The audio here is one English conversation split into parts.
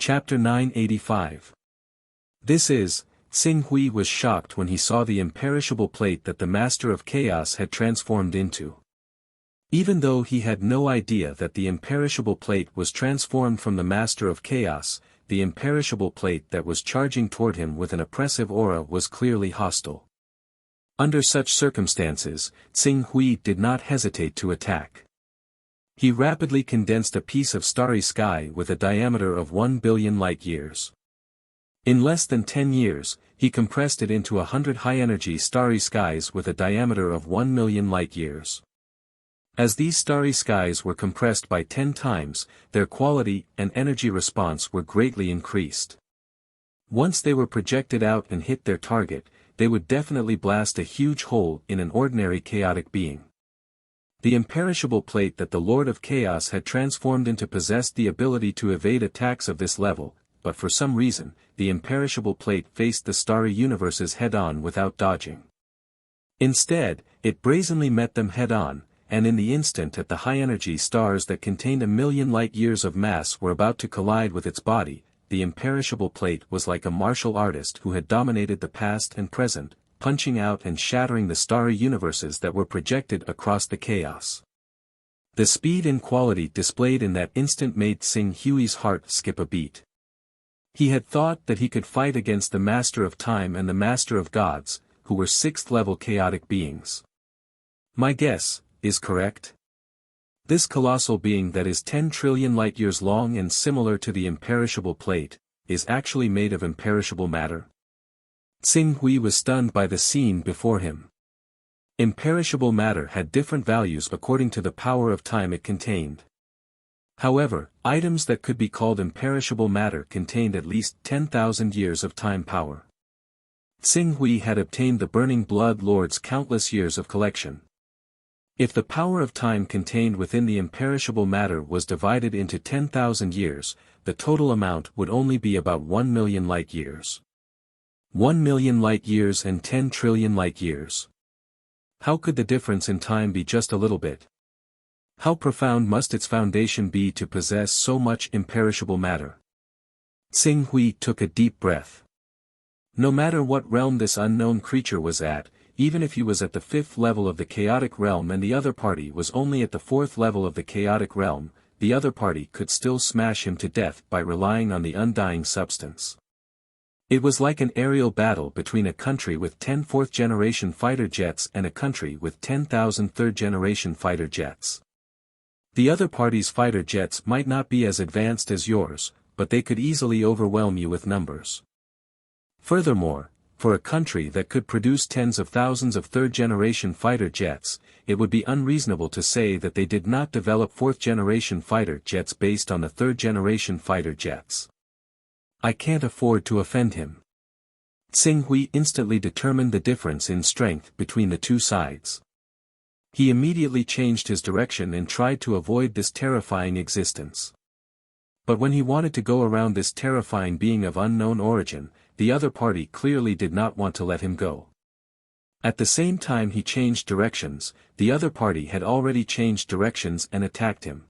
Chapter 985. This is, Xing Hui was shocked when he saw the imperishable plate that the Master of Chaos had transformed into. Even though he had no idea that the imperishable plate was transformed from the Master of Chaos, the imperishable plate that was charging toward him with an oppressive aura was clearly hostile. Under such circumstances, Xing Hui did not hesitate to attack. He rapidly condensed a piece of starry sky with a diameter of 1 billion light-years. In less than 10 years, he compressed it into 100 high-energy starry skies with a diameter of 1 million light-years. As these starry skies were compressed by 10 times, their quality and energy response were greatly increased. Once they were projected out and hit their target, they would definitely blast a huge hole in an ordinary chaotic being. The imperishable plate that the Lord of Chaos had transformed into possessed the ability to evade attacks of this level, but for some reason, the imperishable plate faced the starry universes head-on without dodging. Instead, it brazenly met them head-on, and in the instant that the high-energy stars that contained 1 million light-years of mass were about to collide with its body, the imperishable plate was like a martial artist who had dominated the past and present, punching out and shattering the starry universes that were projected across the chaos. The speed and quality displayed in that instant made Xing Hui's heart skip a beat. He had thought that he could fight against the Master of Time and the Master of Gods, who were 6th-level chaotic beings. My guess is correct? This colossal being that is 10 trillion light-years long and similar to the imperishable plate, is actually made of imperishable matter? Xing Hui was stunned by the scene before him. Imperishable matter had different values according to the power of time it contained. However, items that could be called imperishable matter contained at least 10,000 years of time power. Xing Hui had obtained the Burning Blood Lord's countless years of collection. If the power of time contained within the imperishable matter was divided into 10,000 years, the total amount would only be about 1 million light-years. 1 million light-years and 10 trillion light-years. How could the difference in time be just a little bit? How profound must its foundation be to possess so much imperishable matter? Xing Hui took a deep breath. No matter what realm this unknown creature was at, even if he was at the 5th level of the chaotic realm and the other party was only at the 4th level of the chaotic realm, the other party could still smash him to death by relying on the undying substance. It was like an aerial battle between a country with 10 4th-generation fighter jets and a country with 10,000 3rd-generation fighter jets. The other party's fighter jets might not be as advanced as yours, but they could easily overwhelm you with numbers. Furthermore, for a country that could produce tens of thousands of 3rd-generation fighter jets, it would be unreasonable to say that they did not develop 4th-generation fighter jets based on the 3rd-generation fighter jets. I can't afford to offend him. Xing Hui instantly determined the difference in strength between the two sides. He immediately changed his direction and tried to avoid this terrifying existence. But when he wanted to go around this terrifying being of unknown origin, the other party clearly did not want to let him go. At the same time he changed directions, the other party had already changed directions and attacked him.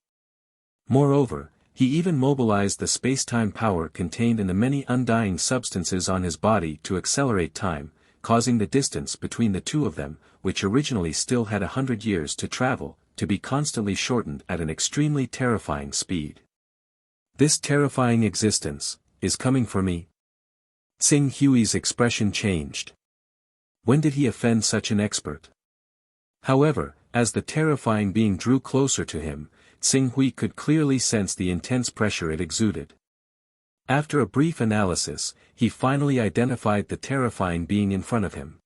Moreover, he even mobilized the space-time power contained in the many undying substances on his body to accelerate time, causing the distance between the two of them, which originally still had 100 years to travel, to be constantly shortened at an extremely terrifying speed. This terrifying existence is coming for me. Xing Hui's expression changed. When did he offend such an expert? However, as the terrifying being drew closer to him, Xing Hui could clearly sense the intense pressure it exuded. After a brief analysis, he finally identified the terrifying being in front of him.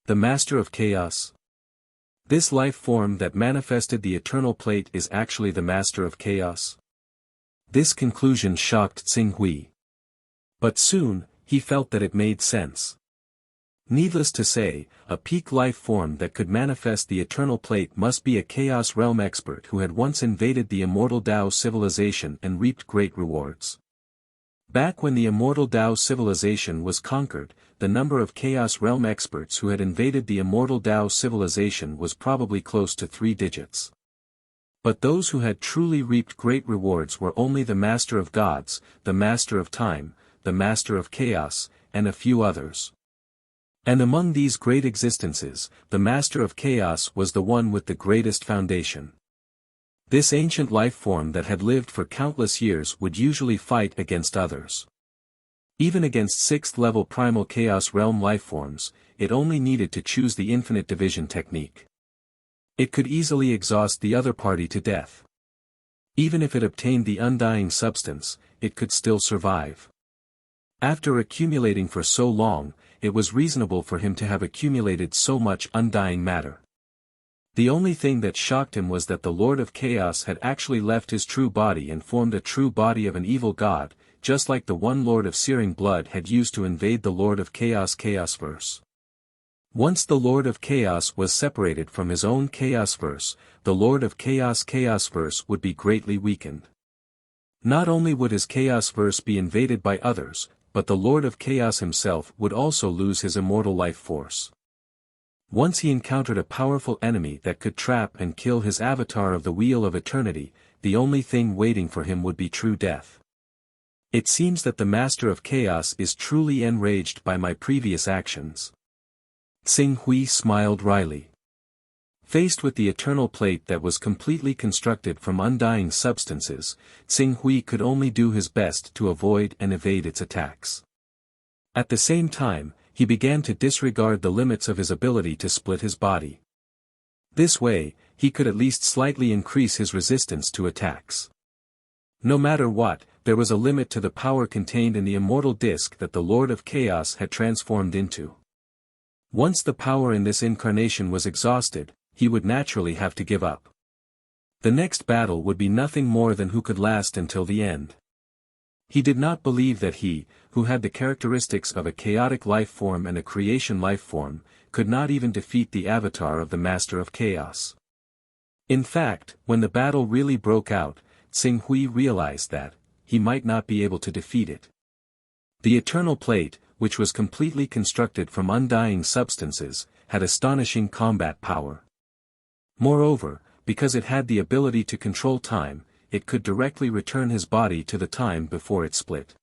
The Master of Chaos? This life form that manifested the eternal plate is actually the Master of Chaos? This conclusion shocked Xing Hui. But soon, he felt that it made sense. Needless to say, a peak life form that could manifest the eternal plate must be a Chaos Realm expert who had once invaded the immortal Dao civilization and reaped great rewards. Back when the immortal Dao civilization was conquered, the number of Chaos Realm experts who had invaded the immortal Dao civilization was probably close to 3 digits. But those who had truly reaped great rewards were only the Master of Gods, the Master of Time, the Master of Chaos, and a few others. And among these great existences, the Master of Chaos was the one with the greatest foundation. This ancient life form that had lived for countless years would usually fight against others. Even against 6th-level primal Chaos Realm lifeforms, it only needed to choose the infinite division technique. It could easily exhaust the other party to death. Even if it obtained the undying substance, it could still survive. After accumulating for so long, it was reasonable for him to have accumulated so much undying matter. The only thing that shocked him was that the Lord of Chaos had actually left his true body and formed a true body of an evil god, just like the one Lord of Searing Blood had used to invade the Lord of Chaos Chaosverse. Once the Lord of Chaos was separated from his own Chaosverse, the Lord of Chaos Chaosverse would be greatly weakened. Not only would his Chaosverse be invaded by others, but the Lord of Chaos himself would also lose his immortal life force. Once he encountered a powerful enemy that could trap and kill his avatar of the Wheel of Eternity, the only thing waiting for him would be true death. It seems that the Master of Chaos is truly enraged by my previous actions. Xing Hui smiled wryly. Faced with the eternal plate that was completely constructed from undying substances, Xing Hui could only do his best to avoid and evade its attacks. At the same time, he began to disregard the limits of his ability to split his body. This way, he could at least slightly increase his resistance to attacks. No matter what, there was a limit to the power contained in the immortal disc that the Lord of Chaos had transformed into. Once the power in this incarnation was exhausted, he would naturally have to give up. The next battle would be nothing more than who could last until the end. He did not believe that he, who had the characteristics of a chaotic life form and a creation life form, could not even defeat the avatar of the Master of Chaos. In fact, when the battle really broke out, Xing Hui realized that he might not be able to defeat it. The eternal plate, which was completely constructed from undying substances, had astonishing combat power. Moreover, because it had the ability to control time, it could directly return his body to the time before it split.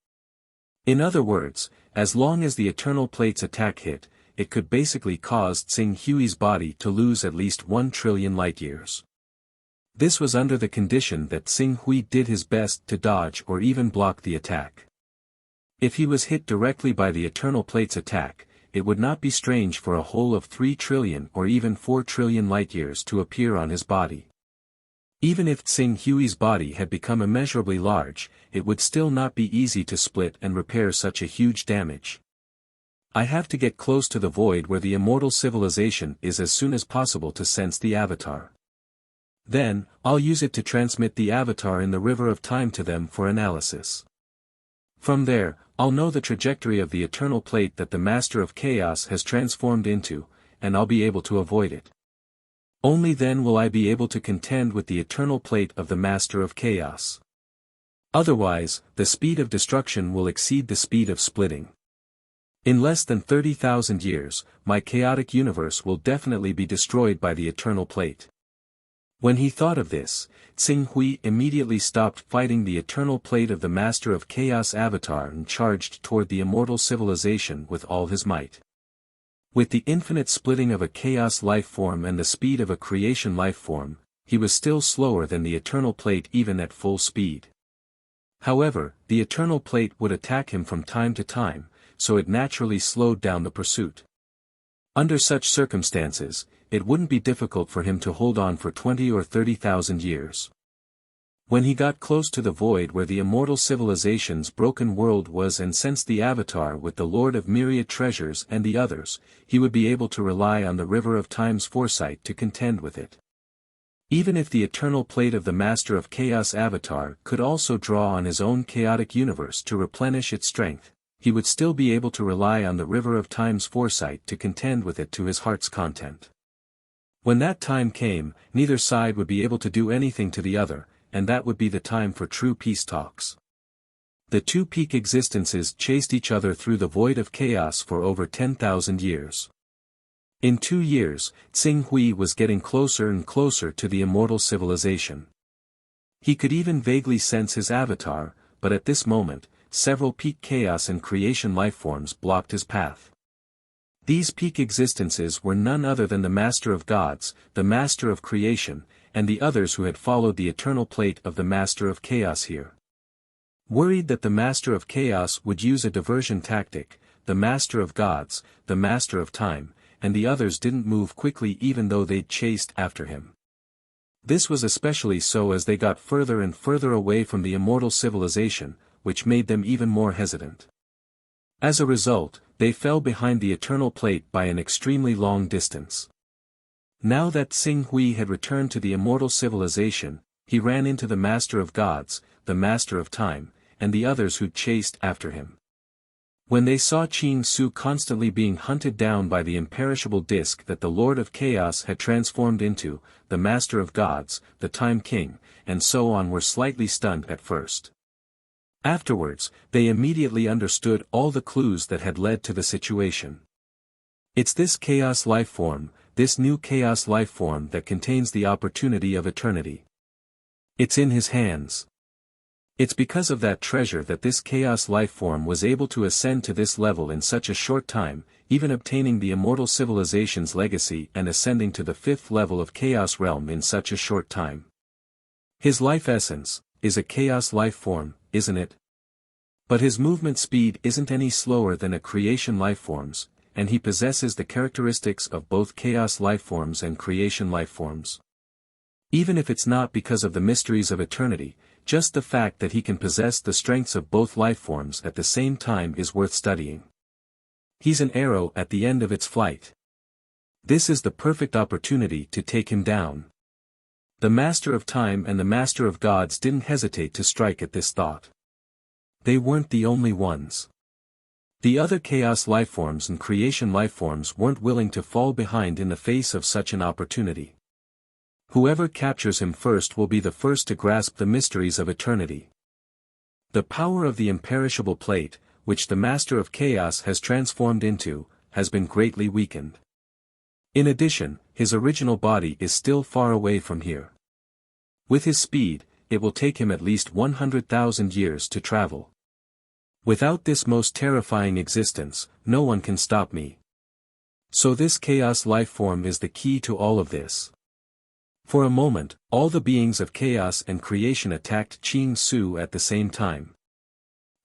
In other words, as long as the eternal plate's attack hit, it could basically cause Xing Hui's body to lose at least 1 trillion light-years. This was under the condition that Xing Hui did his best to dodge or even block the attack. If he was hit directly by the eternal plate's attack, it would not be strange for a hole of 3 trillion or even 4 trillion light-years to appear on his body. Even if Xing Hui's body had become immeasurably large, it would still not be easy to split and repair such a huge damage. I have to get close to the void where the immortal civilization is as soon as possible to sense the avatar. Then, I'll use it to transmit the avatar in the river of time to them for analysis. From there, I'll know the trajectory of the eternal plate that the Master of Chaos has transformed into, and I'll be able to avoid it. Only then will I be able to contend with the eternal plate of the Master of Chaos. Otherwise, the speed of destruction will exceed the speed of splitting. In less than 30,000 years, my chaotic universe will definitely be destroyed by the eternal plate. When he thought of this, Xing Hui immediately stopped fighting the eternal plate of the Master of Chaos avatar and charged toward the immortal civilization with all his might. With the infinite splitting of a chaos life form and the speed of a creation life form, he was still slower than the eternal plate even at full speed. However, the eternal plate would attack him from time to time, so it naturally slowed down the pursuit. Under such circumstances, it wouldn't be difficult for him to hold on for 20 or 30,000 years. When he got close to the void where the immortal civilization's broken world was and sensed the avatar with the Lord of Myriad Treasures and the others, he would be able to rely on the River of Time's foresight to contend with it. Even if the eternal plate of the Master of Chaos avatar could also draw on his own chaotic universe to replenish its strength, he would still be able to rely on the River of Time's foresight to contend with it to his heart's content. When that time came, neither side would be able to do anything to the other, and that would be the time for true peace talks. The two peak existences chased each other through the void of chaos for over 10,000 years. In 2 years, Tsing Hui was getting closer and closer to the immortal civilization. He could even vaguely sense his avatar, but at this moment, several peak chaos and creation lifeforms blocked his path. These peak existences were none other than the Master of Gods, the Master of Creation, and the others who had followed the eternal plate of the Master of Chaos here. Worried that the Master of Chaos would use a diversion tactic, the Master of Gods, the Master of Time, and the others didn't move quickly even though they'd chased after him. This was especially so as they got further and further away from the immortal civilization, which made them even more hesitant. As a result, they fell behind the eternal plate by an extremely long distance. Now that Tsing Hui had returned to the immortal civilization, he ran into the Master of Gods, the Master of Time, and the others who'd chased after him. When they saw Qing Su constantly being hunted down by the imperishable disk that the Lord of Chaos had transformed into, the Master of Gods, the Time King, and so on, were slightly stunned at first. Afterwards, they immediately understood all the clues that had led to the situation. It's this chaos life form, this new chaos life form that contains the opportunity of eternity. It's in his hands. It's because of that treasure that this chaos life form was able to ascend to this level in such a short time, even obtaining the immortal civilization's legacy and ascending to the 5th level of chaos realm in such a short time. His life essence is a chaos life form, isn't it? But his movement speed isn't any slower than a creation life form's, and he possesses the characteristics of both chaos life forms and creation life forms. Even if it's not because of the mysteries of eternity, just the fact that he can possess the strengths of both life forms at the same time is worth studying. He's an arrow at the end of its flight. This is the perfect opportunity to take him down. The Master of Time and the Master of Gods didn't hesitate to strike at this thought. They weren't the only ones. The other chaos lifeforms and creation lifeforms weren't willing to fall behind in the face of such an opportunity. Whoever captures him first will be the first to grasp the mysteries of eternity. The power of the imperishable plate, which the Master of Chaos has transformed into, has been greatly weakened. In addition, his original body is still far away from here. With his speed, it will take him at least 100,000 years to travel. Without this most terrifying existence, no one can stop me. So this chaos life form is the key to all of this. For a moment, all the beings of chaos and creation attacked Qing Su at the same time.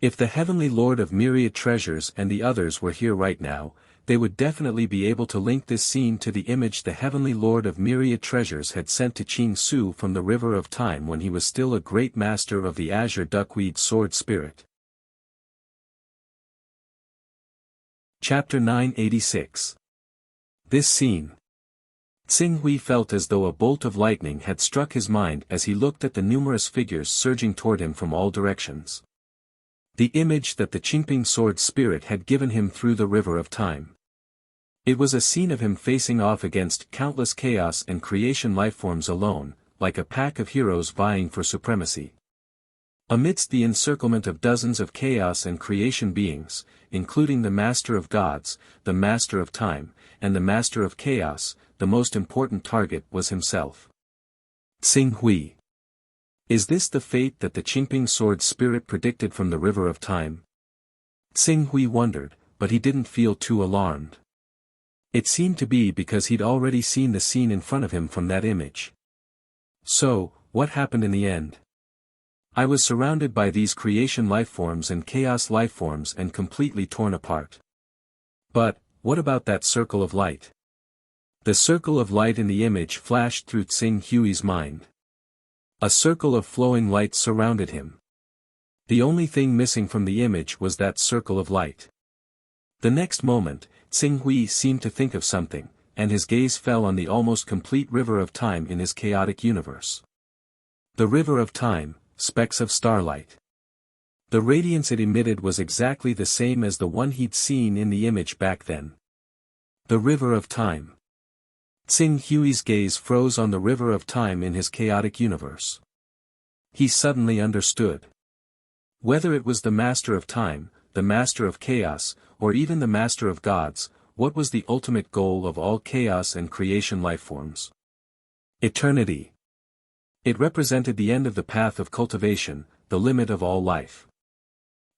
If the Heavenly Lord of Myriad Treasures and the others were here right now, they would definitely be able to link this scene to the image the Heavenly Lord of Myriad Treasures had sent to Qing Su from the River of Time when he was still a great master of the Azure Duckweed Sword Spirit. Chapter 986. This scene. Tsing Hui felt as though a bolt of lightning had struck his mind as he looked at the numerous figures surging toward him from all directions. The image that the Qingping Sword Spirit had given him through the River of Time. It was a scene of him facing off against countless chaos and creation lifeforms alone, like a pack of heroes vying for supremacy. Amidst the encirclement of dozens of chaos and creation beings, including the Master of Gods, the Master of Time, and the Master of Chaos, the most important target was himself. Tsing Hui. Is this the fate that the Qingping Sword Spirit predicted from the River of Time? Tsing Hui wondered, but he didn't feel too alarmed. It seemed to be because he'd already seen the scene in front of him from that image. So, what happened in the end? I was surrounded by these creation lifeforms and chaos lifeforms and completely torn apart. But, what about that circle of light? The circle of light in the image flashed through Tsing Hui's mind. A circle of flowing light surrounded him. The only thing missing from the image was that circle of light. The next moment, Tsing Hui seemed to think of something, and his gaze fell on the almost complete River of Time in his chaotic universe. The River of Time, specks of starlight. The radiance it emitted was exactly the same as the one he'd seen in the image back then. The River of Time. Tsing Hui's gaze froze on the River of Time in his chaotic universe. He suddenly understood. Whether it was the Master of Time, the Master of Chaos, or even the Master of Gods, what was the ultimate goal of all chaos and creation lifeforms? Eternity. It represented the end of the path of cultivation, the limit of all life.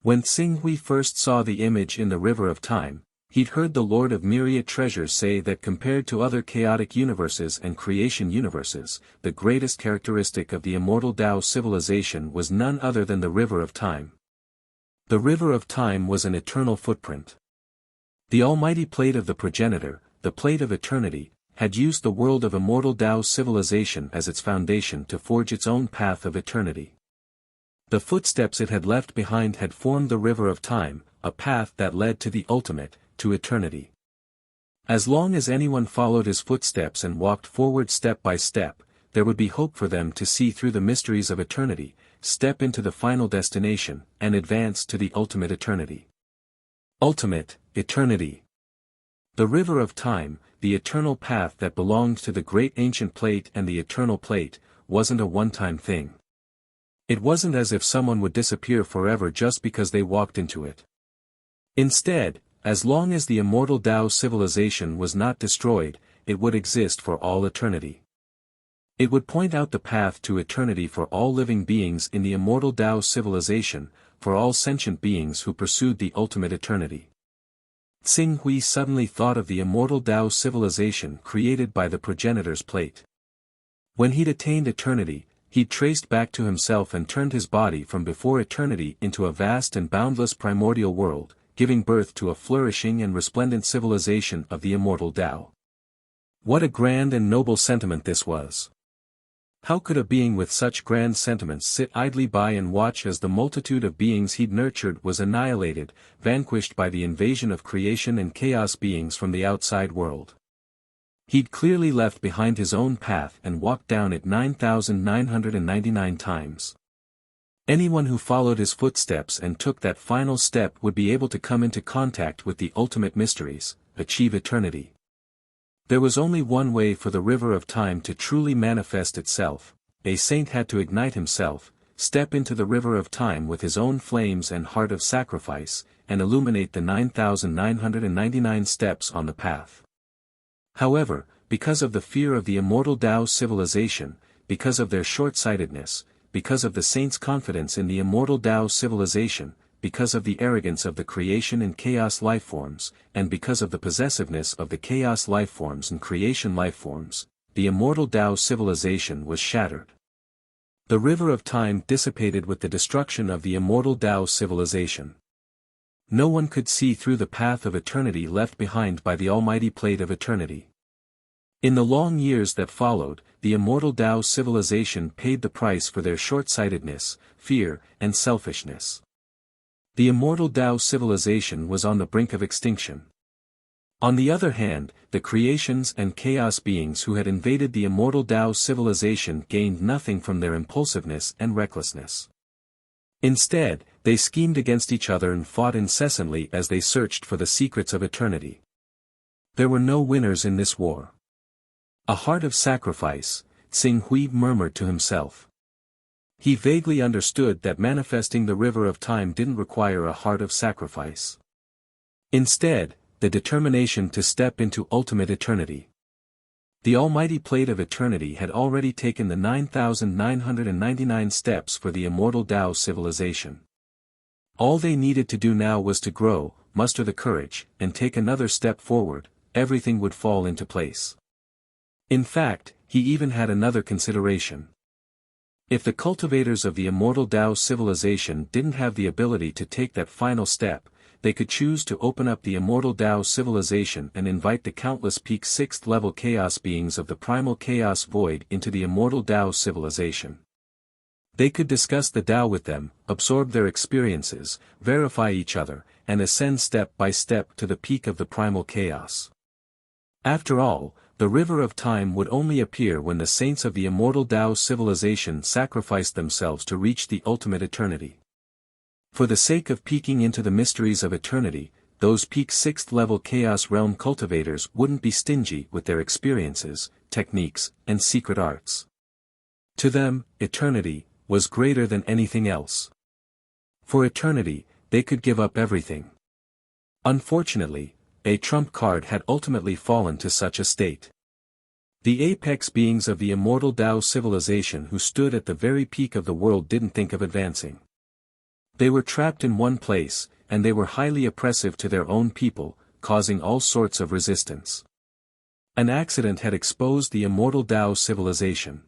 When Xinghui first saw the image in the river of time, he'd heard the Lord of Myriad Treasures say that compared to other chaotic universes and creation universes, the greatest characteristic of the immortal Tao civilization was none other than the river of time. The river of time was an eternal footprint. The almighty plate of the progenitor, the plate of eternity, had used the world of immortal Tao civilization as its foundation to forge its own path of eternity. The footsteps it had left behind had formed the river of time, a path that led to the ultimate, to eternity. As long as anyone followed his footsteps and walked forward step by step, there would be hope for them to see through the mysteries of eternity, step into the final destination, and advance to the ultimate eternity. Ultimate, eternity. The river of time, the eternal path that belonged to the great ancient plate and the eternal plate, wasn't a one-time thing. It wasn't as if someone would disappear forever just because they walked into it. Instead, as long as the immortal Tao civilization was not destroyed, it would exist for all eternity. It would point out the path to eternity for all living beings in the immortal Tao civilization, for all sentient beings who pursued the ultimate eternity. Xinghui suddenly thought of the immortal Tao civilization created by the progenitor's plate. When he'd attained eternity, he'd traced back to himself and turned his body from before eternity into a vast and boundless primordial world, giving birth to a flourishing and resplendent civilization of the immortal Tao. What a grand and noble sentiment this was! How could a being with such grand sentiments sit idly by and watch as the multitude of beings he'd nurtured was annihilated, vanquished by the invasion of creation and chaos beings from the outside world? He'd clearly left behind his own path and walked down it 9,999 times. Anyone who followed his footsteps and took that final step would be able to come into contact with the ultimate mysteries, achieve eternity. There was only one way for the river of time to truly manifest itself. A saint had to ignite himself, step into the river of time with his own flames and heart of sacrifice, and illuminate the 9,999 steps on the path. However, because of the fear of the immortal Tao civilization, because of their short-sightedness, because of the saints' confidence in the immortal Tao civilization, because of the arrogance of the creation and chaos lifeforms, and because of the possessiveness of the chaos lifeforms and creation lifeforms, the immortal Tao civilization was shattered. The river of time dissipated with the destruction of the immortal Tao civilization. No one could see through the path of eternity left behind by the almighty plate of eternity. In the long years that followed, the immortal Tao civilization paid the price for their short-sightedness, fear, and selfishness. The immortal Tao civilization was on the brink of extinction. On the other hand, the creations and chaos beings who had invaded the immortal Tao civilization gained nothing from their impulsiveness and recklessness. Instead, they schemed against each other and fought incessantly as they searched for the secrets of eternity. There were no winners in this war. A heart of sacrifice, Xinghui murmured to himself. He vaguely understood that manifesting the river of time didn't require a heart of sacrifice. Instead, the determination to step into ultimate eternity. The almighty plate of eternity had already taken the 9,999 steps for the immortal Tao civilization. All they needed to do now was to grow, muster the courage, and take another step forward. Everything would fall into place. In fact, he even had another consideration. If the cultivators of the immortal Tao civilization didn't have the ability to take that final step, they could choose to open up the immortal Tao civilization and invite the countless peak 6th level chaos beings of the primal chaos void into the immortal Tao civilization. They could discuss the Tao with them, absorb their experiences, verify each other, and ascend step by step to the peak of the primal chaos. After all, the river of time would only appear when the saints of the immortal Tao civilization sacrificed themselves to reach the ultimate eternity. For the sake of peeking into the mysteries of eternity, those peak 6th level chaos realm cultivators wouldn't be stingy with their experiences, techniques, and secret arts. To them, eternity was greater than anything else. For eternity, they could give up everything. Unfortunately, a trump card had ultimately fallen to such a state. The apex beings of the immortal Tao civilization who stood at the very peak of the world didn't think of advancing. They were trapped in one place, and they were highly oppressive to their own people, causing all sorts of resistance. An accident had exposed the immortal Tao civilization.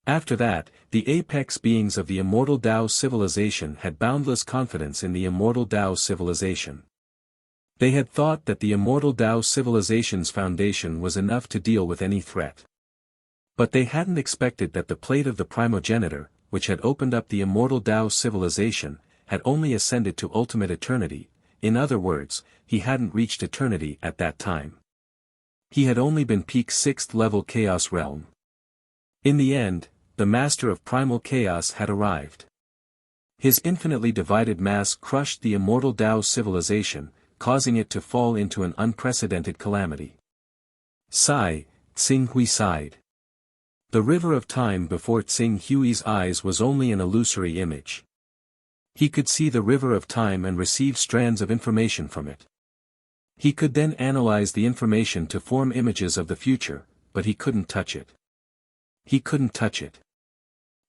After that, the apex beings of the immortal Tao civilization had boundless confidence in the immortal Tao civilization. They had thought that the immortal Tao civilization's foundation was enough to deal with any threat. But they hadn't expected that the plate of the primogenitor, which had opened up the immortal Tao civilization, had only ascended to ultimate eternity. In other words, he hadn't reached eternity at that time. He had only been peak 6th level chaos realm. In the end, the master of primal chaos had arrived. His infinitely divided mass crushed the immortal Tao civilization, causing it to fall into an unprecedented calamity. Sigh, Tsing Hui sighed. The river of time before Tsing Hui's eyes was only an illusory image. He could see the river of time and receive strands of information from it. He could then analyze the information to form images of the future, but he couldn't touch it. He couldn't touch it.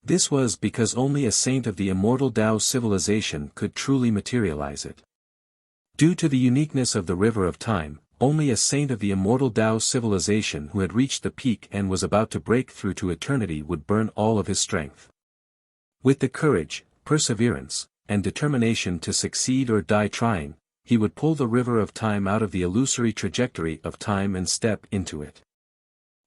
This was because only a saint of the immortal Tao civilization could truly materialize it. Due to the uniqueness of the river of time, only a saint of the immortal Tao civilization who had reached the peak and was about to break through to eternity would burn all of his strength. With the courage, perseverance, and determination to succeed or die trying, he would pull the river of time out of the illusory trajectory of time and step into it.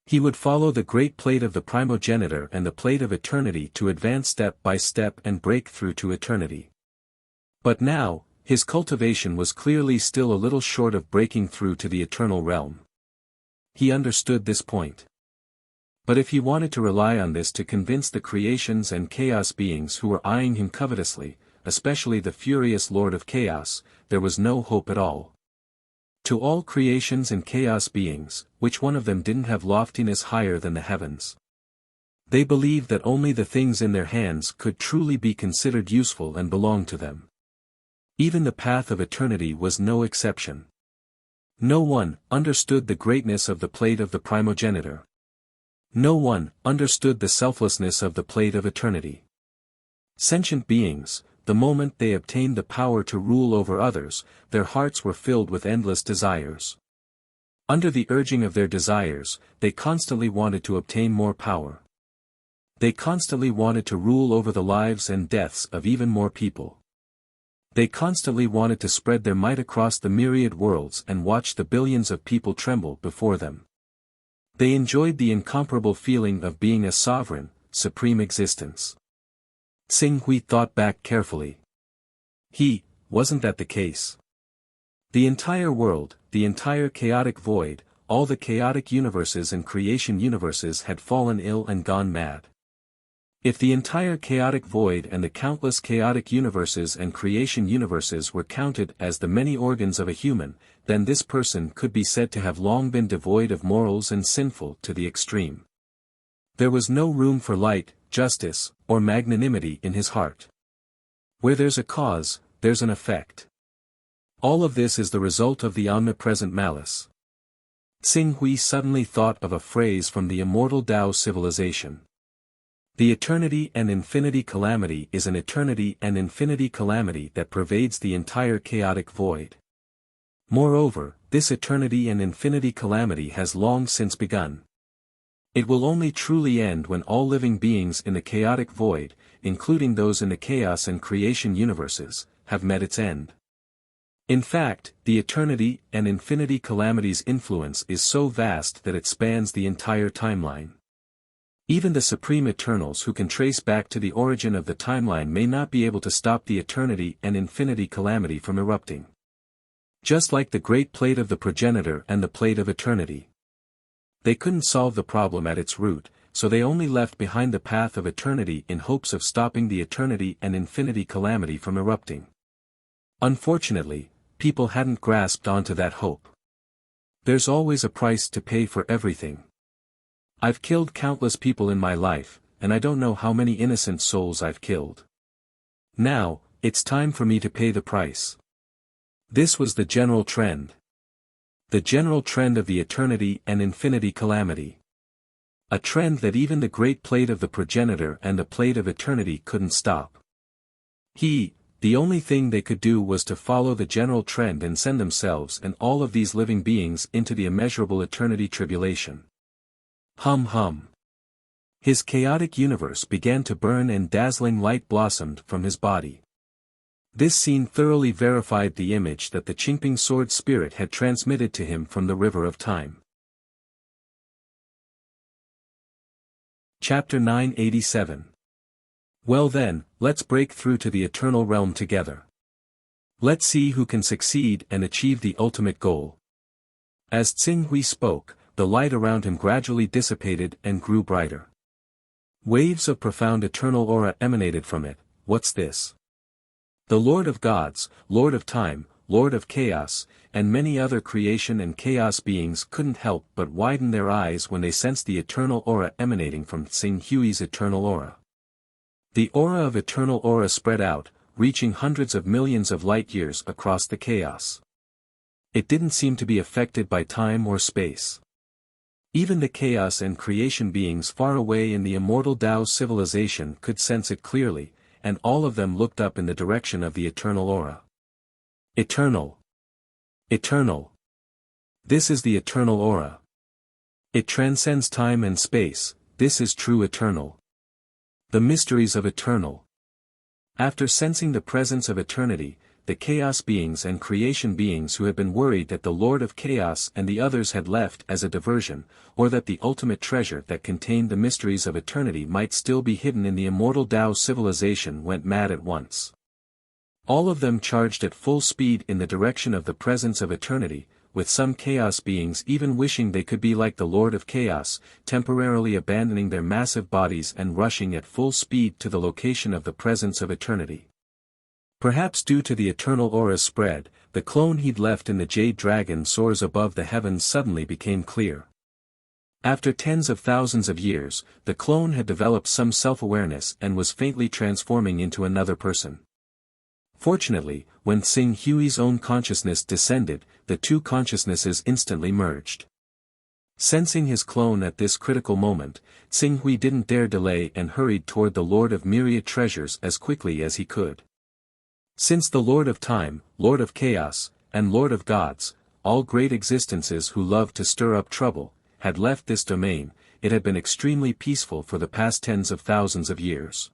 He would follow the great plate of the primogenitor and the plate of eternity to advance step by step and break through to eternity. But now, his cultivation was clearly still a little short of breaking through to the eternal realm. He understood this point. But if he wanted to rely on this to convince the creations and chaos beings who were eyeing him covetously, especially the furious Lord of Chaos, there was no hope at all. To all creations and chaos beings, which one of them didn't have loftiness higher than the heavens? They believed that only the things in their hands could truly be considered useful and belong to them. Even the path of eternity was no exception. No one understood the greatness of the plate of the primogenitor. No one understood the selflessness of the plate of eternity. Sentient beings, the moment they obtained the power to rule over others, their hearts were filled with endless desires. Under the urging of their desires, they constantly wanted to obtain more power. They constantly wanted to rule over the lives and deaths of even more people. They constantly wanted to spread their might across the myriad worlds and watch the billions of people tremble before them. They enjoyed the incomparable feeling of being a sovereign, supreme existence. Tsing Hui thought back carefully. Wasn't that the case? The entire world, the entire chaotic void, all the chaotic universes and creation universes had fallen ill and gone mad. If the entire chaotic void and the countless chaotic universes and creation universes were counted as the many organs of a human, then this person could be said to have long been devoid of morals and sinful to the extreme. There was no room for light, justice, or magnanimity in his heart. Where there's a cause, there's an effect. All of this is the result of the omnipresent malice. Tsing Hui suddenly thought of a phrase from the immortal Tao civilization. The eternity and infinity calamity is an eternity and infinity calamity that pervades the entire chaotic void. Moreover, this eternity and infinity calamity has long since begun. It will only truly end when all living beings in the chaotic void, including those in the chaos and creation universes, have met its end. In fact, the eternity and infinity calamity's influence is so vast that it spans the entire timeline. Even the supreme eternals who can trace back to the origin of the timeline may not be able to stop the eternity and infinity calamity from erupting. Just like the great plate of the progenitor and the plate of eternity. They couldn't solve the problem at its root, so they only left behind the path of eternity in hopes of stopping the eternity and infinity calamity from erupting. Unfortunately, people hadn't grasped onto that hope. There's always a price to pay for everything. I've killed countless people in my life, and I don't know how many innocent souls I've killed. Now, it's time for me to pay the price. This was the general trend. The general trend of the eternity and infinity calamity. A trend that even the great plate of the progenitor and the plate of eternity couldn't stop. The only thing they could do was to follow the general trend and send themselves and all of these living beings into the immeasurable eternity tribulation. Hum. His chaotic universe began to burn and dazzling light blossomed from his body. This scene thoroughly verified the image that the Qingping sword spirit had transmitted to him from the river of time. Chapter 987. Well then, let's break through to the eternal realm together. Let's see who can succeed and achieve the ultimate goal. As Tsing spoke, the light around him gradually dissipated and grew brighter. Waves of profound eternal aura emanated from it. What's this? The Lord of Gods, Lord of Time, Lord of Chaos, and many other creation and chaos beings couldn't help but widen their eyes when they sensed the eternal aura emanating from Tsing Hui's eternal aura. The aura of eternal aura spread out, reaching hundreds of millions of light-years across the chaos. It didn't seem to be affected by time or space. Even the chaos and creation beings far away in the immortal Tao civilization could sense it clearly, and all of them looked up in the direction of the eternal aura. Eternal. Eternal. This is the eternal aura. It transcends time and space. This is true eternal. The mysteries of eternal. After sensing the presence of eternity, the chaos beings and creation beings who had been worried that the Lord of Chaos and the others had left as a diversion, or that the ultimate treasure that contained the mysteries of eternity might still be hidden in the immortal Tao civilization went mad at once. All of them charged at full speed in the direction of the presence of eternity, with some chaos beings even wishing they could be like the Lord of Chaos, temporarily abandoning their massive bodies and rushing at full speed to the location of the presence of eternity. Perhaps due to the eternal aura's spread, the clone he'd left in the Jade Dragon soars above the heavens suddenly became clear. After tens of thousands of years, the clone had developed some self-awareness and was faintly transforming into another person. Fortunately, when Tsing Hui's own consciousness descended, the two consciousnesses instantly merged. Sensing his clone at this critical moment, Tsing Hui didn't dare delay and hurried toward the Lord of Myriad Treasures as quickly as he could. Since the Lord of Time, Lord of Chaos, and Lord of Gods, all great existences who loved to stir up trouble, had left this domain, it had been extremely peaceful for the past tens of thousands of years.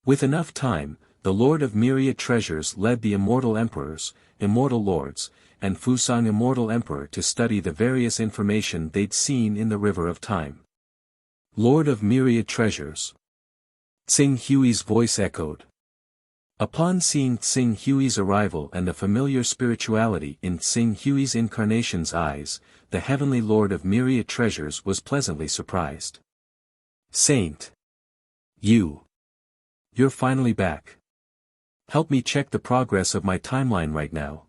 With enough time, the Lord of Myriad Treasures led the immortal emperors, immortal lords, and Fusang immortal emperor to study the various information they'd seen in the River of Time. Lord of Myriad Treasures. Tsing Hui's voice echoed. Upon seeing Tsing Hui's arrival and the familiar spirituality in Tsing Hui's incarnation's eyes, the heavenly Lord of Myriad Treasures was pleasantly surprised. Saint. You're finally back. Help me check the progress of my timeline right now.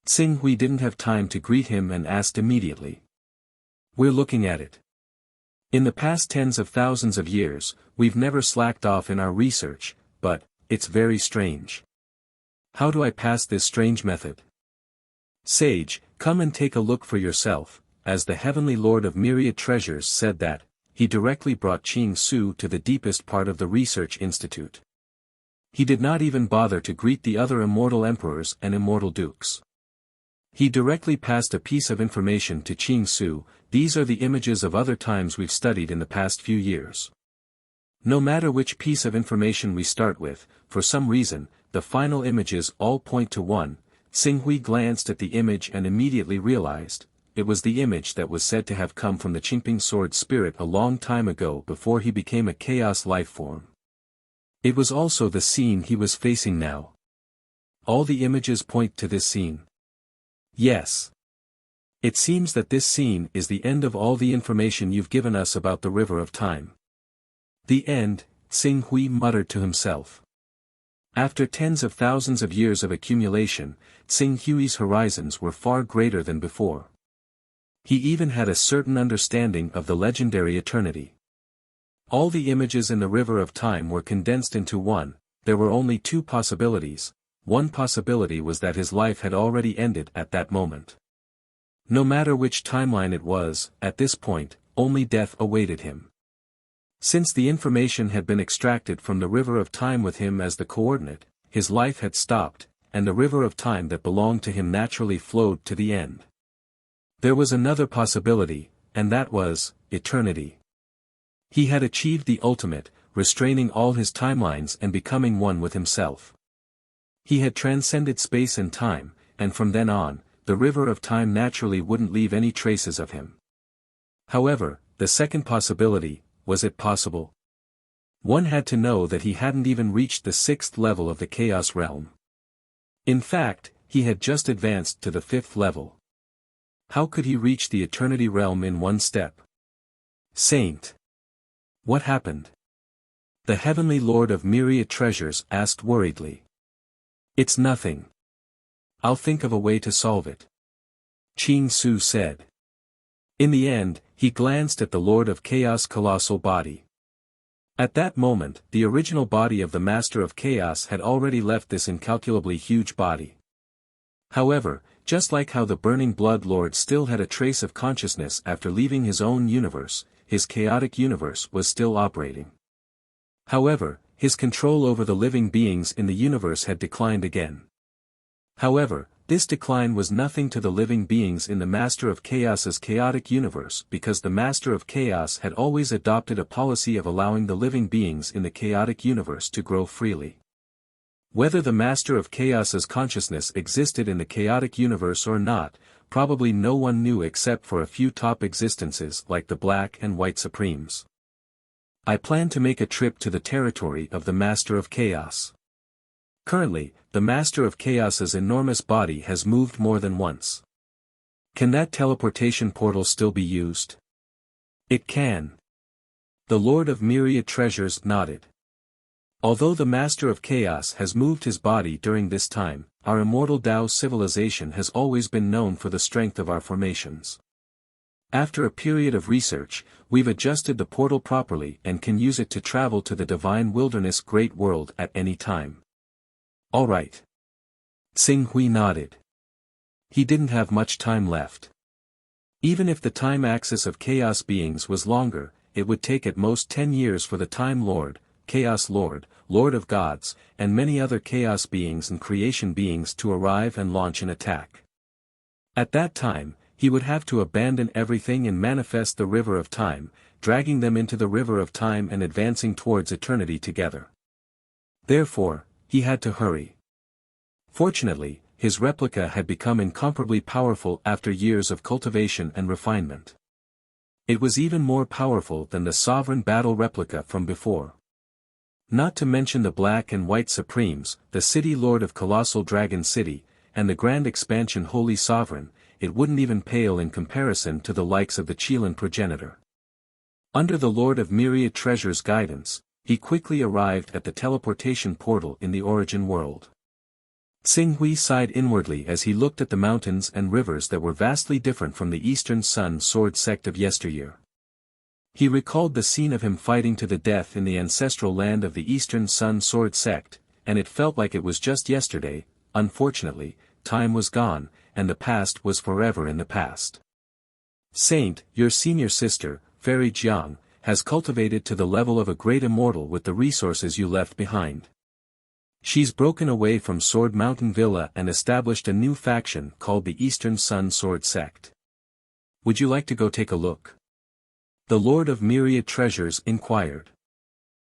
Tsing Hui didn't have time to greet him and asked immediately. We're looking at it. In the past tens of thousands of years, we've never slacked off in our research, but it's very strange. How do I pass this strange method? Sage, come and take a look for yourself. As the heavenly Lord of Myriad Treasures said that, he directly brought Qing Su to the deepest part of the research institute. He did not even bother to greet the other immortal emperors and immortal dukes. He directly passed a piece of information to Qing Su. These are the images of other times we've studied in the past few years. No matter which piece of information we start with, for some reason, the final images all point to one. Tsing Hui glanced at the image and immediately realized, it was the image that was said to have come from the Qingping sword spirit a long time ago before he became a chaos life form. It was also the scene he was facing now. All the images point to this scene. Yes. It seems that this scene is the end of all the information you've given us about the River of Time. The end, Tsing Hui muttered to himself. After tens of thousands of years of accumulation, Tsing Hui's horizons were far greater than before. He even had a certain understanding of the legendary eternity. All the images in the River of Time were condensed into one. There were only two possibilities. One possibility was that his life had already ended at that moment. No matter which timeline it was, at this point, only death awaited him. Since the information had been extracted from the river of time with him as the coordinate, his life had stopped, and the river of time that belonged to him naturally flowed to the end. There was another possibility, and that was, eternity. He had achieved the ultimate, restraining all his timelines and becoming one with himself. He had transcended space and time, and from then on, the river of time naturally wouldn't leave any traces of him. However, the second possibility, was it possible? One had to know that he hadn't even reached the 6th level of the Chaos Realm. In fact, he had just advanced to the 5th level. How could he reach the Eternity Realm in one step? Saint. What happened? The Heavenly Lord of Myriad Treasures asked worriedly. It's nothing. I'll think of a way to solve it. Ching Su said. In the end, he glanced at the Lord of Chaos' colossal body. At that moment, the original body of the Master of Chaos had already left this incalculably huge body. However, just like how the Burning Blood Lord still had a trace of consciousness after leaving his own universe, his chaotic universe was still operating. However, his control over the living beings in the universe had declined again. However, this decline was nothing to the living beings in the Master of Chaos's chaotic universe because the Master of Chaos had always adopted a policy of allowing the living beings in the chaotic universe to grow freely. Whether the Master of Chaos's consciousness existed in the chaotic universe or not, probably no one knew except for a few top existences like the Black and White Supremes. I plan to make a trip to the territory of the Master of Chaos. Currently, the Master of Chaos's enormous body has moved more than once. Can that teleportation portal still be used? It can. The Lord of Myriad Treasures nodded. Although the Master of Chaos has moved his body during this time, our immortal Tao civilization has always been known for the strength of our formations. After a period of research, we've adjusted the portal properly and can use it to travel to the Divine Wilderness Great World at any time. All right. Xing Hui nodded. He didn't have much time left. Even if the time axis of chaos beings was longer, it would take at most 10 years for the Time Lord, Chaos Lord, Lord of Gods, and many other chaos beings and creation beings to arrive and launch an attack. At that time, he would have to abandon everything and manifest the river of time, dragging them into the river of time and advancing towards eternity together. Therefore, he had to hurry. Fortunately, his replica had become incomparably powerful after years of cultivation and refinement. It was even more powerful than the Sovereign Battle replica from before. Not to mention the Black and White Supremes, the City Lord of Colossal Dragon City, and the Grand Expansion Holy Sovereign, it wouldn't even pale in comparison to the likes of the Qilin Progenitor. Under the Lord of Myriad Treasures' guidance, he quickly arrived at the teleportation portal in the origin world. Xing Hui sighed inwardly as he looked at the mountains and rivers that were vastly different from the Eastern Sun Sword sect of yesteryear. He recalled the scene of him fighting to the death in the ancestral land of the Eastern Sun Sword sect, and it felt like it was just yesterday. Unfortunately, time was gone, and the past was forever in the past. Saint, your senior sister, Fairy Jiang, has cultivated to the level of a great immortal with the resources you left behind. She's broken away from Sword Mountain Villa and established a new faction called the Eastern Sun Sword Sect. Would you like to go take a look? The Lord of Myriad Treasures inquired.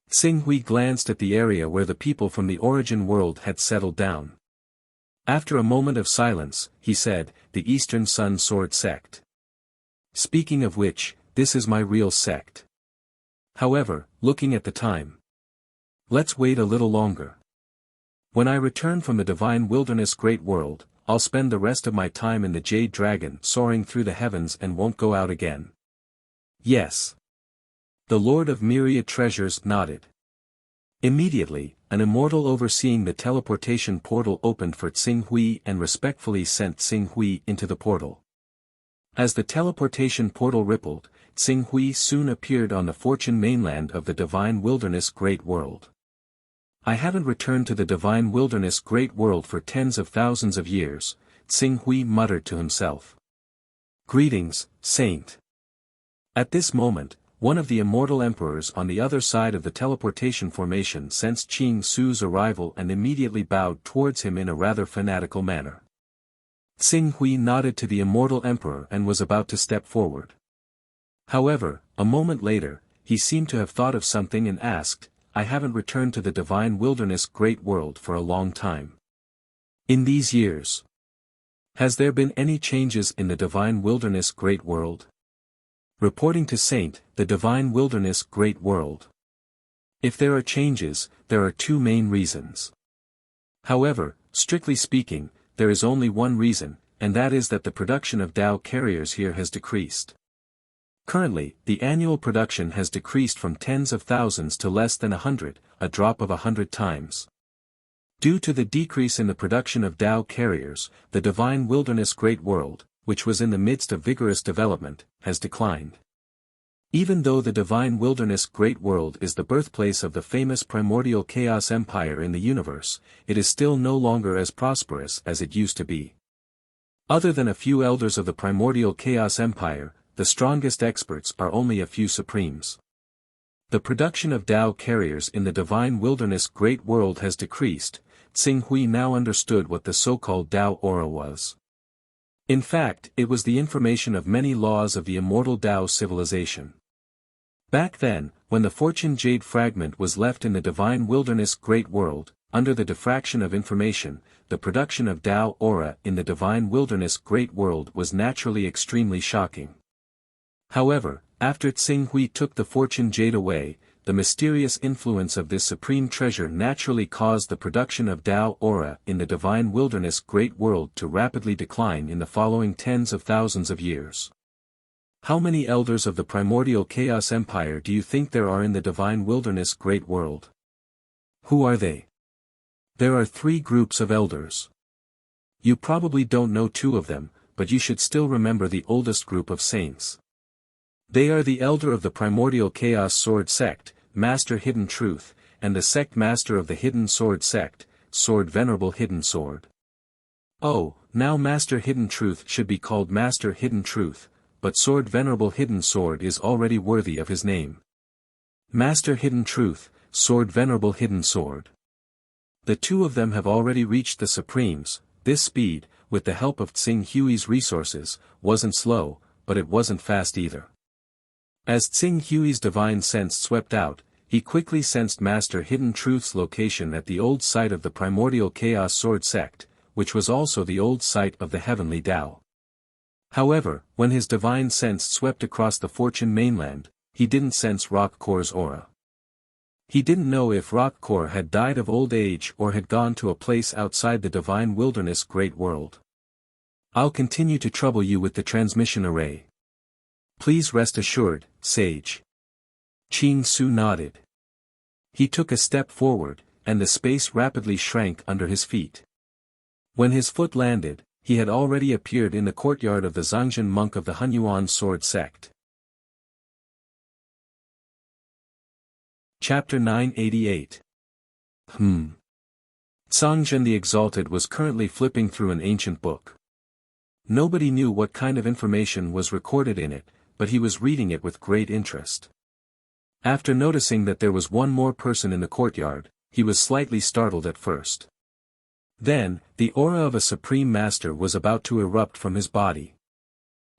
Xing Hui glanced at the area where the people from the origin world had settled down. After a moment of silence, he said, the Eastern Sun Sword Sect. Speaking of which, this is my real sect. However, looking at the time. Let's wait a little longer. When I return from the Divine Wilderness Great World, I'll spend the rest of my time in the Jade Dragon soaring through the heavens and won't go out again. Yes. The Lord of Myriad Treasures nodded. Immediately, an immortal overseeing the teleportation portal opened for Xing Hui and respectfully sent Xing Hui into the portal. As the teleportation portal rippled, Xing Hui soon appeared on the Fortune mainland of the Divine Wilderness Great World. I haven't returned to the Divine Wilderness Great World for tens of thousands of years, Xing Hui muttered to himself. Greetings, Saint. At this moment, one of the immortal emperors on the other side of the teleportation formation sensed Qing Su's arrival and immediately bowed towards him in a rather fanatical manner. Xing Hui nodded to the immortal emperor and was about to step forward. However, a moment later, he seemed to have thought of something and asked, "I haven't returned to the divine wilderness great world for a long time. In these years, has there been any changes in the divine wilderness great world?" Reporting to Saint, the divine wilderness great world. If there are changes, there are two main reasons. However, strictly speaking, there is only one reason, and that is that the production of Dao carriers here has decreased. Currently, the annual production has decreased from tens of thousands to less than 100, a drop of 100 times. Due to the decrease in the production of Dao carriers, the divine wilderness great world, which was in the midst of vigorous development, has declined. Even though the divine wilderness great world is the birthplace of the famous primordial chaos empire in the universe, it is still no longer as prosperous as it used to be. Other than a few elders of the primordial chaos empire, the strongest experts are only a few supremes. The production of Dao carriers in the divine wilderness great world has decreased. Xing Hui now understood what the so-called Dao aura was. In fact, it was the information of many laws of the immortal Dao civilization. Back then, when the fortune jade fragment was left in the divine wilderness great world, under the diffraction of information, the production of Dao aura in the divine wilderness great world was naturally extremely shocking. However, after Xing Hui took the fortune jade away, the mysterious influence of this supreme treasure naturally caused the production of Dao aura in the divine wilderness great world to rapidly decline in the following tens of thousands of years. How many elders of the primordial chaos empire do you think there are in the divine wilderness great world? Who are they? There are 3 groups of elders. You probably don't know 2 of them, but you should still remember the oldest group of saints. They are the elder of the primordial chaos sword sect, Master Hidden Truth, and the sect master of the Hidden Sword sect, Sword Venerable Hidden Sword. Oh, now Master Hidden Truth should be called Master Hidden Truth, but Sword Venerable Hidden Sword is already worthy of his name. Master Hidden Truth, Sword Venerable Hidden Sword. The 2 of them have already reached the Supremes. This speed, with the help of Xing Hui's resources, wasn't slow, but it wasn't fast either. As Xing Hui's divine sense swept out, he quickly sensed Master Hidden Truth's location at the old site of the primordial chaos sword sect, which was also the old site of the heavenly Tao. However, when his divine sense swept across the fortune mainland, he didn't sense Rock Core's aura. He didn't know if Rock Core had died of old age or had gone to a place outside the divine wilderness great world. I'll continue to trouble you with the transmission array. Please rest assured, Sage. Qing Su nodded. He took a step forward, and the space rapidly shrank under his feet. When his foot landed, he had already appeared in the courtyard of the Zhangzhen monk of the Hunyuan sword sect. Chapter 988. Zhangzhen the Exalted was currently flipping through an ancient book. Nobody knew what kind of information was recorded in it, but he was reading it with great interest. After noticing that there was one more person in the courtyard, he was slightly startled at first. Then, the aura of a supreme master was about to erupt from his body.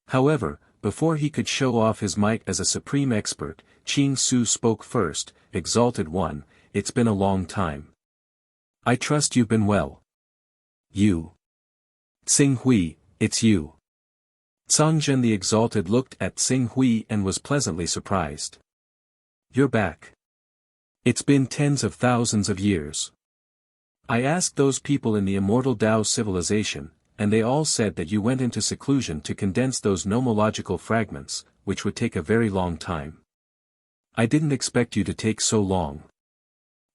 However, before he could show off his might as a supreme expert, Qing Su spoke first. Exalted One, it's been a long time. I trust you've been well. You. Xing Hui, it's you. Zhangzhen the Exalted looked at Xing Hui and was pleasantly surprised. You're back. It's been tens of thousands of years. I asked those people in the immortal Dao civilization, and they all said that you went into seclusion to condense those nomological fragments, which would take a very long time. I didn't expect you to take so long.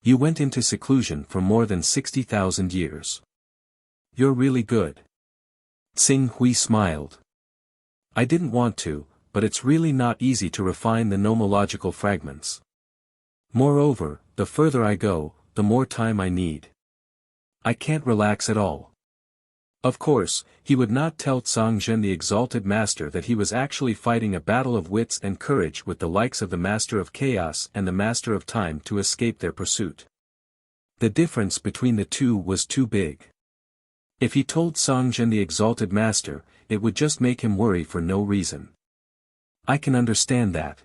You went into seclusion for more than 60,000 years. You're really good. Xing Hui smiled. I didn't want to, but it's really not easy to refine the nomological fragments. Moreover, the further I go, the more time I need. I can't relax at all. Of course, he would not tell Zhang the exalted master that he was actually fighting a battle of wits and courage with the likes of the Master of Chaos and the Master of Time to escape their pursuit. The difference between the two was too big. If he told Zhang the exalted master, it would just make him worry for no reason. I can understand that.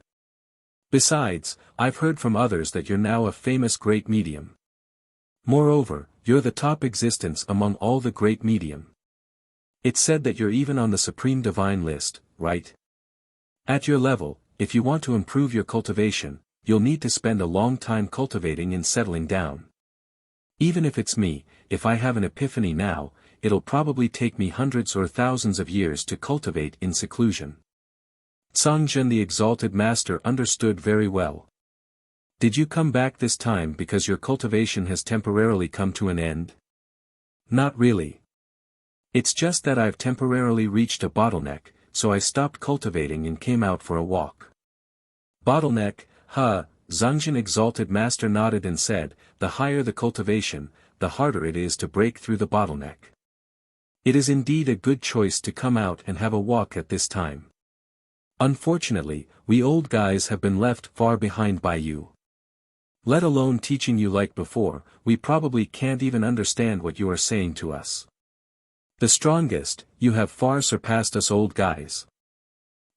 Besides, I've heard from others that you're now a famous great medium. Moreover, you're the top existence among all the great medium. It's said that you're even on the Supreme Divine list, right? At your level, if you want to improve your cultivation, you'll need to spend a long time cultivating and settling down. Even if it's me, if I have an epiphany now, it'll probably take me hundreds or thousands of years to cultivate in seclusion. Zhang the exalted master understood very well. Did you come back this time because your cultivation has temporarily come to an end? Not really. It's just that I've temporarily reached a bottleneck, so I stopped cultivating and came out for a walk. Bottleneck, huh? Zhang exalted master nodded and said, the higher the cultivation, the harder it is to break through the bottleneck. It is indeed a good choice to come out and have a walk at this time. Unfortunately, we old guys have been left far behind by you. Let alone teaching you like before, we probably can't even understand what you are saying to us. The strongest, you have far surpassed us old guys.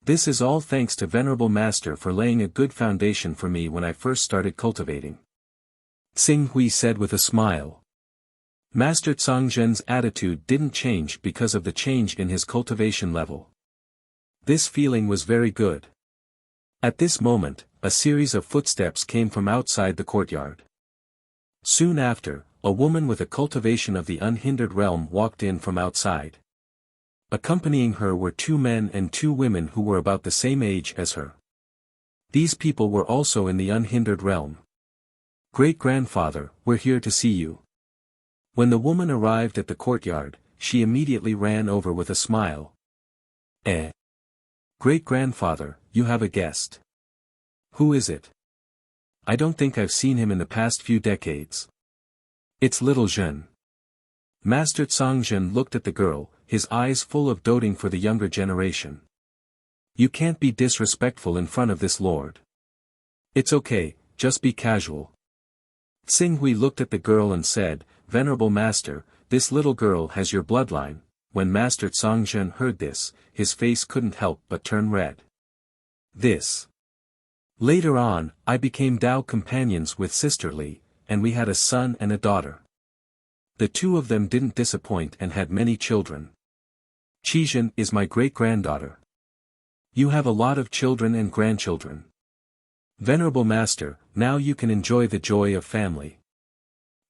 This is all thanks to Venerable Master for laying a good foundation for me when I first started cultivating. Xing Hui said with a smile. Master Zhangzhen's attitude didn't change because of the change in his cultivation level. This feeling was very good. At this moment, a series of footsteps came from outside the courtyard. Soon after, a woman with a cultivation of the unhindered realm walked in from outside. Accompanying her were 2 men and 2 women who were about the same age as her. These people were also in the unhindered realm. Great-grandfather, we're here to see you. When the woman arrived at the courtyard, she immediately ran over with a smile. Great-grandfather, you have a guest. Who is it? I don't think I've seen him in the past few decades. It's little Zhen. Master Zhangzhen looked at the girl, his eyes full of doting for the younger generation. You can't be disrespectful in front of this lord. It's okay, just be casual. Xing Hui looked at the girl and said, Venerable Master, this little girl has your bloodline. When Master Zhangzhen heard this, his face couldn't help but turn red. This. Later on, I became Dao companions with Sister Li, and we had a son and a daughter. The 2 of them didn't disappoint and had many children. Qizhen is my great-granddaughter. You have a lot of children and grandchildren. Venerable Master, now you can enjoy the joy of family.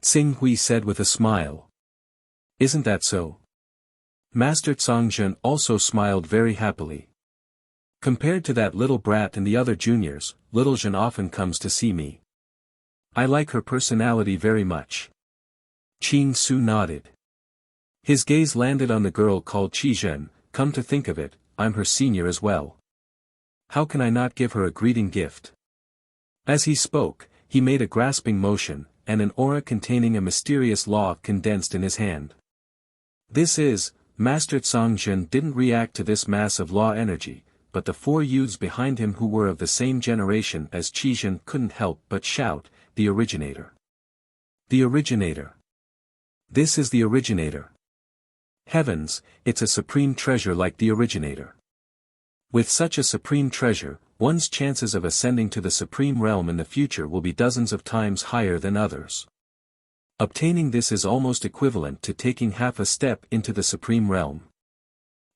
Xing Hui said with a smile. Isn't that so? Master Zhangzhen also smiled very happily. Compared to that little brat and the other juniors, little Zhen often comes to see me. I like her personality very much. Qing Su nodded. His gaze landed on the girl called Qizhen. Come to think of it, I'm her senior as well. How can I not give her a greeting gift? As he spoke, he made a grasping motion, and an aura containing a mysterious law condensed in his hand. This is, Master Zhangzhen didn't react to this mass of law energy, but the 4 youths behind him who were of the same generation as Qizhen couldn't help but shout, the originator. The originator. This is the originator. Heavens, it's a supreme treasure like the originator. With such a supreme treasure, one's chances of ascending to the supreme realm in the future will be dozens of times higher than others. Obtaining this is almost equivalent to taking half a step into the supreme realm.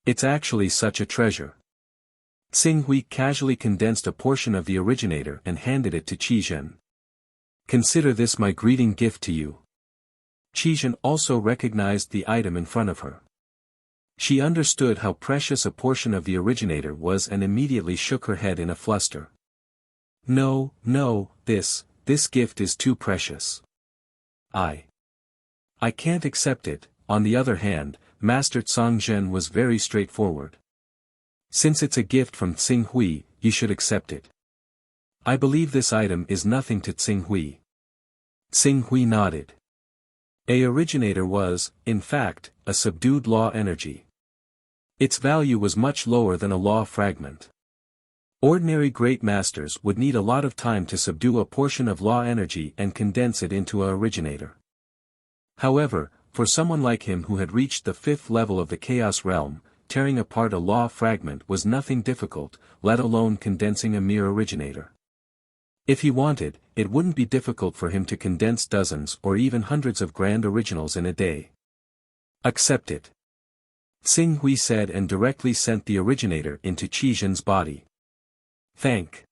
It's actually such a treasure. Xing Hui casually condensed a portion of the originator and handed it to Qizhen. Consider this my greeting gift to you. Qizhen also recognized the item in front of her. She understood how precious a portion of the originator was and immediately shook her head in a fluster. No, this gift is too precious. I can't accept it. On the other hand, Master Zhangzhen was very straightforward. Since it's a gift from Xing Hui, you should accept it. I believe this item is nothing to Xing Hui. Xing Hui nodded. A originator was, in fact, a subdued law energy. Its value was much lower than a law fragment. Ordinary great masters would need a lot of time to subdue a portion of law energy and condense it into a originator. However, for someone like him who had reached the 5th level of the Chaos Realm, tearing apart a law fragment was nothing difficult, let alone condensing a mere originator. If he wanted, it wouldn't be difficult for him to condense dozens or even hundreds of grand originals in a day. Accept it. Xing Hui said and directly sent the originator into Qi Zhen's body. Thank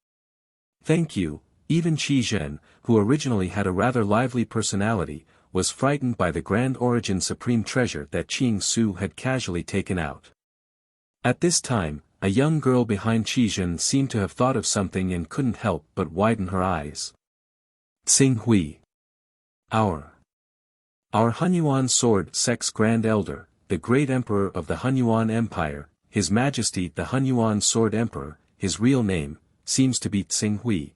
you. Even Qi Zhen, who originally had a rather lively personality, was frightened by the Grand Origin Supreme Treasure that Qing Su had casually taken out. At this time, a young girl behind Qi Zhen seemed to have thought of something and couldn't help but widen her eyes. Xing Hui. Our Hunyuan Sword Sect's Grand Elder, the Great Emperor of the Hunyuan Empire, His Majesty the Hunyuan Sword Emperor, his real name, seems to be Xing Hui.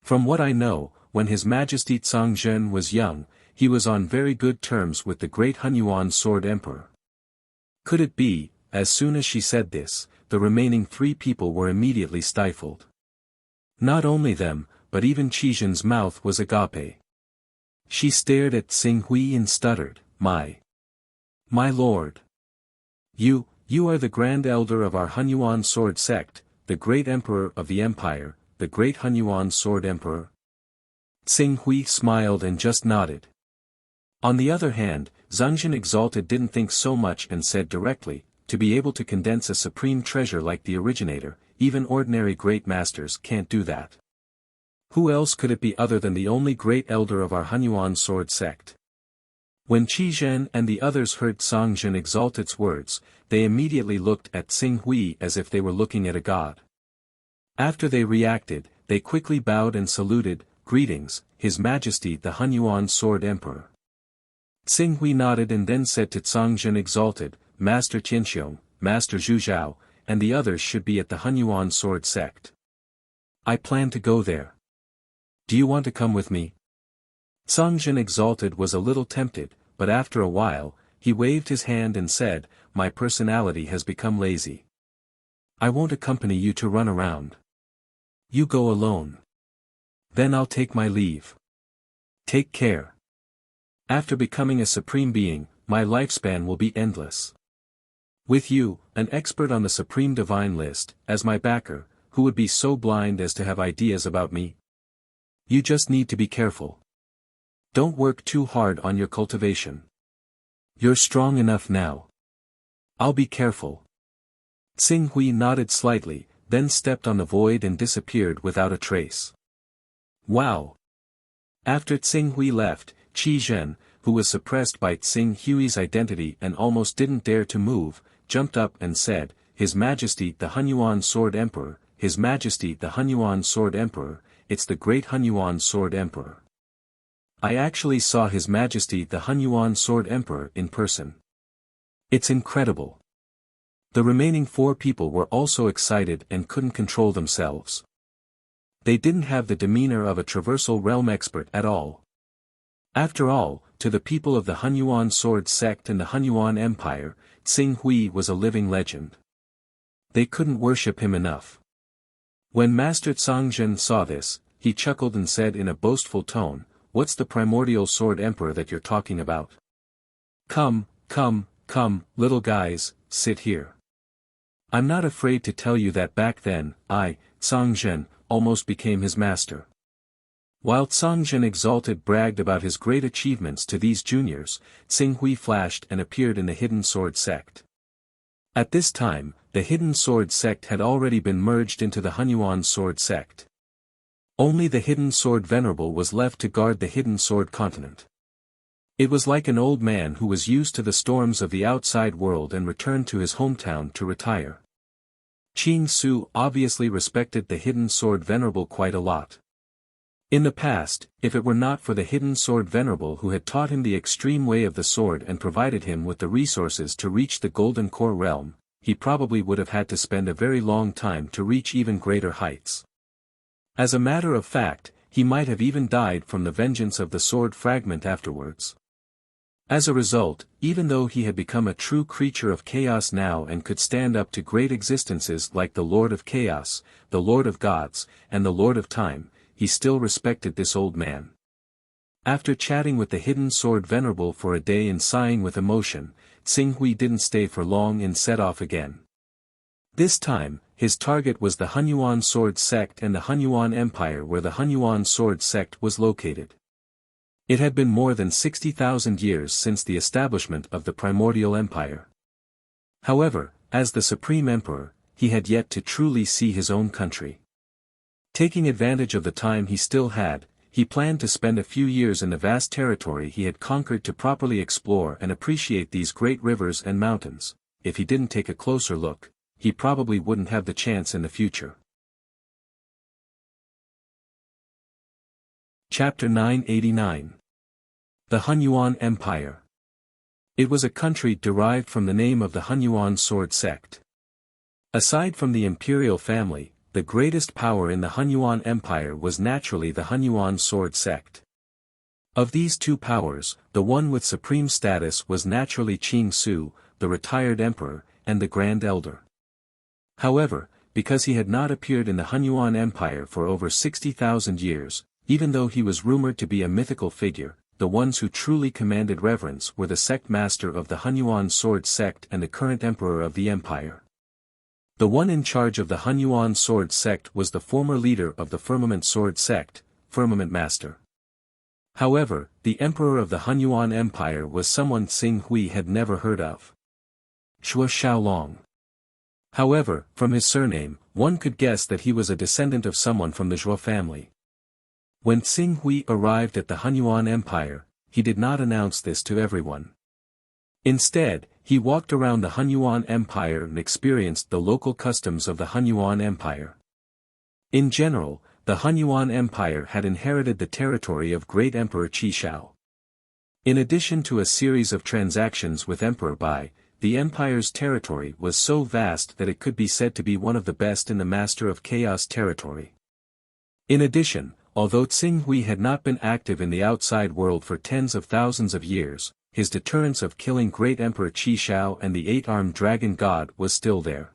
From what I know, when His Majesty Zhang was young, he was on very good terms with the Great Hunyuan Sword Emperor. Could it be, as soon as she said this, the remaining 3 people were immediately stifled. Not only them, but even Qi Zhen's mouth was agape. She stared at Xing Hui and stuttered, My lord. You are the Grand Elder of our Hunyuan Sword Sect, the Great Emperor of the Empire, the Great Hunyuan Sword Emperor? Xing Hui smiled and just nodded. On the other hand, Zhangzhen Exalted didn't think so much and said directly, to be able to condense a supreme treasure like the originator, even ordinary great masters can't do that. Who else could it be other than the only great elder of our Hunyuan Sword Sect? When Qi Zhen and the others heard Zhangzhen Exalted's words, they immediately looked at Xing Hui as if they were looking at a god. After they reacted, they quickly bowed and saluted, Greetings, His Majesty the Hunyuan Sword Emperor. Xing Hui nodded and then said to Zhangzhen Exalted, Master Qianxiong, Master Zhu Zhao, and the others should be at the Hunyuan Sword Sect. I plan to go there. Do you want to come with me? Zhangzhen Exalted was a little tempted, but after a while, he waved his hand and said, My personality has become lazy. I won't accompany you to run around. You go alone. Then I'll take my leave. Take care. After becoming a supreme being, my lifespan will be endless. With you, an expert on the Supreme Divine List, as my backer, who would be so blind as to have ideas about me? You just need to be careful. Don't work too hard on your cultivation. You're strong enough now. I'll be careful. Xing Hui nodded slightly, then stepped on the void and disappeared without a trace. Wow! After Xing Hui left, Qi Zhen, who was suppressed by Xing Hui's identity and almost didn't dare to move, jumped up and said, His Majesty the Hunyuan Sword Emperor, His Majesty the Hunyuan Sword Emperor, it's the Great Hunyuan Sword Emperor. I actually saw His Majesty the Hunyuan Sword Emperor in person. It's incredible. The remaining 4 people were also excited and couldn't control themselves. They didn't have the demeanor of a traversal realm expert at all. After all, to the people of the Hunyuan Sword Sect and the Hunyuan Empire, Xing Hui was a living legend. They couldn't worship him enough. When Master Zhangzhen saw this, he chuckled and said in a boastful tone, What's the primordial sword emperor that you're talking about? Come, little guys, sit here. I'm not afraid to tell you that back then, I, Zhangzhen, almost became his master. While Zhangzhen Exalted bragged about his great achievements to these juniors, Xing Hui flashed and appeared in the Hidden Sword Sect. At this time, the Hidden Sword Sect had already been merged into the Hunyuan Sword Sect. Only the Hidden Sword Venerable was left to guard the Hidden Sword Continent. It was like an old man who was used to the storms of the outside world and returned to his hometown to retire. Qing Su obviously respected the Hidden Sword Venerable quite a lot. In the past, if it were not for the Hidden Sword Venerable who had taught him the extreme way of the sword and provided him with the resources to reach the Golden Core realm, he probably would have had to spend a very long time to reach even greater heights. As a matter of fact, he might have even died from the vengeance of the sword fragment afterwards. As a result, even though he had become a true creature of chaos now and could stand up to great existences like the Lord of Chaos, the Lord of Gods, and the Lord of Time, he still respected this old man. After chatting with the hidden sword venerable for a day and sighing with emotion, Tsing Hui didn't stay for long and set off again. This time, his target was the Hunyuan sword sect and the Hunyuan Empire where the Hunyuan sword sect was located. It had been more than 60,000 years since the establishment of the primordial empire. However, as the supreme emperor, he had yet to truly see his own country. Taking advantage of the time he still had, he planned to spend a few years in the vast territory he had conquered to properly explore and appreciate these great rivers and mountains. If he didn't take a closer look, he probably wouldn't have the chance in the future. Chapter 989. The Hunyuan Empire. It was a country derived from the name of the Hunyuan sword sect. Aside from the imperial family, the greatest power in the Hunyuan Empire was naturally the Hunyuan sword sect. Of these two powers, the one with supreme status was naturally Qing Su, the retired emperor, and the Grand Elder. However, because he had not appeared in the Hunyuan Empire for over 60,000 years, even though he was rumored to be a mythical figure, the ones who truly commanded reverence were the sect master of the Hunyuan sword sect and the current emperor of the empire. The one in charge of the Hunyuan sword sect was the former leader of the Firmament sword sect, Firmament Master. However, the emperor of the Hunyuan Empire was someone Tsing Hui had never heard of. Xue Xiaolong. However, from his surname, one could guess that he was a descendant of someone from the Zhuo family. When Tsing Hui arrived at the Hunyuan Empire, he did not announce this to everyone. Instead, he walked around the Hunyuan Empire and experienced the local customs of the Hunyuan Empire. In general, the Hunyuan Empire had inherited the territory of Great Emperor Qishao. In addition to a series of transactions with Emperor Bai, the empire's territory was so vast that it could be said to be one of the best in the Master of Chaos territory. In addition, although Tsing Hui had not been active in the outside world for tens of thousands of years, his deterrence of killing Great Emperor Qishao and the eight-armed dragon god was still there.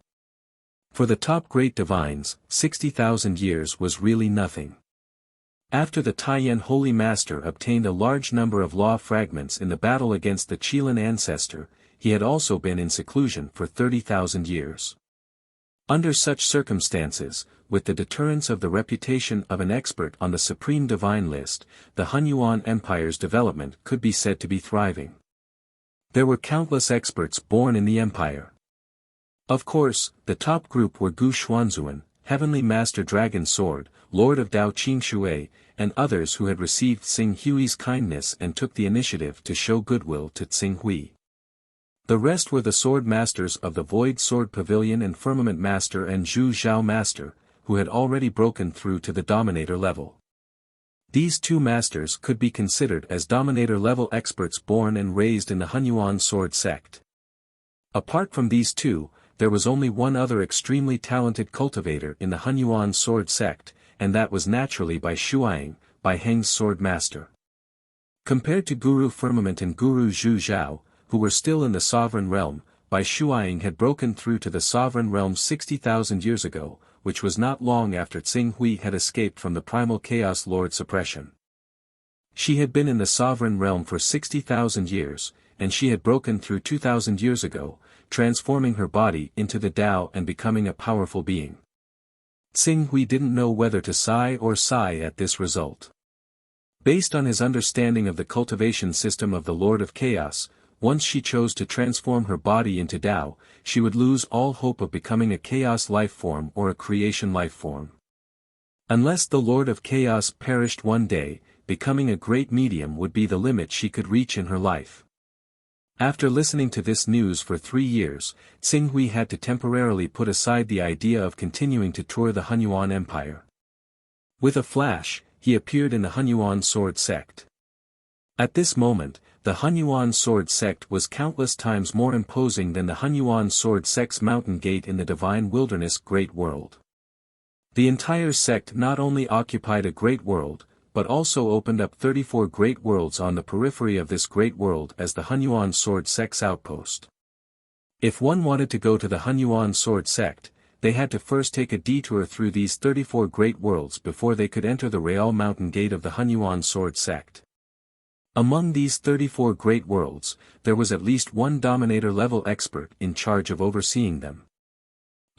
For the top great divines, 60,000 years was really nothing. After the Taiyan Holy Master obtained a large number of law fragments in the battle against the Qilin ancestor, he had also been in seclusion for 30,000 years. Under such circumstances, with the deterrence of the reputation of an expert on the Supreme Divine list, the Hunyuan Empire's development could be said to be thriving. There were countless experts born in the empire. Of course, the top group were Gu Xuanzuan, Heavenly Master Dragon Sword, Lord of Dao Qingxue, and others who had received Tsing Hui's kindness and took the initiative to show goodwill to Tsing Hui. The rest were the sword masters of the Void Sword Pavilion and Firmament Master and Zhu Zhao Master, who had already broken through to the Dominator level. These two masters could be considered as Dominator-level experts born and raised in the Hunyuan sword sect. Apart from these two, there was only one other extremely talented cultivator in the Hunyuan sword sect, and that was naturally Bai Shuang, Bai Heng's sword master. Compared to Guru Firmament and Guru Zhu Zhao, who were still in the sovereign realm, Bai Shuang had broken through to the sovereign realm 60,000 years ago, which was not long after Tsing Hui had escaped from the primal Chaos Lord suppression. She had been in the sovereign realm for 60,000 years, and she had broken through 2,000 years ago, transforming her body into the Tao and becoming a powerful being. Tsing Hui didn't know whether to sigh or sigh at this result. Based on his understanding of the cultivation system of the Lord of Chaos, once she chose to transform her body into Tao, she would lose all hope of becoming a Chaos life form or a creation life form. Unless the Lord of Chaos perished one day, becoming a great medium would be the limit she could reach in her life. After listening to this news for 3 years, Tsing Hui had to temporarily put aside the idea of continuing to tour the Hunyuan Empire. With a flash, he appeared in the Hunyuan sword sect. At this moment, the Hunyuan sword sect was countless times more imposing than the Hunyuan sword sect's mountain gate in the divine wilderness Great World. The entire sect not only occupied a great world, but also opened up 34 great worlds on the periphery of this great world as the Hunyuan sword sect's outpost. If one wanted to go to the Hunyuan sword sect, they had to first take a detour through these 34 great worlds before they could enter the Real Mountain Gate of the Hunyuan sword sect. Among these 34 great worlds, there was at least one dominator-level expert in charge of overseeing them.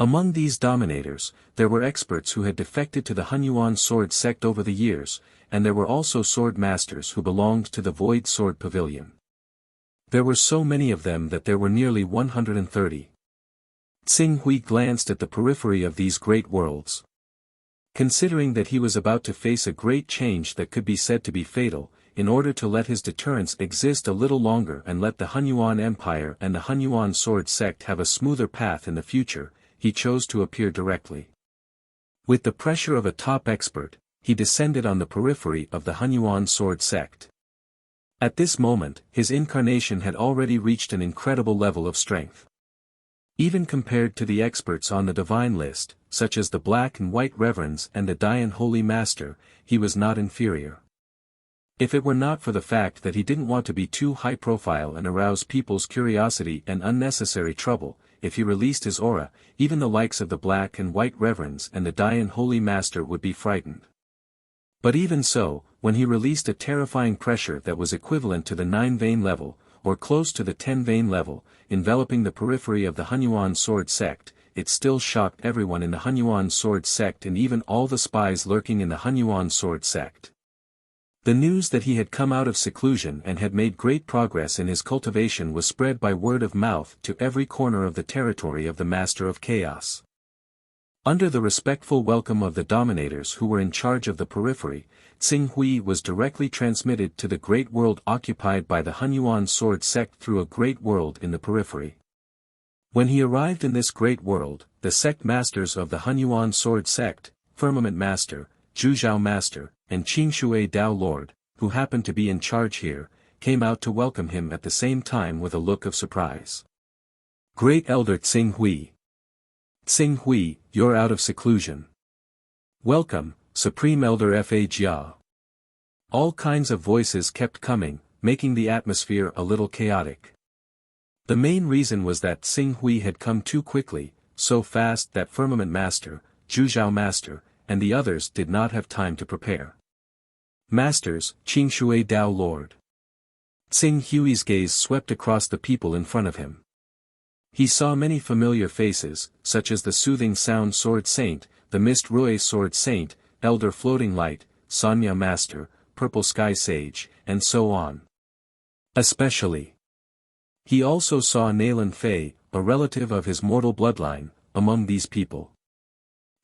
Among these dominators, there were experts who had defected to the Hunyuan sword sect over the years, and there were also sword masters who belonged to the Void Sword Pavilion. There were so many of them that there were nearly 130. Tsing Hui glanced at the periphery of these great worlds. Considering that he was about to face a great change that could be said to be fatal, in order to let his deterrence exist a little longer and let the Hunyuan Empire and the Hunyuan sword sect have a smoother path in the future, he chose to appear directly. With the pressure of a top expert, he descended on the periphery of the Hunyuan sword sect. At this moment, his incarnation had already reached an incredible level of strength. Even compared to the experts on the divine list, such as the Black and White Reverends and the Dayan Holy Master, he was not inferior. If it were not for the fact that he didn't want to be too high profile and arouse people's curiosity and unnecessary trouble, if he released his aura, even the likes of the Black and White Reverends and the Dayan Holy Master would be frightened. But even so, when he released a terrifying pressure that was equivalent to the 9-vein level, or close to the 10-vein level, enveloping the periphery of the Hunyuan sword sect, it still shocked everyone in the Hunyuan sword sect and even all the spies lurking in the Hunyuan sword sect. The news that he had come out of seclusion and had made great progress in his cultivation was spread by word of mouth to every corner of the territory of the Master of Chaos. Under the respectful welcome of the dominators who were in charge of the periphery, Tsing Hui was directly transmitted to the great world occupied by the Hunyuan sword sect through a great world in the periphery. When he arrived in this great world, the sect masters of the Hunyuan sword sect, Firmament Master, Zhuzhao Master, and Qingshui Dao Lord, who happened to be in charge here, came out to welcome him at the same time with a look of surprise. Great Elder Tsing Hui. Tsing Hui, you're out of seclusion. Welcome, Supreme Elder Fa Jia. All kinds of voices kept coming, making the atmosphere a little chaotic. The main reason was that Tsing Hui had come too quickly, so fast that Firmament Master, Zhuzhao Master, and the others did not have time to prepare. Masters, Qingshui Dao Lord. Tsing Hui's gaze swept across the people in front of him. He saw many familiar faces, such as the Soothing Sound Sword Saint, the Mist Rui Sword Saint, Elder Floating Light, Sanya Master, Purple Sky Sage, and so on. Especially. He also saw Nalan Fei, a relative of his mortal bloodline, among these people.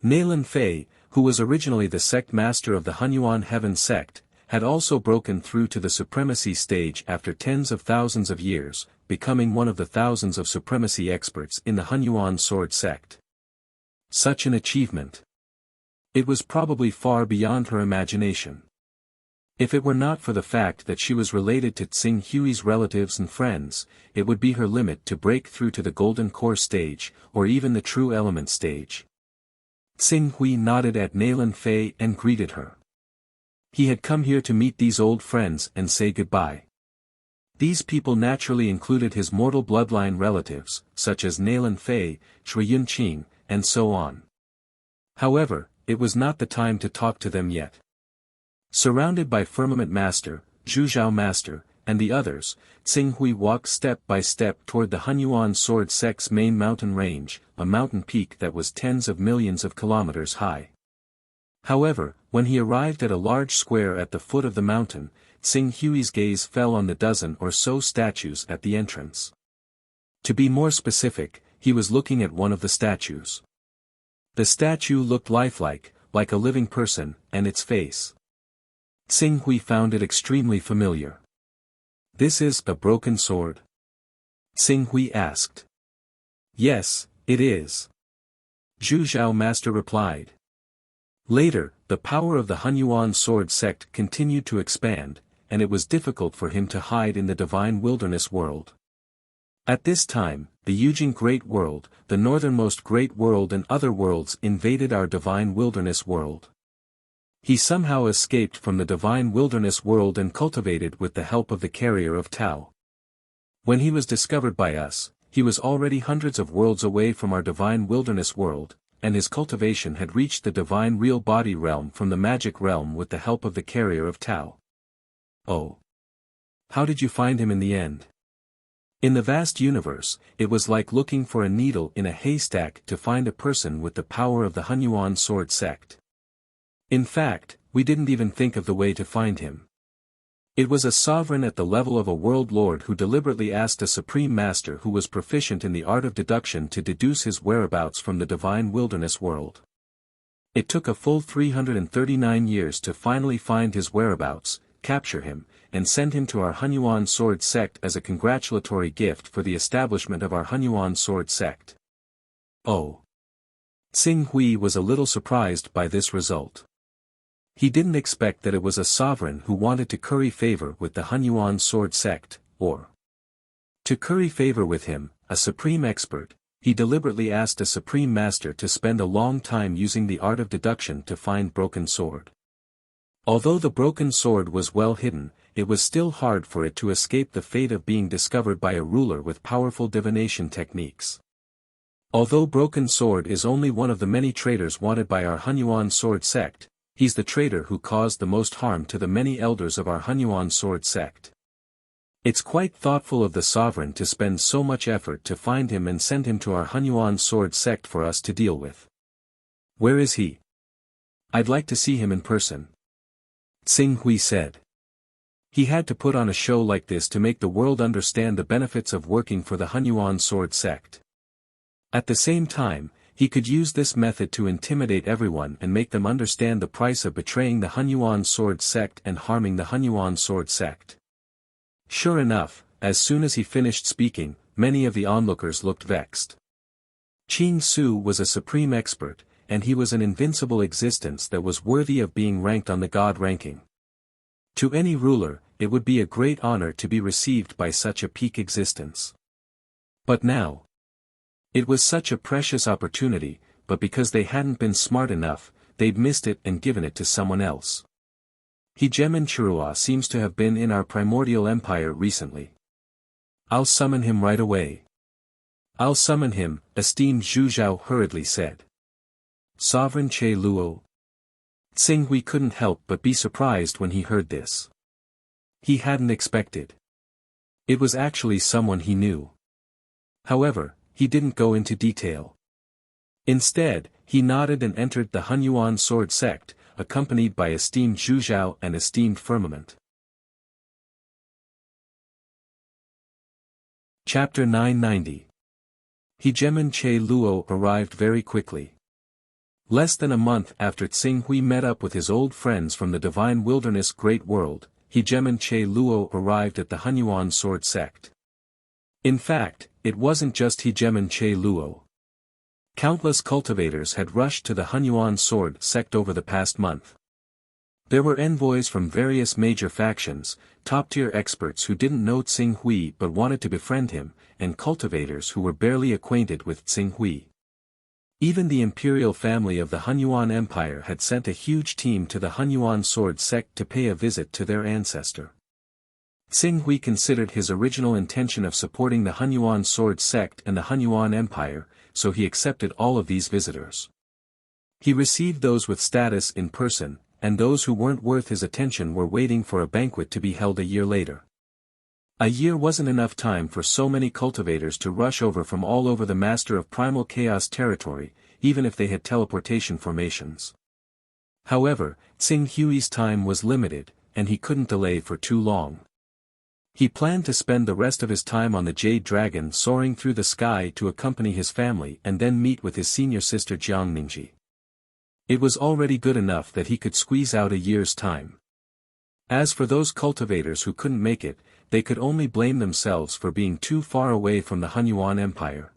Nalan Fei, who was originally the sect master of the Hunyuan Heaven sect, had also broken through to the supremacy stage after tens of thousands of years, becoming one of the thousands of supremacy experts in the Hunyuan sword sect. Such an achievement. It was probably far beyond her imagination. If it were not for the fact that she was related to Tsing Hui's relatives and friends, it would be her limit to break through to the Golden Core stage, or even the True Element stage. Tsing Hui nodded at Nalan Fei and greeted her. He had come here to meet these old friends and say goodbye. These people naturally included his mortal bloodline relatives, such as Nalan Fei, Shui Yunqing, and so on. However, it was not the time to talk to them yet. Surrounded by Firmament Master, Zhuzhao Master, and the others, Tsing Hui walked step by step toward the Hunyuan sword sect's main mountain range, a mountain peak that was tens of millions of kilometers high. However, when he arrived at a large square at the foot of the mountain, Tsing Hui's gaze fell on the dozen or so statues at the entrance. To be more specific, he was looking at one of the statues. The statue looked lifelike, like a living person, and its face. Tsing Hui found it extremely familiar. This is a broken sword? Tsing Hui asked. Yes, it is. Zhuzhao Master replied. Later, the power of the Hunyuan sword sect continued to expand, and it was difficult for him to hide in the divine wilderness world. At this time, the Yujing Great World, the northernmost Great World and other worlds invaded our divine wilderness world. He somehow escaped from the divine wilderness world and cultivated with the help of the carrier of Tao. When he was discovered by us, he was already hundreds of worlds away from our divine wilderness world, and his cultivation had reached the divine real body realm from the magic realm with the help of the carrier of Tao. Oh! How did you find him in the end? In the vast universe, it was like looking for a needle in a haystack to find a person with the power of the Hunyuan sword sect. In fact, we didn't even think of the way to find him. It was a sovereign at the level of a world lord who deliberately asked a supreme master who was proficient in the art of deduction to deduce his whereabouts from the divine wilderness world. It took a full 339 years to finally find his whereabouts, capture him, and send him to our Hunyuan sword sect as a congratulatory gift for the establishment of our Hunyuan sword sect. Oh! Tsing Hui was a little surprised by this result. He didn't expect that it was a sovereign who wanted to curry favor with the Hunyuan sword sect, or to curry favor with him, a supreme expert. He deliberately asked a supreme master to spend a long time using the art of deduction to find broken sword. Although the broken sword was well hidden, it was still hard for it to escape the fate of being discovered by a ruler with powerful divination techniques. Although broken sword is only one of the many traitors wanted by our Hunyuan sword sect, he's the traitor who caused the most harm to the many elders of our Hunyuan sword sect. It's quite thoughtful of the sovereign to spend so much effort to find him and send him to our Hunyuan sword sect for us to deal with. Where is he? I'd like to see him in person. Tsing Hui said. He had to put on a show like this to make the world understand the benefits of working for the Hunyuan sword sect. At the same time, he could use this method to intimidate everyone and make them understand the price of betraying the Hunyuan sword sect and harming the Hunyuan sword sect. Sure enough, as soon as he finished speaking, many of the onlookers looked vexed. Qing Su was a supreme expert, and he was an invincible existence that was worthy of being ranked on the god ranking. To any ruler, it would be a great honor to be received by such a peak existence. But now, it was such a precious opportunity, but because they hadn't been smart enough, they'd missed it and given it to someone else. Hegemen Chirua seems to have been in our primordial empire recently. I'll summon him right away. I'll summon him, esteemed Zhu Zhao hurriedly said. Sovereign Che Luo. Tsing Hui couldn't help but be surprised when he heard this. He hadn't expected. It was actually someone he knew. However, he didn't go into detail. Instead, he nodded and entered the Hunyuan sword sect, accompanied by esteemed Zhu Zhao and esteemed Firmament. Chapter 990. Hegemen Che Luo arrived very quickly. Less than a month after Tsing Hui met up with his old friends from the divine wilderness great world, Hegemen Che Luo arrived at the Hunyuan sword sect. In fact, it wasn't just Hegemen Che Luo. Countless cultivators had rushed to the Hunyuan sword sect over the past month. There were envoys from various major factions, top-tier experts who didn't know Tsing Hui but wanted to befriend him, and cultivators who were barely acquainted with Tsing Hui. Even the imperial family of the Hunyuan Empire had sent a huge team to the Hunyuan sword sect to pay a visit to their ancestor. Tsing Hui considered his original intention of supporting the Hunyuan sword sect and the Hunyuan Empire, so he accepted all of these visitors. He received those with status in person, and those who weren't worth his attention were waiting for a banquet to be held a year later. A year wasn't enough time for so many cultivators to rush over from all over the Master of Primal Chaos territory, even if they had teleportation formations. However, Tsing Hui's time was limited, and he couldn't delay for too long. He planned to spend the rest of his time on the Jade Dragon soaring through the sky to accompany his family and then meet with his senior sister Jiang Ningji. It was already good enough that he could squeeze out a year's time. As for those cultivators who couldn't make it, they could only blame themselves for being too far away from the Hunyuan Empire.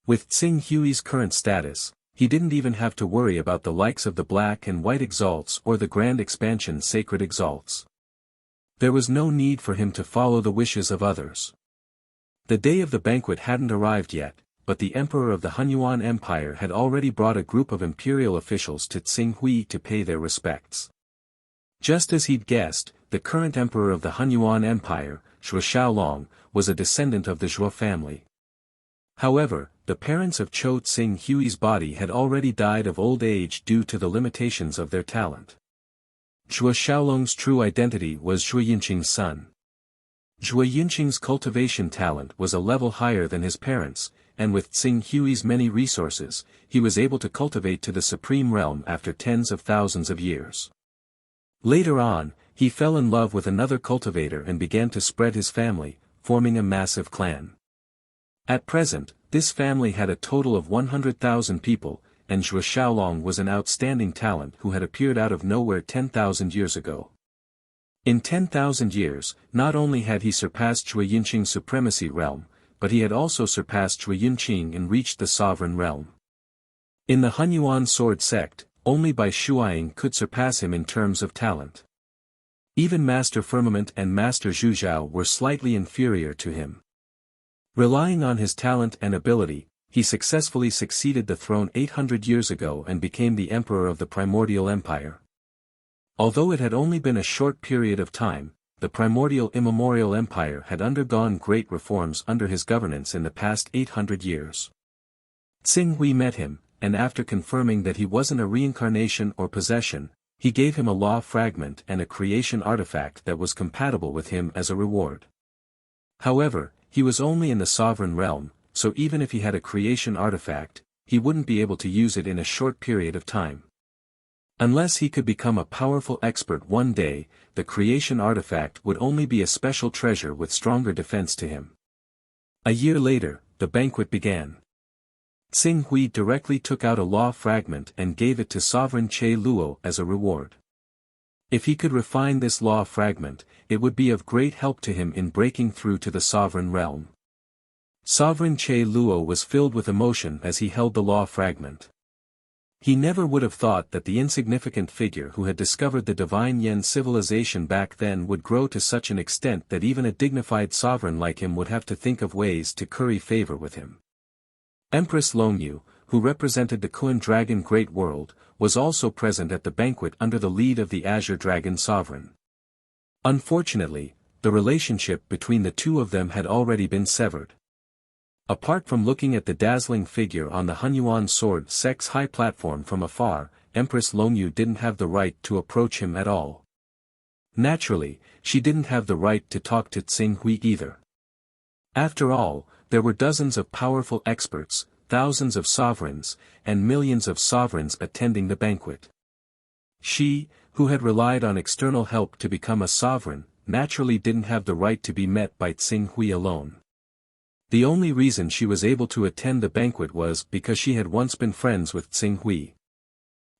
With Tsing Hui's current status, he didn't even have to worry about the likes of the Black and White Exalts or the Grand Expansion Sacred Exalts. There was no need for him to follow the wishes of others. The day of the banquet hadn't arrived yet, but the emperor of the Hunyuan Empire had already brought a group of imperial officials to Tsinghui to pay their respects. Just as he'd guessed, the current emperor of the Hunyuan Empire, Zhuo Xiaolong, was a descendant of the Zhuo family. However, the parents of Cho Tsinghui's body had already died of old age due to the limitations of their talent. Zhuo Xiaolong's true identity was Zhuo Yinqing's son. Zhuo Yinqing's cultivation talent was a level higher than his parents', and with Tsinghui's many resources, he was able to cultivate to the supreme realm after tens of thousands of years. Later on, he fell in love with another cultivator and began to spread his family, forming a massive clan. At present, this family had a total of 100,000 people, and Zhuo Xiaolong was an outstanding talent who had appeared out of nowhere 10,000 years ago. In 10,000 years, not only had he surpassed Zhuo Yinqing's supremacy realm, but he had also surpassed Zhuo Yinqing and reached the sovereign realm. In the Hunyuan sword sect, only Bai Shuaiying could surpass him in terms of talent. Even Master Firmament and Master Zhuzhao were slightly inferior to him. Relying on his talent and ability, he successfully succeeded the throne 800 years ago and became the emperor of the primordial empire. Although it had only been a short period of time, the primordial immemorial empire had undergone great reforms under his governance in the past 800 years. Tsinghui met him, and after confirming that he wasn't a reincarnation or possession, he gave him a law fragment and a creation artifact that was compatible with him as a reward. However, he was only in the sovereign realm, so even if he had a creation artifact, he wouldn't be able to use it in a short period of time. Unless he could become a powerful expert one day, the creation artifact would only be a special treasure with stronger defense to him. A year later, the banquet began. Tsinghui directly took out a law fragment and gave it to Sovereign Che Luo as a reward. If he could refine this law fragment, it would be of great help to him in breaking through to the sovereign realm. Sovereign Che Luo was filled with emotion as he held the law fragment. He never would have thought that the insignificant figure who had discovered the divine Yen civilization back then would grow to such an extent that even a dignified sovereign like him would have to think of ways to curry favor with him. Empress Longyu, who represented the Kun Dragon Great World, was also present at the banquet under the lead of the Azure Dragon Sovereign. Unfortunately, the relationship between the two of them had already been severed. Apart from looking at the dazzling figure on the Hunyuan sword sect's high platform from afar, Empress Longyu didn't have the right to approach him at all. Naturally, she didn't have the right to talk to Tsinghui either. After all, there were dozens of powerful experts, thousands of sovereigns, and millions of sovereigns attending the banquet. She, who had relied on external help to become a sovereign, naturally didn't have the right to be met by Tsinghui alone. The only reason she was able to attend the banquet was because she had once been friends with Tsinghui.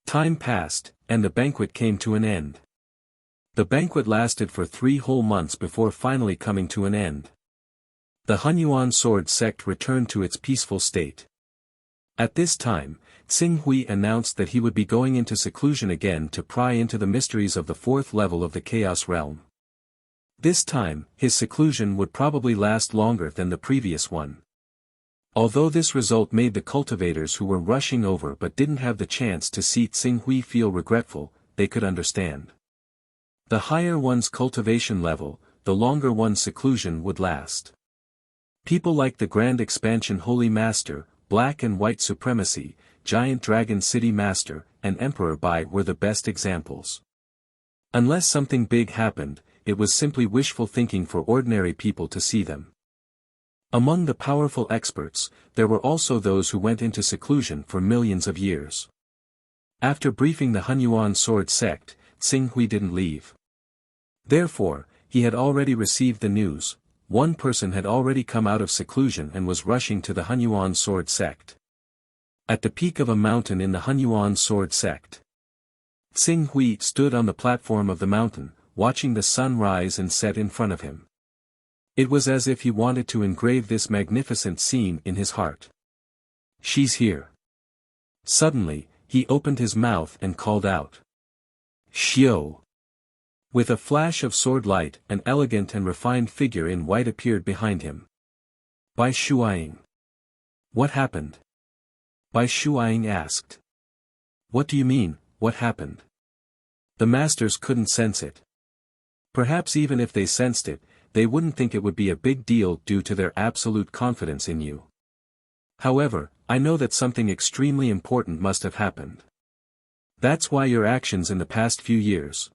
Time passed, and the banquet came to an end. The banquet lasted for 3 whole months before finally coming to an end. The Hunyuan sword sect returned to its peaceful state. At this time, Tsinghui announced that he would be going into seclusion again to pry into the mysteries of the 4th level of the Chaos Realm. This time, his seclusion would probably last longer than the previous one. Although this result made the cultivators who were rushing over but didn't have the chance to see Tsinghui feel regretful, they could understand. The higher one's cultivation level, the longer one's seclusion would last. People like the Grand Expansion Holy Master, Black and White Supremacy, Giant Dragon City Master, and Emperor Bai were the best examples. Unless something big happened, it was simply wishful thinking for ordinary people to see them. Among the powerful experts, there were also those who went into seclusion for millions of years. After briefing the Hunyuan sword sect, Tsinghui didn't leave. Therefore, he had already received the news. One person had already come out of seclusion and was rushing to the Hunyuan sword sect. At the peak of a mountain in the Hunyuan sword sect, Tsinghui stood on the platform of the mountain, watching the sun rise and set in front of him. It was as if he wanted to engrave this magnificent scene in his heart. "She's here." Suddenly, he opened his mouth and called out, "Xiao!" With a flash of sword light, an elegant and refined figure in white appeared behind him. Bai Shuaiying. What happened? Bai Shuaing asked. What do you mean, what happened? The masters couldn't sense it. Perhaps even if they sensed it, they wouldn't think it would be a big deal due to their absolute confidence in you. However, I know that something extremely important must have happened. That's why your actions in the past few years.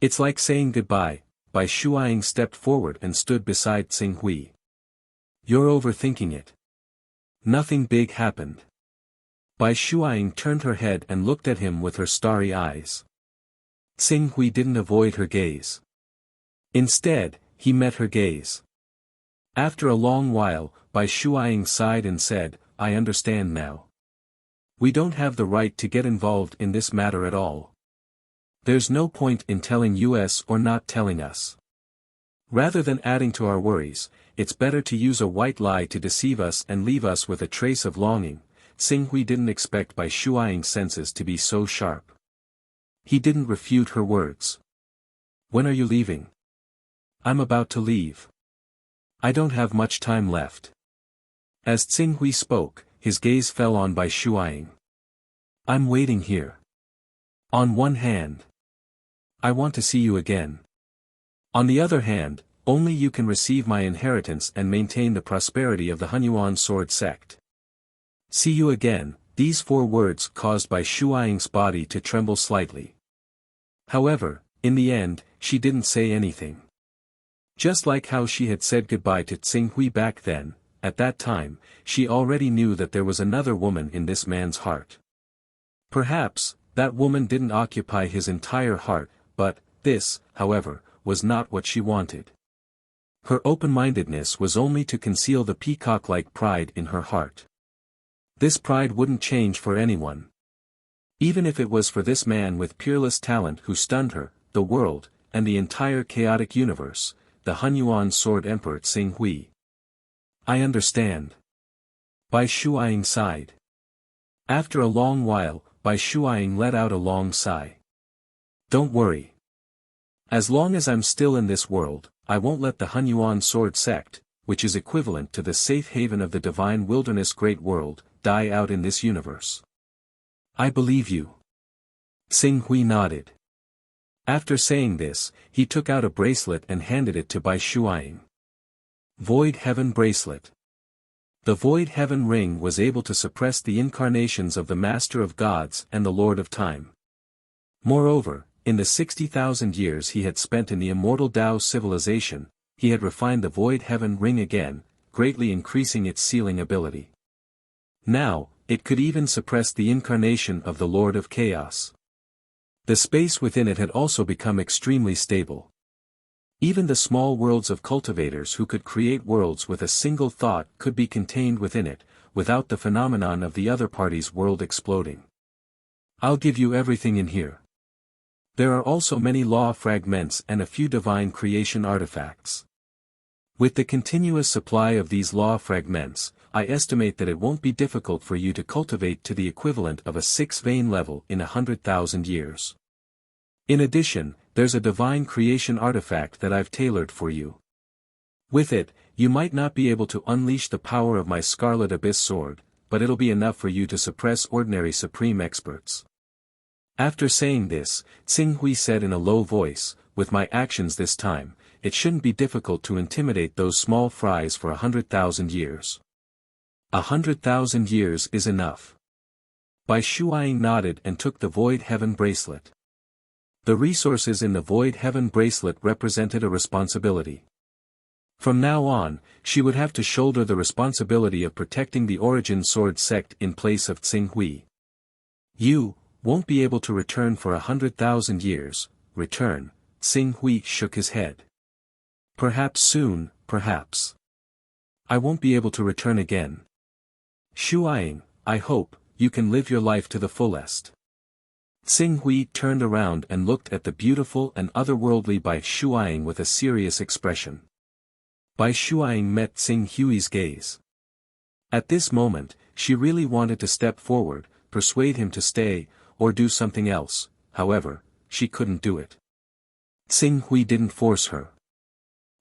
It's like saying goodbye. Bai Shuaing stepped forward and stood beside Tsing Hui. You're overthinking it. Nothing big happened. Bai Shuaing turned her head and looked at him with her starry eyes. Tsing Hui didn't avoid her gaze. Instead, he met her gaze. After a long while, Bai Shuaing sighed and said, I understand now. We don't have the right to get involved in this matter at all. There's no point in telling us or not telling us. Rather than adding to our worries, it's better to use a white lie to deceive us and leave us with a trace of longing. Tsing Hui didn't expect Bai Shuaing's senses to be so sharp. He didn't refute her words. When are you leaving? I'm about to leave. I don't have much time left. As Tsing Hui spoke, his gaze fell on Bai Shuaing. I'm waiting here. On one hand, I want to see you again. On the other hand, only you can receive my inheritance and maintain the prosperity of the Hunyuan sword sect. See you again. These 4 words caused Bai Shuaing's body to tremble slightly. However, in the end, she didn't say anything. Just like how she had said goodbye to Tsing Hui back then, at that time, she already knew that there was another woman in this man's heart. Perhaps, that woman didn't occupy his entire heart, but, this, however, was not what she wanted. Her open-mindedness was only to conceal the peacock-like pride in her heart. This pride wouldn't change for anyone. Even if it was for this man with peerless talent who stunned her, the world, and the entire chaotic universe, the Hunyuan Sword Emperor Tsing Hui. I understand. Bai Shuaing sighed. After a long while, Bai Shuaing let out a long sigh. Don't worry. As long as I'm still in this world, I won't let the Hunyuan Sword Sect, which is equivalent to the safe haven of the divine wilderness great world, die out in this universe. I believe you. Tsing Hui nodded. After saying this, he took out a bracelet and handed it to Bai Shuaing. Void Heaven Bracelet. The Void Heaven Ring was able to suppress the incarnations of the Master of Gods and the Lord of Time. Moreover, in the 60,000 years he had spent in the immortal Tao civilization, he had refined the Void Heaven Ring again, greatly increasing its sealing ability. Now, it could even suppress the incarnation of the Lord of Chaos. The space within it had also become extremely stable. Even the small worlds of cultivators who could create worlds with a single thought could be contained within it, without the phenomenon of the other party's world exploding. I'll give you everything in here. There are also many law fragments and a few divine creation artifacts. With the continuous supply of these law fragments, I estimate that it won't be difficult for you to cultivate to the equivalent of a 6-vein level in 100,000 years. In addition, there's a divine creation artifact that I've tailored for you. With it, you might not be able to unleash the power of my Scarlet Abyss sword, but it'll be enough for you to suppress ordinary supreme experts. After saying this, Tsing Hui said in a low voice, with my actions this time, it shouldn't be difficult to intimidate those small fries for 100,000 years. 100,000 years is enough. Bai Shuaing nodded and took the Void Heaven Bracelet. The resources in the Void Heaven Bracelet represented a responsibility. From now on, she would have to shoulder the responsibility of protecting the Origin Sword Sect in place of Tsing Hui. You won't be able to return for 100,000 years. Return? Tsing Hui shook his head. Perhaps soon, perhaps. I won't be able to return again. Shuaing, I hope you can live your life to the fullest. Tsing Hui turned around and looked at the beautiful and otherworldly Bai Shuaing with a serious expression. Bai Shuaing met Tsing Hui's gaze. At this moment, she really wanted to step forward, persuade him to stay, or do something else. However, she couldn't do it. Tsing Hui didn't force her.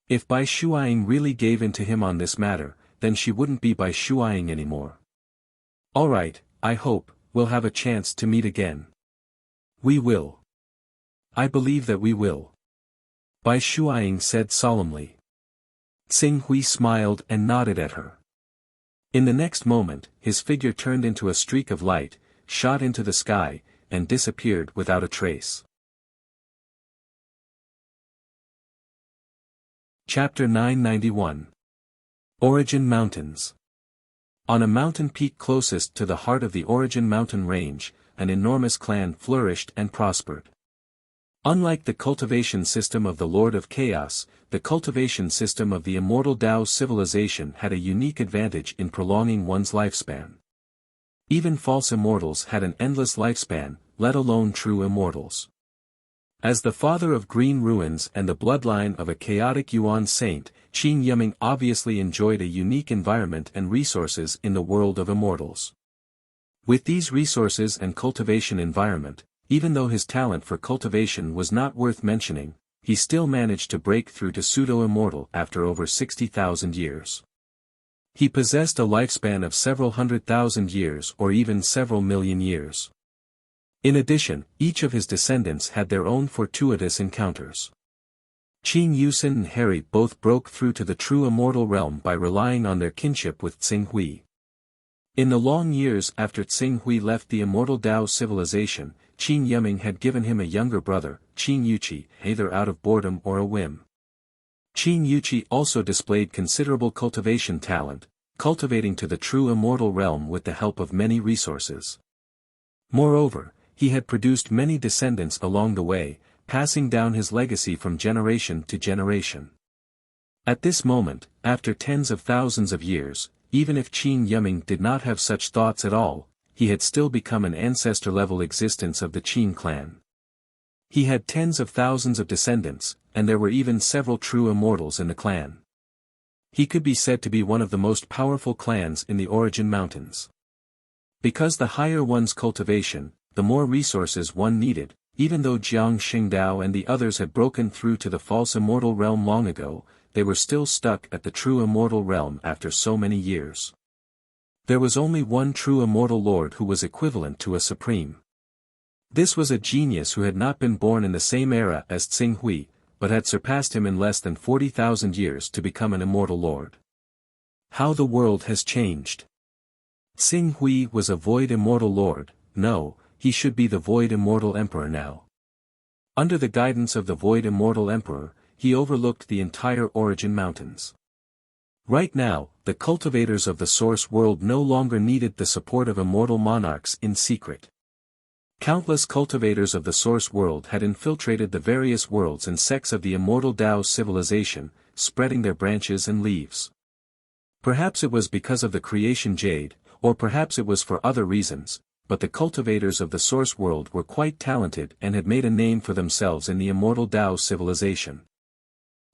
If Bai Shuaing really gave in to him on this matter, then she wouldn't be by Shuaing anymore. Alright, I hope we'll have a chance to meet again. We will. I believe that we will. Bai Shuaing said solemnly. Xing Hui smiled and nodded at her. In the next moment, his figure turned into a streak of light, shot into the sky, and disappeared without a trace. Chapter 991. Origin Mountains. On a mountain peak closest to the heart of the Origin Mountain Range, an enormous clan flourished and prospered. Unlike the cultivation system of the Lord of Chaos, the cultivation system of the immortal Tao civilization had a unique advantage in prolonging one's lifespan. Even false immortals had an endless lifespan, let alone true immortals. As the father of Green Ruins and the bloodline of a chaotic Yuan saint, Qin Yiming obviously enjoyed a unique environment and resources in the world of immortals. With these resources and cultivation environment, even though his talent for cultivation was not worth mentioning, he still managed to break through to pseudo-immortal after over 60,000 years. He possessed a lifespan of several 100,000 years or even several million years. In addition, each of his descendants had their own fortuitous encounters. Qin Yusin and Harry both broke through to the true immortal realm by relying on their kinship with Xing Hui. In the long years after Xing Hui left the immortal Tao civilization, Qin Yiming had given him a younger brother, Qin Yuqi, either out of boredom or a whim. Qin Yuqi also displayed considerable cultivation talent, cultivating to the true immortal realm with the help of many resources. Moreover, he had produced many descendants along the way, passing down his legacy from generation to generation. At this moment, after tens of thousands of years, even if Qin Yiming did not have such thoughts at all, he had still become an ancestor-level existence of the Qin clan. He had tens of thousands of descendants, and there were even several true immortals in the clan. He could be said to be one of the most powerful clans in the Origin Mountains. Because the higher one's cultivation, the more resources one needed, even though Jiang Xingdao and the others had broken through to the false immortal realm long ago, they were still stuck at the true immortal realm after so many years. There was only one true immortal lord who was equivalent to a supreme. This was a genius who had not been born in the same era as Xing Hui, but had surpassed him in less than 40,000 years to become an immortal lord. How the world has changed. Xing Hui was a void immortal lord, no, he should be the void immortal emperor now. Under the guidance of the void immortal emperor, he overlooked the entire Origin Mountains. Right now, the cultivators of the source world no longer needed the support of immortal monarchs in secret. Countless cultivators of the source world had infiltrated the various worlds and sects of the immortal Tao civilization, spreading their branches and leaves. Perhaps it was because of the creation jade, or perhaps it was for other reasons, but the cultivators of the source world were quite talented and had made a name for themselves in the immortal Tao civilization.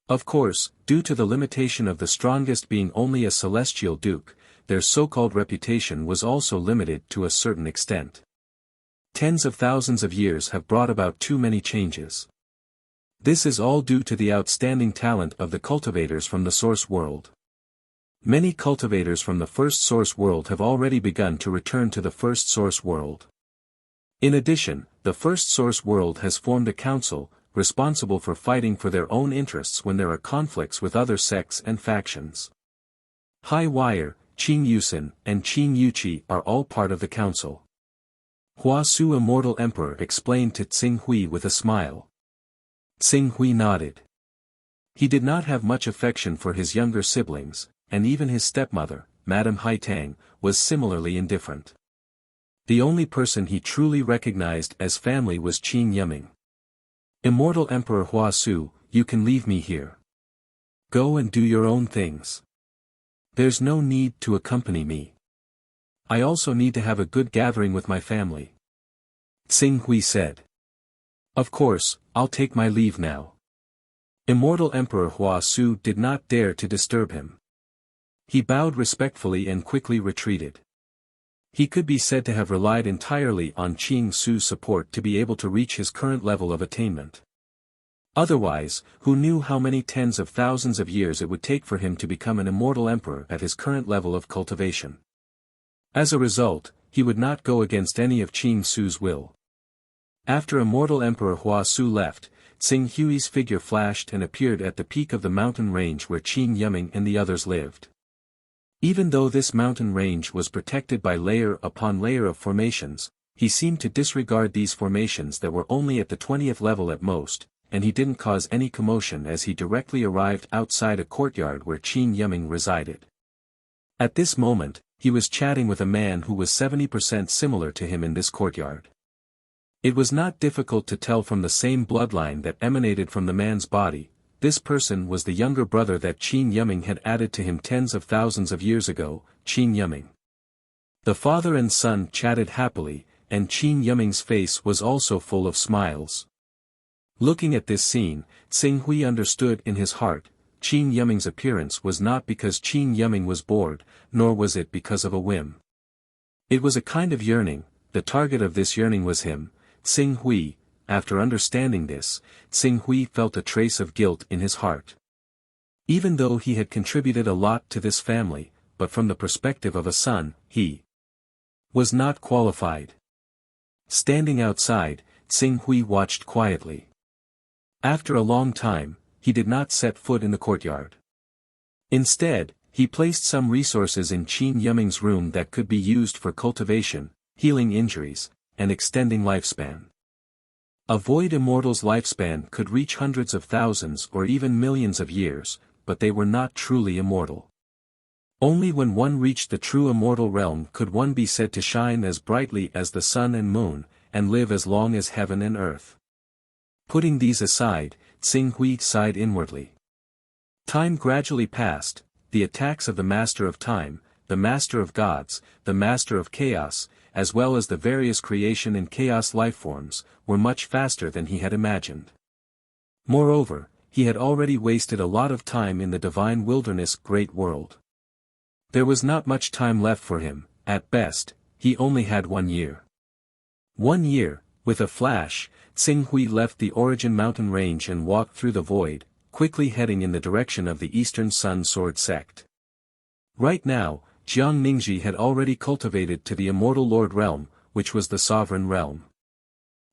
Of course, due to the limitation of the strongest being only a celestial duke, their so-called reputation was also limited to a certain extent. Tens of thousands of years have brought about too many changes. This is all due to the outstanding talent of the cultivators from the source world. Many cultivators from the first source world have already begun to return to the first source world. In addition, the first source world has formed a council, responsible for fighting for their own interests when there are conflicts with other sects and factions. High Wire, Qin Yusin, and Qin Yuqi are all part of the council. Hua Su Immortal Emperor explained to Xing Hui with a smile. Xing Hui nodded. He did not have much affection for his younger siblings, and even his stepmother, Madame Haitang, was similarly indifferent. The only person he truly recognized as family was Qin Yiming. Immortal Emperor Hua Su, you can leave me here. Go and do your own things. There's no need to accompany me. I also need to have a good gathering with my family. Xing Hui said. Of course, I'll take my leave now. Immortal Emperor Hua Su did not dare to disturb him. He bowed respectfully and quickly retreated. He could be said to have relied entirely on Qing Su's support to be able to reach his current level of attainment. Otherwise, who knew how many tens of thousands of years it would take for him to become an immortal emperor at his current level of cultivation. As a result, he would not go against any of Qin Su's will. After immortal Emperor Hua Su left, Tsing Hui's figure flashed and appeared at the peak of the mountain range where Qin Yiming and the others lived. Even though this mountain range was protected by layer upon layer of formations, he seemed to disregard these formations that were only at the 20th level at most, and he didn't cause any commotion as he directly arrived outside a courtyard where Qin Yiming resided. At this moment, he was chatting with a man who was 70% similar to him in this courtyard. It was not difficult to tell from the same bloodline that emanated from the man's body. This person was the younger brother that Qin Yiming had added to him tens of thousands of years ago, Qin Yiming. The father and son chatted happily, and Qin Yiming's face was also full of smiles. Looking at this scene, Tsing Hui understood in his heart, Qin Yiming's appearance was not because Qin Yiming was bored, nor was it because of a whim. It was a kind of yearning. The target of this yearning was him, Tsing Hui. After understanding this, Tsing Hui felt a trace of guilt in his heart. Even though he had contributed a lot to this family, but from the perspective of a son, he was not qualified. Standing outside, Tsing Hui watched quietly. After a long time, he did not set foot in the courtyard. Instead, he placed some resources in Qin Yiming's room that could be used for cultivation, healing injuries, and extending lifespan. A void immortal's lifespan could reach hundreds of thousands or even millions of years, but they were not truly immortal. Only when one reached the true immortal realm could one be said to shine as brightly as the sun and moon, and live as long as heaven and earth. Putting these aside, Tsing Hui sighed inwardly. Time gradually passed. The attacks of the Master of Time, the Master of Gods, the Master of Chaos, as well as the various creation and chaos lifeforms, were much faster than he had imagined. Moreover, he had already wasted a lot of time in the divine wilderness great world. There was not much time left for him. At best, he only had 1 year. 1 year, with a flash, Tsing Hui left the Origin mountain range and walked through the void, quickly heading in the direction of the Eastern Sun Sword sect. Right now, Jiang Ningji had already cultivated to the Immortal Lord realm, which was the sovereign realm.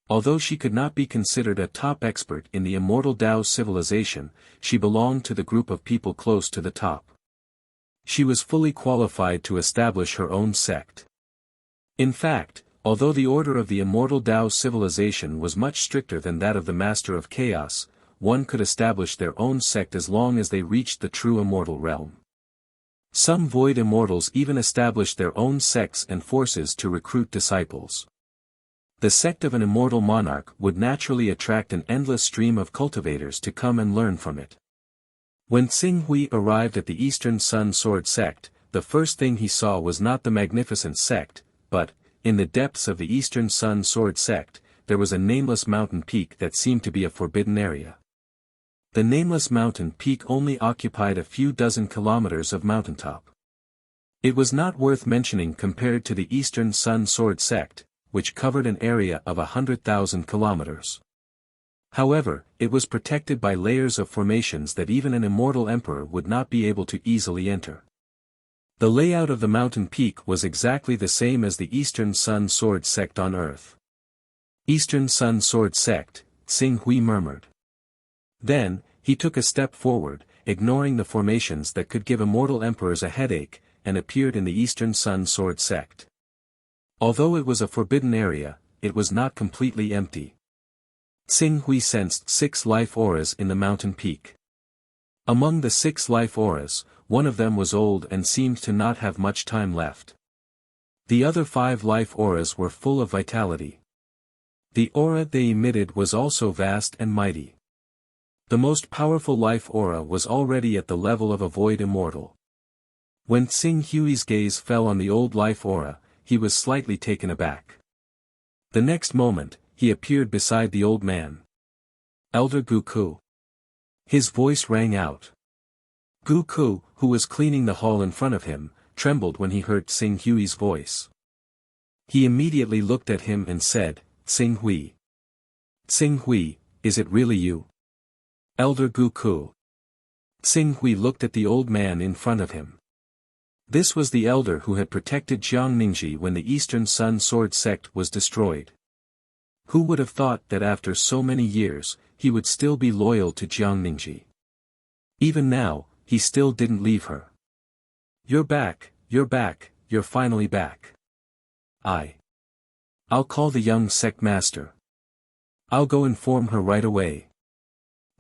Although she could not be considered a top expert in the Immortal Dao civilization, she belonged to the group of people close to the top. She was fully qualified to establish her own sect. In fact, although the order of the Immortal Dao civilization was much stricter than that of the Master of Chaos, one could establish their own sect as long as they reached the true immortal realm. Some void immortals even established their own sects and forces to recruit disciples. The sect of an immortal monarch would naturally attract an endless stream of cultivators to come and learn from it. When Tsing Hui arrived at the Eastern Sun Sword sect, the first thing he saw was not the magnificent sect, but, in the depths of the Eastern Sun Sword sect, there was a nameless mountain peak that seemed to be a forbidden area. The nameless mountain peak only occupied a few dozen kilometers of mountaintop. It was not worth mentioning compared to the Eastern Sun Sword sect, which covered an area of 100,000 kilometers. However, it was protected by layers of formations that even an immortal emperor would not be able to easily enter. The layout of the mountain peak was exactly the same as the Eastern Sun Sword sect on Earth. Eastern Sun Sword sect, Tsing Hui murmured. Then, he took a step forward, ignoring the formations that could give immortal emperors a headache, and appeared in the Eastern Sun Sword sect. Although it was a forbidden area, it was not completely empty. Tsing Hui sensed 6 life auras in the mountain peak. Among the 6 life auras, one of them was old and seemed to not have much time left. The other 5 life auras were full of vitality. The aura they emitted was also vast and mighty. The most powerful life aura was already at the level of a void immortal. When Tsing Hui's gaze fell on the old life aura, he was slightly taken aback. The next moment, he appeared beside the old man. Elder Guku. His voice rang out. Guku, who was cleaning the hall in front of him, trembled when he heard Tsing Hui's voice. He immediately looked at him and said, "Tsing Hui. Tsing Hui, is it really you?" Elder Guku. Xing Hui looked at the old man in front of him. This was the elder who had protected Jiangningji when the Eastern Sun Sword sect was destroyed. Who would have thought that after so many years, he would still be loyal to Jiangningji? Even now, he still didn't leave her. You're back, you're finally back. I'll call the young sect master. I'll go inform her right away.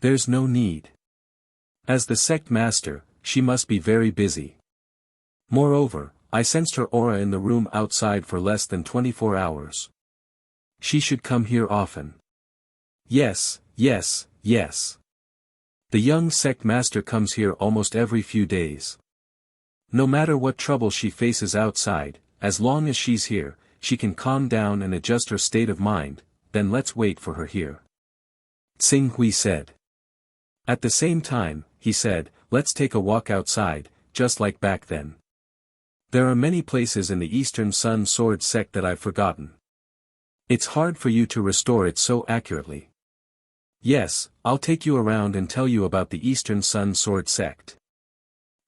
There's no need. As the sect master, she must be very busy. Moreover, I sensed her aura in the room outside for less than 24 hours. She should come here often. Yes. The young sect master comes here almost every few days. No matter what trouble she faces outside, as long as she's here, she can calm down and adjust her state of mind, then let's wait for her here. Xing Hui said. At the same time, he said, let's take a walk outside, just like back then. There are many places in the Eastern Sun Sword sect that I've forgotten. It's hard for you to restore it so accurately. Yes, I'll take you around and tell you about the Eastern Sun Sword sect.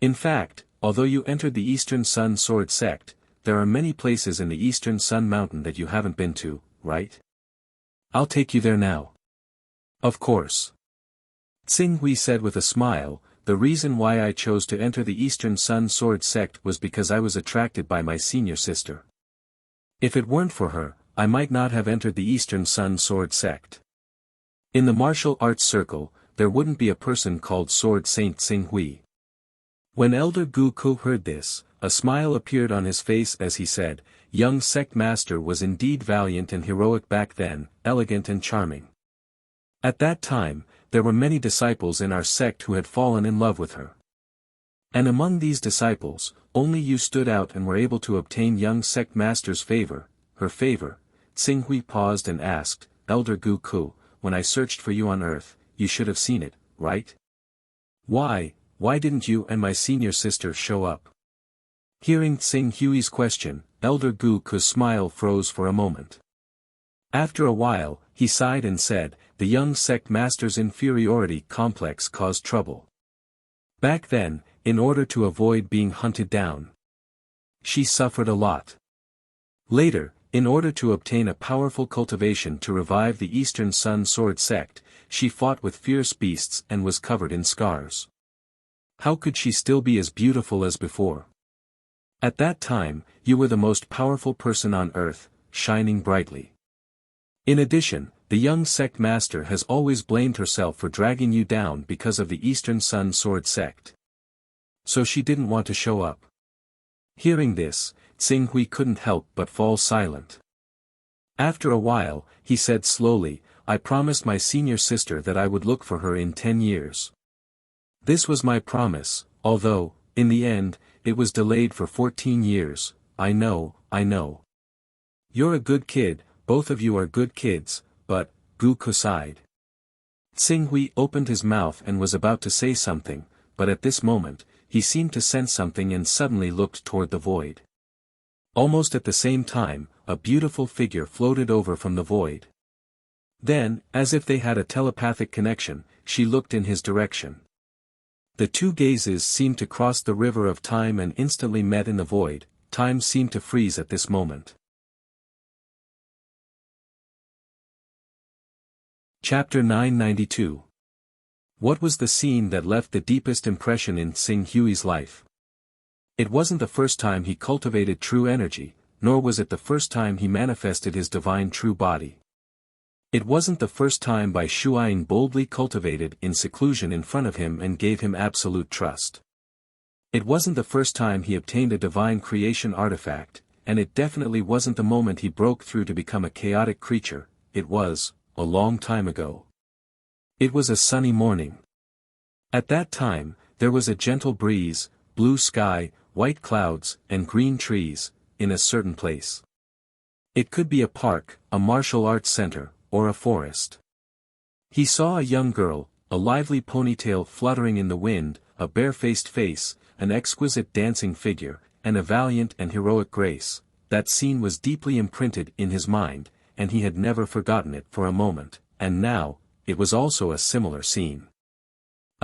In fact, although you entered the Eastern Sun Sword sect, there are many places in the Eastern Sun Mountain that you haven't been to, right? I'll take you there now. Of course. Xing Hui said with a smile, the reason why I chose to enter the Eastern Sun Sword sect was because I was attracted by my senior sister. If it weren't for her, I might not have entered the Eastern Sun Sword sect. In the martial arts circle, there wouldn't be a person called Sword Saint Xing Hui. When Elder Gu Ku heard this, a smile appeared on his face as he said, young sect master was indeed valiant and heroic back then, elegant and charming. At that time, there were many disciples in our sect who had fallen in love with her. And among these disciples, only you stood out and were able to obtain young sect master's favor, her favor. Xing Hui paused and asked, Elder Gu Ku, when I searched for you on earth, you should have seen it, right? Why didn't you and my senior sister show up? Hearing Xing Hui's question, Elder Gu Ku's smile froze for a moment. After a while, he sighed and said, the young sect master's inferiority complex caused trouble. Back then, in order to avoid being hunted down, she suffered a lot. Later, in order to obtain a powerful cultivation to revive the Eastern Sun Sword sect, she fought with fierce beasts and was covered in scars. How could she still be as beautiful as before? At that time, you were the most powerful person on earth, shining brightly. In addition, the young sect master has always blamed herself for dragging you down because of the Eastern Sun Sword sect. So she didn't want to show up. Hearing this, Xing Hui couldn't help but fall silent. After a while, he said slowly, I promised my senior sister that I would look for her in 10 years. This was my promise, although, in the end, it was delayed for 14 years, I know. You're a good kid, both of you are good kids, but, Gu Ku sighed. Xing Hui opened his mouth and was about to say something, but at this moment, he seemed to sense something and suddenly looked toward the void. Almost at the same time, a beautiful figure floated over from the void. Then, as if they had a telepathic connection, she looked in his direction. The two gazes seemed to cross the river of time and instantly met in the void. Time seemed to freeze at this moment. Chapter 992. What was the scene that left the deepest impression in Xing Hui's life? It wasn't the first time he cultivated true energy, nor was it the first time he manifested his divine true body. It wasn't the first time Bai Shuaing boldly cultivated in seclusion in front of him and gave him absolute trust. It wasn't the first time he obtained a divine creation artifact, and it definitely wasn't the moment he broke through to become a chaotic creature. It was, a long time ago. It was a sunny morning. At that time, there was a gentle breeze, blue sky, white clouds, and green trees, in a certain place. It could be a park, a martial arts center, or a forest. He saw a young girl, a lively ponytail fluttering in the wind, a bare-faced face, an exquisite dancing figure, and a valiant and heroic grace. That scene was deeply imprinted in his mind, and he had never forgotten it for a moment, and now, it was also a similar scene.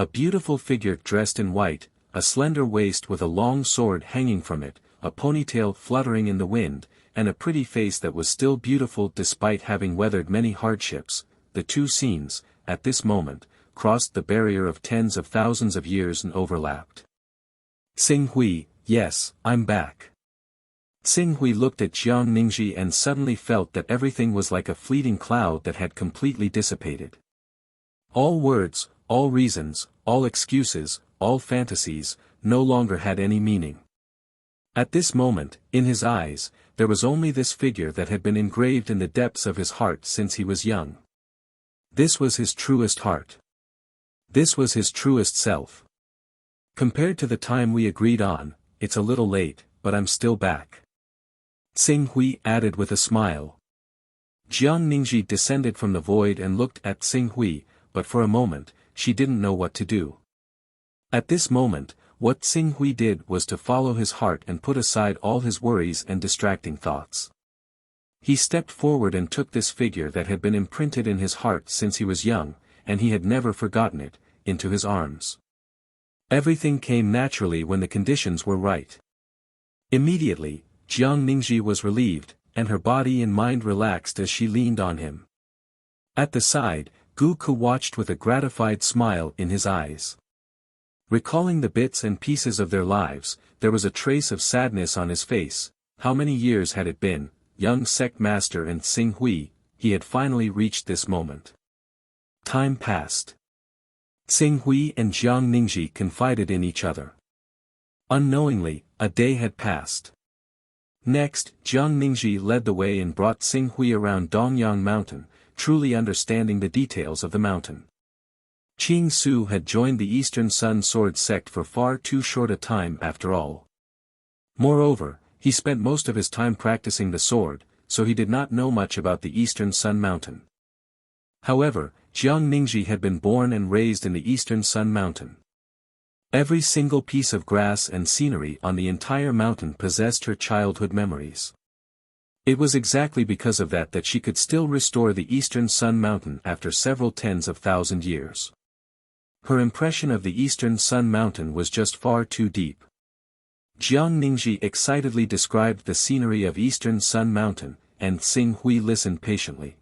A beautiful figure dressed in white, a slender waist with a long sword hanging from it, a ponytail fluttering in the wind, and a pretty face that was still beautiful despite having weathered many hardships. The two scenes, at this moment, crossed the barrier of tens of thousands of years and overlapped. Xing Hui, yes, I'm back. Xing Hui looked at Jiang Ningji and suddenly felt that everything was like a fleeting cloud that had completely dissipated. All words, all reasons, all excuses, all fantasies, no longer had any meaning. At this moment, in his eyes, there was only this figure that had been engraved in the depths of his heart since he was young. This was his truest heart. This was his truest self. Compared to the time we agreed on, it's a little late, but I'm still back. Xing Hui added with a smile. Jiang Ningji descended from the void and looked at Xing Hui, but for a moment, she didn't know what to do. At this moment, what Xing Hui did was to follow his heart and put aside all his worries and distracting thoughts. He stepped forward and took this figure that had been imprinted in his heart since he was young, and he had never forgotten it, into his arms. Everything came naturally when the conditions were right. Immediately, Jiang Ningji was relieved, and her body and mind relaxed as she leaned on him. At the side, Gu Ke watched with a gratified smile in his eyes. Recalling the bits and pieces of their lives, there was a trace of sadness on his face. How many years had it been, young sect master and Xing Hui, he had finally reached this moment. Time passed. Xing Hui and Jiang Ningji confided in each other. Unknowingly, a day had passed. Next, Jiang Ningji led the way and brought Xing Hui around Dongyang Mountain, truly understanding the details of the mountain. Qing Su had joined the Eastern Sun Sword sect for far too short a time after all. Moreover, he spent most of his time practicing the sword, so he did not know much about the Eastern Sun Mountain. However, Jiang Ningji had been born and raised in the Eastern Sun Mountain. Every single piece of grass and scenery on the entire mountain possessed her childhood memories. It was exactly because of that she could still restore the Eastern Sun Mountain after several tens of thousand years. Her impression of the Eastern Sun Mountain was just far too deep. Jiang Ningji excitedly described the scenery of Eastern Sun Mountain, and Xing Hui listened patiently.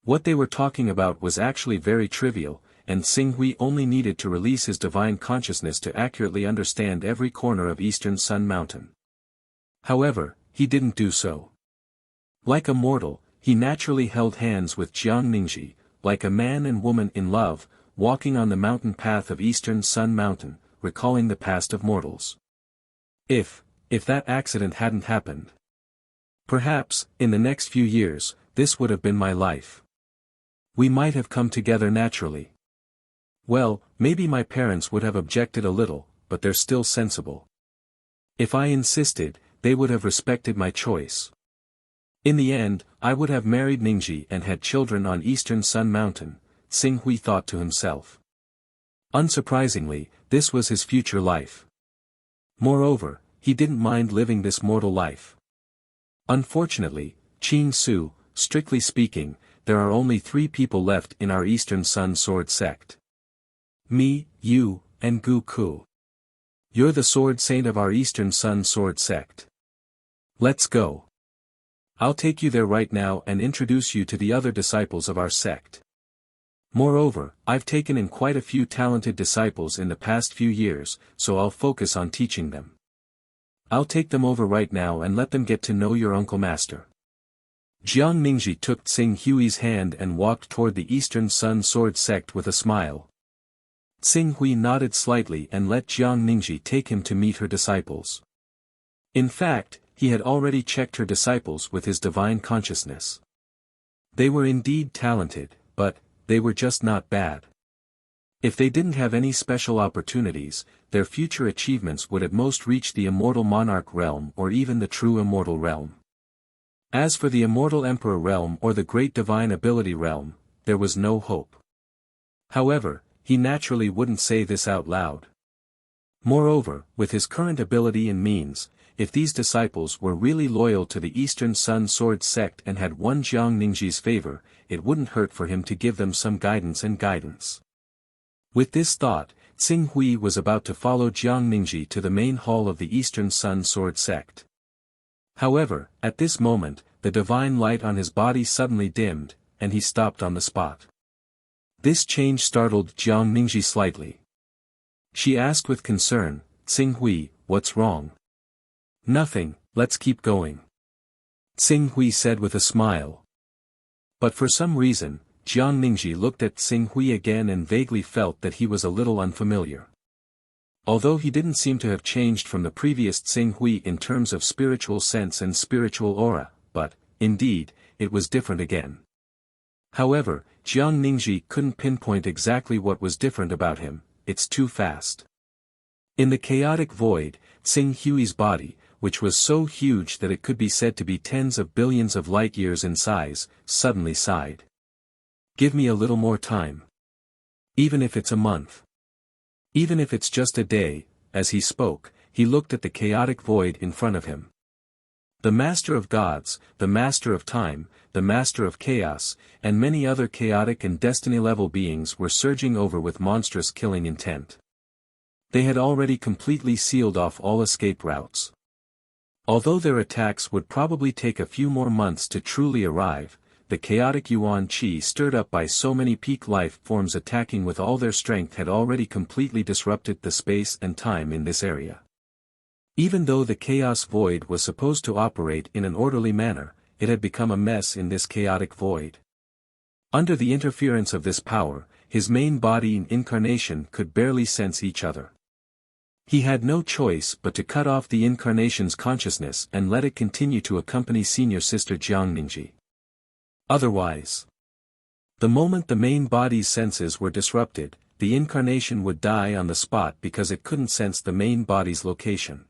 What they were talking about was actually very trivial, and Xing Hui only needed to release his divine consciousness to accurately understand every corner of Eastern Sun Mountain. However, he didn't do so. Like a mortal, he naturally held hands with Jiang Ningji, like a man and woman in love, walking on the mountain path of Eastern Sun Mountain, recalling the past of mortals. If that accident hadn't happened. Perhaps, in the next few years, this would have been my life. We might have come together naturally. Well, maybe my parents would have objected a little, but they're still sensible. If I insisted, they would have respected my choice. In the end, I would have married Ningji and had children on Eastern Sun Mountain, Xing Hui thought to himself. Unsurprisingly, this was his future life. Moreover, he didn't mind living this mortal life. Unfortunately, Qing Su, strictly speaking, there are only 3 people left in our Eastern Sun Sword sect. Me, you, and Gu Ke. You're the sword saint of our Eastern Sun Sword sect. Let's go. I'll take you there right now and introduce you to the other disciples of our sect. Moreover, I've taken in quite a few talented disciples in the past few years, so I'll focus on teaching them. I'll take them over right now and let them get to know your uncle master. Jiang Ningji took Xing Hui's hand and walked toward the Eastern Sun Sword sect with a smile. Xing Hui nodded slightly and let Jiang Ningji take him to meet her disciples. In fact, he had already checked her disciples with his divine consciousness. They were indeed talented, but they were just not bad. If they didn't have any special opportunities, their future achievements would at most reach the immortal monarch realm or even the true immortal realm. As for the immortal emperor realm or the great divine ability realm, there was no hope. However, he naturally wouldn't say this out loud. Moreover, with his current ability and means, if these disciples were really loyal to the Eastern Sun Sword sect and had won Jiang Ningji's favor, it wouldn't hurt for him to give them some guidance. With this thought, Tsing Hui was about to follow Jiang Ningji to the main hall of the Eastern Sun Sword sect. However, at this moment, the divine light on his body suddenly dimmed, and he stopped on the spot. This change startled Jiang Ningji slightly. She asked with concern, "Tsing Hui, what's wrong?" "Nothing, let's keep going," Tsing Hui said with a smile. But for some reason, Jiang Ningji looked at Tsing Hui again and vaguely felt that he was a little unfamiliar. Although he didn't seem to have changed from the previous Tsing Hui in terms of spiritual sense and spiritual aura, but, indeed, it was different again. However, Jiang Ningji couldn't pinpoint exactly what was different about him. It's too fast. In the chaotic void, Tsing Hui's body, which was so huge that it could be said to be tens of billions of light-years in size, suddenly sighed. "Give me a little more time. Even if it's a month. Even if it's just a day." As he spoke, he looked at the chaotic void in front of him. The Master of Gods, the Master of Time, the Master of Chaos, and many other chaotic and destiny-level beings were surging over with monstrous killing intent. They had already completely sealed off all escape routes. Although their attacks would probably take a few more months to truly arrive, the chaotic Yuan Qi stirred up by so many peak life forms attacking with all their strength had already completely disrupted the space and time in this area. Even though the chaos void was supposed to operate in an orderly manner, it had become a mess in this chaotic void. Under the interference of this power, his main body and incarnation could barely sense each other. He had no choice but to cut off the incarnation's consciousness and let it continue to accompany senior sister Jiang Ningji. Otherwise, the moment the main body's senses were disrupted, the incarnation would die on the spot because it couldn't sense the main body's location.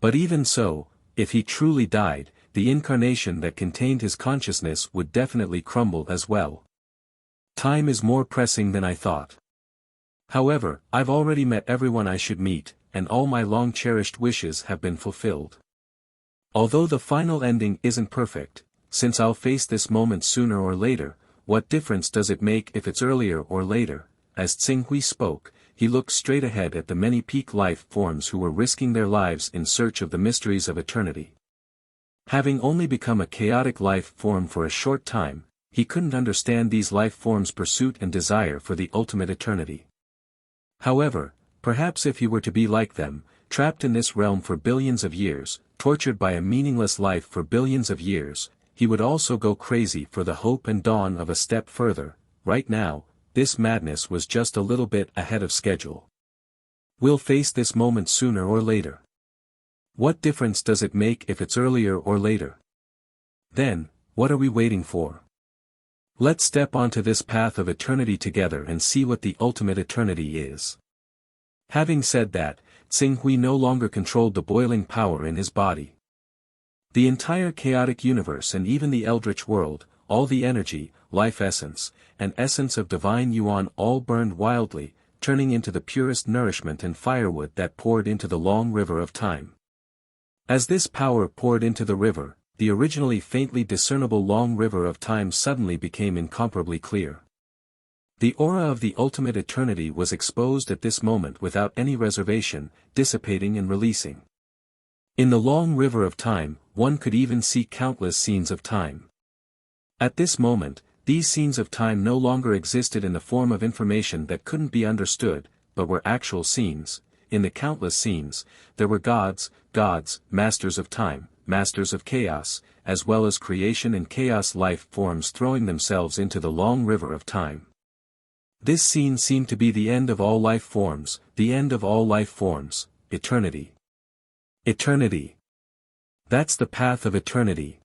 But even so, if he truly died, the incarnation that contained his consciousness would definitely crumble as well. Time is more pressing than I thought. However, I've already met everyone I should meet, and all my long-cherished wishes have been fulfilled. Although the final ending isn't perfect, since I'll face this moment sooner or later, what difference does it make if it's earlier or later? As Tsing Hui spoke, he looked straight ahead at the many peak life forms who were risking their lives in search of the mysteries of eternity. Having only become a chaotic life form for a short time, he couldn't understand these life forms' pursuit and desire for the ultimate eternity. However, perhaps if he were to be like them, trapped in this realm for billions of years, tortured by a meaningless life for billions of years, he would also go crazy for the hope and dawn of a step further. Right now, this madness was just a little bit ahead of schedule. We'll face this moment sooner or later. What difference does it make if it's earlier or later? Then, what are we waiting for? Let's step onto this path of eternity together and see what the ultimate eternity is. Having said that, Tsing Hui no longer controlled the boiling power in his body. The entire chaotic universe and even the eldritch world, all the energy, life essence, and essence of divine Yuan all burned wildly, turning into the purest nourishment and firewood that poured into the long river of time. As this power poured into the river, the originally faintly discernible long river of time suddenly became incomparably clear. The aura of the ultimate eternity was exposed at this moment without any reservation, dissipating and releasing. In the long river of time, one could even see countless scenes of time. At this moment, these scenes of time no longer existed in the form of information that couldn't be understood, but were actual scenes. In the countless scenes, there were gods, masters of time, masters of chaos, as well as creation and chaos life forms throwing themselves into the long river of time. This scene seemed to be the end of all life forms, the end of all life forms, eternity. Eternity. That's the path of eternity.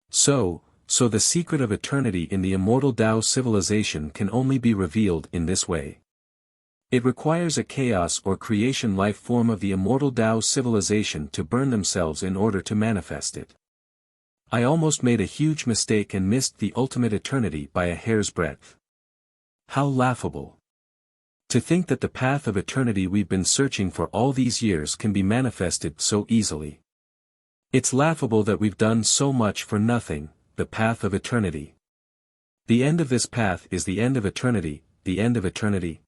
So the secret of eternity in the immortal Tao civilization can only be revealed in this way. It requires a chaos or creation life form of the immortal Tao civilization to burn themselves in order to manifest it. I almost made a huge mistake and missed the ultimate eternity by a hair's breadth. How laughable. To think that the path of eternity we've been searching for all these years can be manifested so easily. It's laughable that we've done so much for nothing, the path of eternity. The end of this path is the end of eternity, the end of eternity.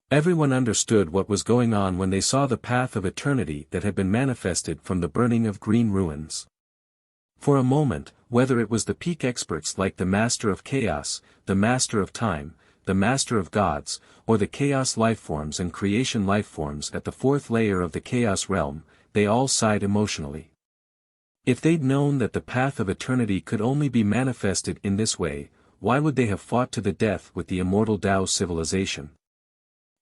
Everyone understood what was going on when they saw the path of eternity that had been manifested from the burning of green ruins. For a moment, whether it was the peak experts like the Master of Chaos, the Master of Time, the Master of Gods, or the Chaos lifeforms and Creation lifeforms at the fourth layer of the Chaos realm, they all sighed emotionally. If they'd known that the path of eternity could only be manifested in this way, why would they have fought to the death with the immortal Tao civilization?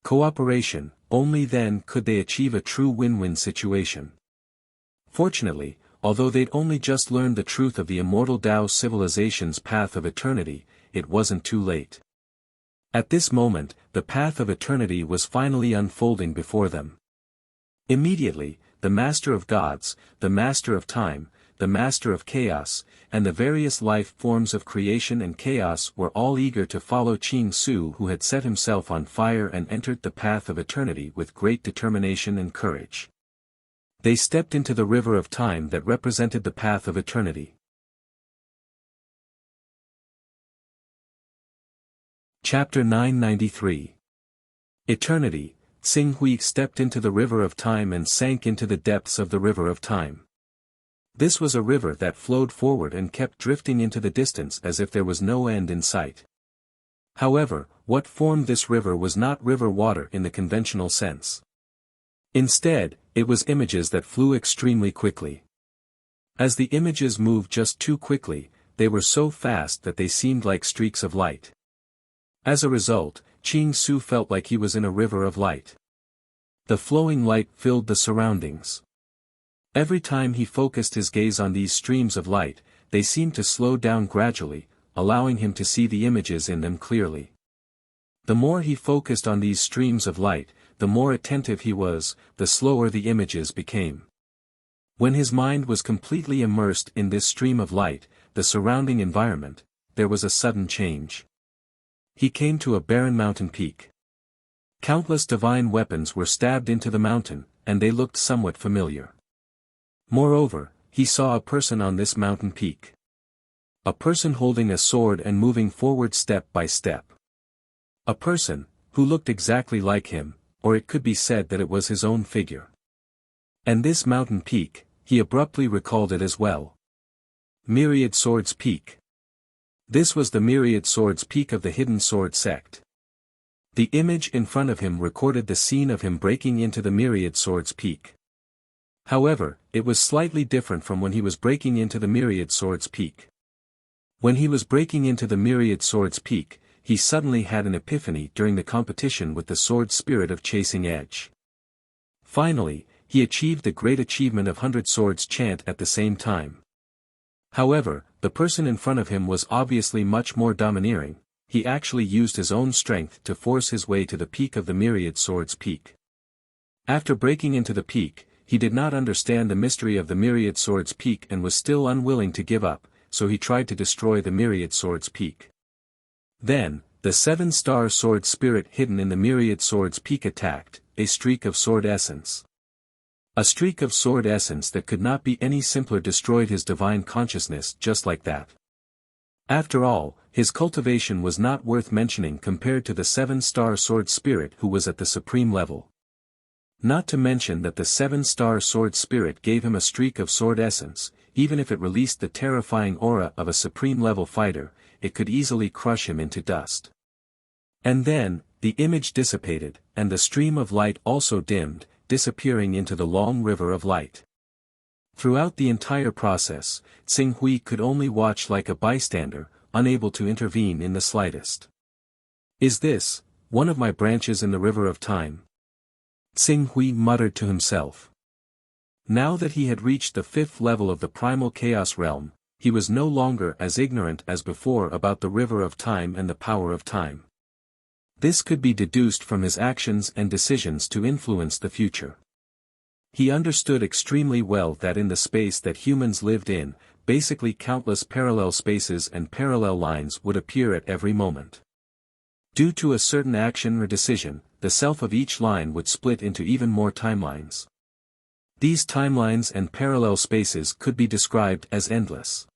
Cooperation, only then could they achieve a true win-win situation. Fortunately, although they'd only just learned the truth of the immortal Tao civilization's path of eternity, it wasn't too late. At this moment, the path of eternity was finally unfolding before them. Immediately, the Master of Gods, the Master of Time, the Master of Chaos, and the various life forms of creation and chaos were all eager to follow Qing Su, who had set himself on fire and entered the path of eternity with great determination and courage. They stepped into the river of time that represented the path of eternity. Chapter 993. Eternity. Xing Hui stepped into the river of time and sank into the depths of the river of time. This was a river that flowed forward and kept drifting into the distance as if there was no end in sight. However, what formed this river was not river water in the conventional sense. Instead, it was images that flew extremely quickly. As the images moved just too quickly, they were so fast that they seemed like streaks of light. As a result, Qing Su felt like he was in a river of light. The flowing light filled the surroundings. Every time he focused his gaze on these streams of light, they seemed to slow down gradually, allowing him to see the images in them clearly. The more he focused on these streams of light, the more attentive he was, the slower the images became. When his mind was completely immersed in this stream of light, the surrounding environment, there was a sudden change. He came to a barren mountain peak. Countless divine weapons were stabbed into the mountain, and they looked somewhat familiar. Moreover, he saw a person on this mountain peak. A person holding a sword and moving forward step by step. A person, who looked exactly like him, or it could be said that it was his own figure. And this mountain peak, he abruptly recalled it as well. Myriad Swords Peak. This was the Myriad Swords Peak of the Hidden Sword sect. The image in front of him recorded the scene of him breaking into the Myriad Swords Peak. However, it was slightly different from when he was breaking into the Myriad Swords Peak. When he was breaking into the Myriad Swords Peak, he suddenly had an epiphany during the competition with the sword spirit of Chasing Edge. Finally, he achieved the great achievement of 100 Swords chant at the same time. However, the person in front of him was obviously much more domineering. He actually used his own strength to force his way to the peak of the Myriad Swords Peak. After breaking into the peak, he did not understand the mystery of the Myriad Swords Peak and was still unwilling to give up, so he tried to destroy the Myriad Swords Peak. Then, the 7-star sword spirit hidden in the Myriad Swords Peak attacked, a streak of sword essence. A streak of sword essence that could not be any simpler destroyed his divine consciousness just like that. After all, his cultivation was not worth mentioning compared to the 7-star sword spirit who was at the supreme level. Not to mention that the 7-star sword spirit gave him a streak of sword essence. Even if it released the terrifying aura of a supreme level fighter, it could easily crush him into dust. And then, the image dissipated, and the stream of light also dimmed, disappearing into the long river of light. Throughout the entire process, Xing Hui could only watch like a bystander, unable to intervene in the slightest. Is this one of my branches in the river of time? Xing Hui muttered to himself. Now that he had reached the 5th level of the primal chaos realm, he was no longer as ignorant as before about the river of time and the power of time. This could be deduced from his actions and decisions to influence the future. He understood extremely well that in the space that humans lived in, basically countless parallel spaces and parallel lines would appear at every moment. Due to a certain action or decision, the self of each line would split into even more timelines. These timelines and parallel spaces could be described as endless.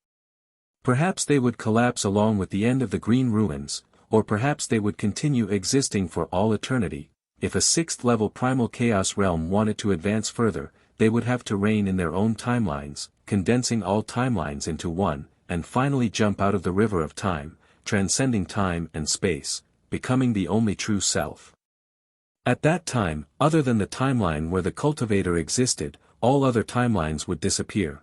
Perhaps they would collapse along with the end of the green ruins, or perhaps they would continue existing for all eternity, if a 6th-level primal chaos realm wanted to advance further, they would have to reign in their own timelines, condensing all timelines into one, and finally jump out of the river of time, transcending time and space, becoming the only true self. At that time, other than the timeline where the cultivator existed, all other timelines would disappear.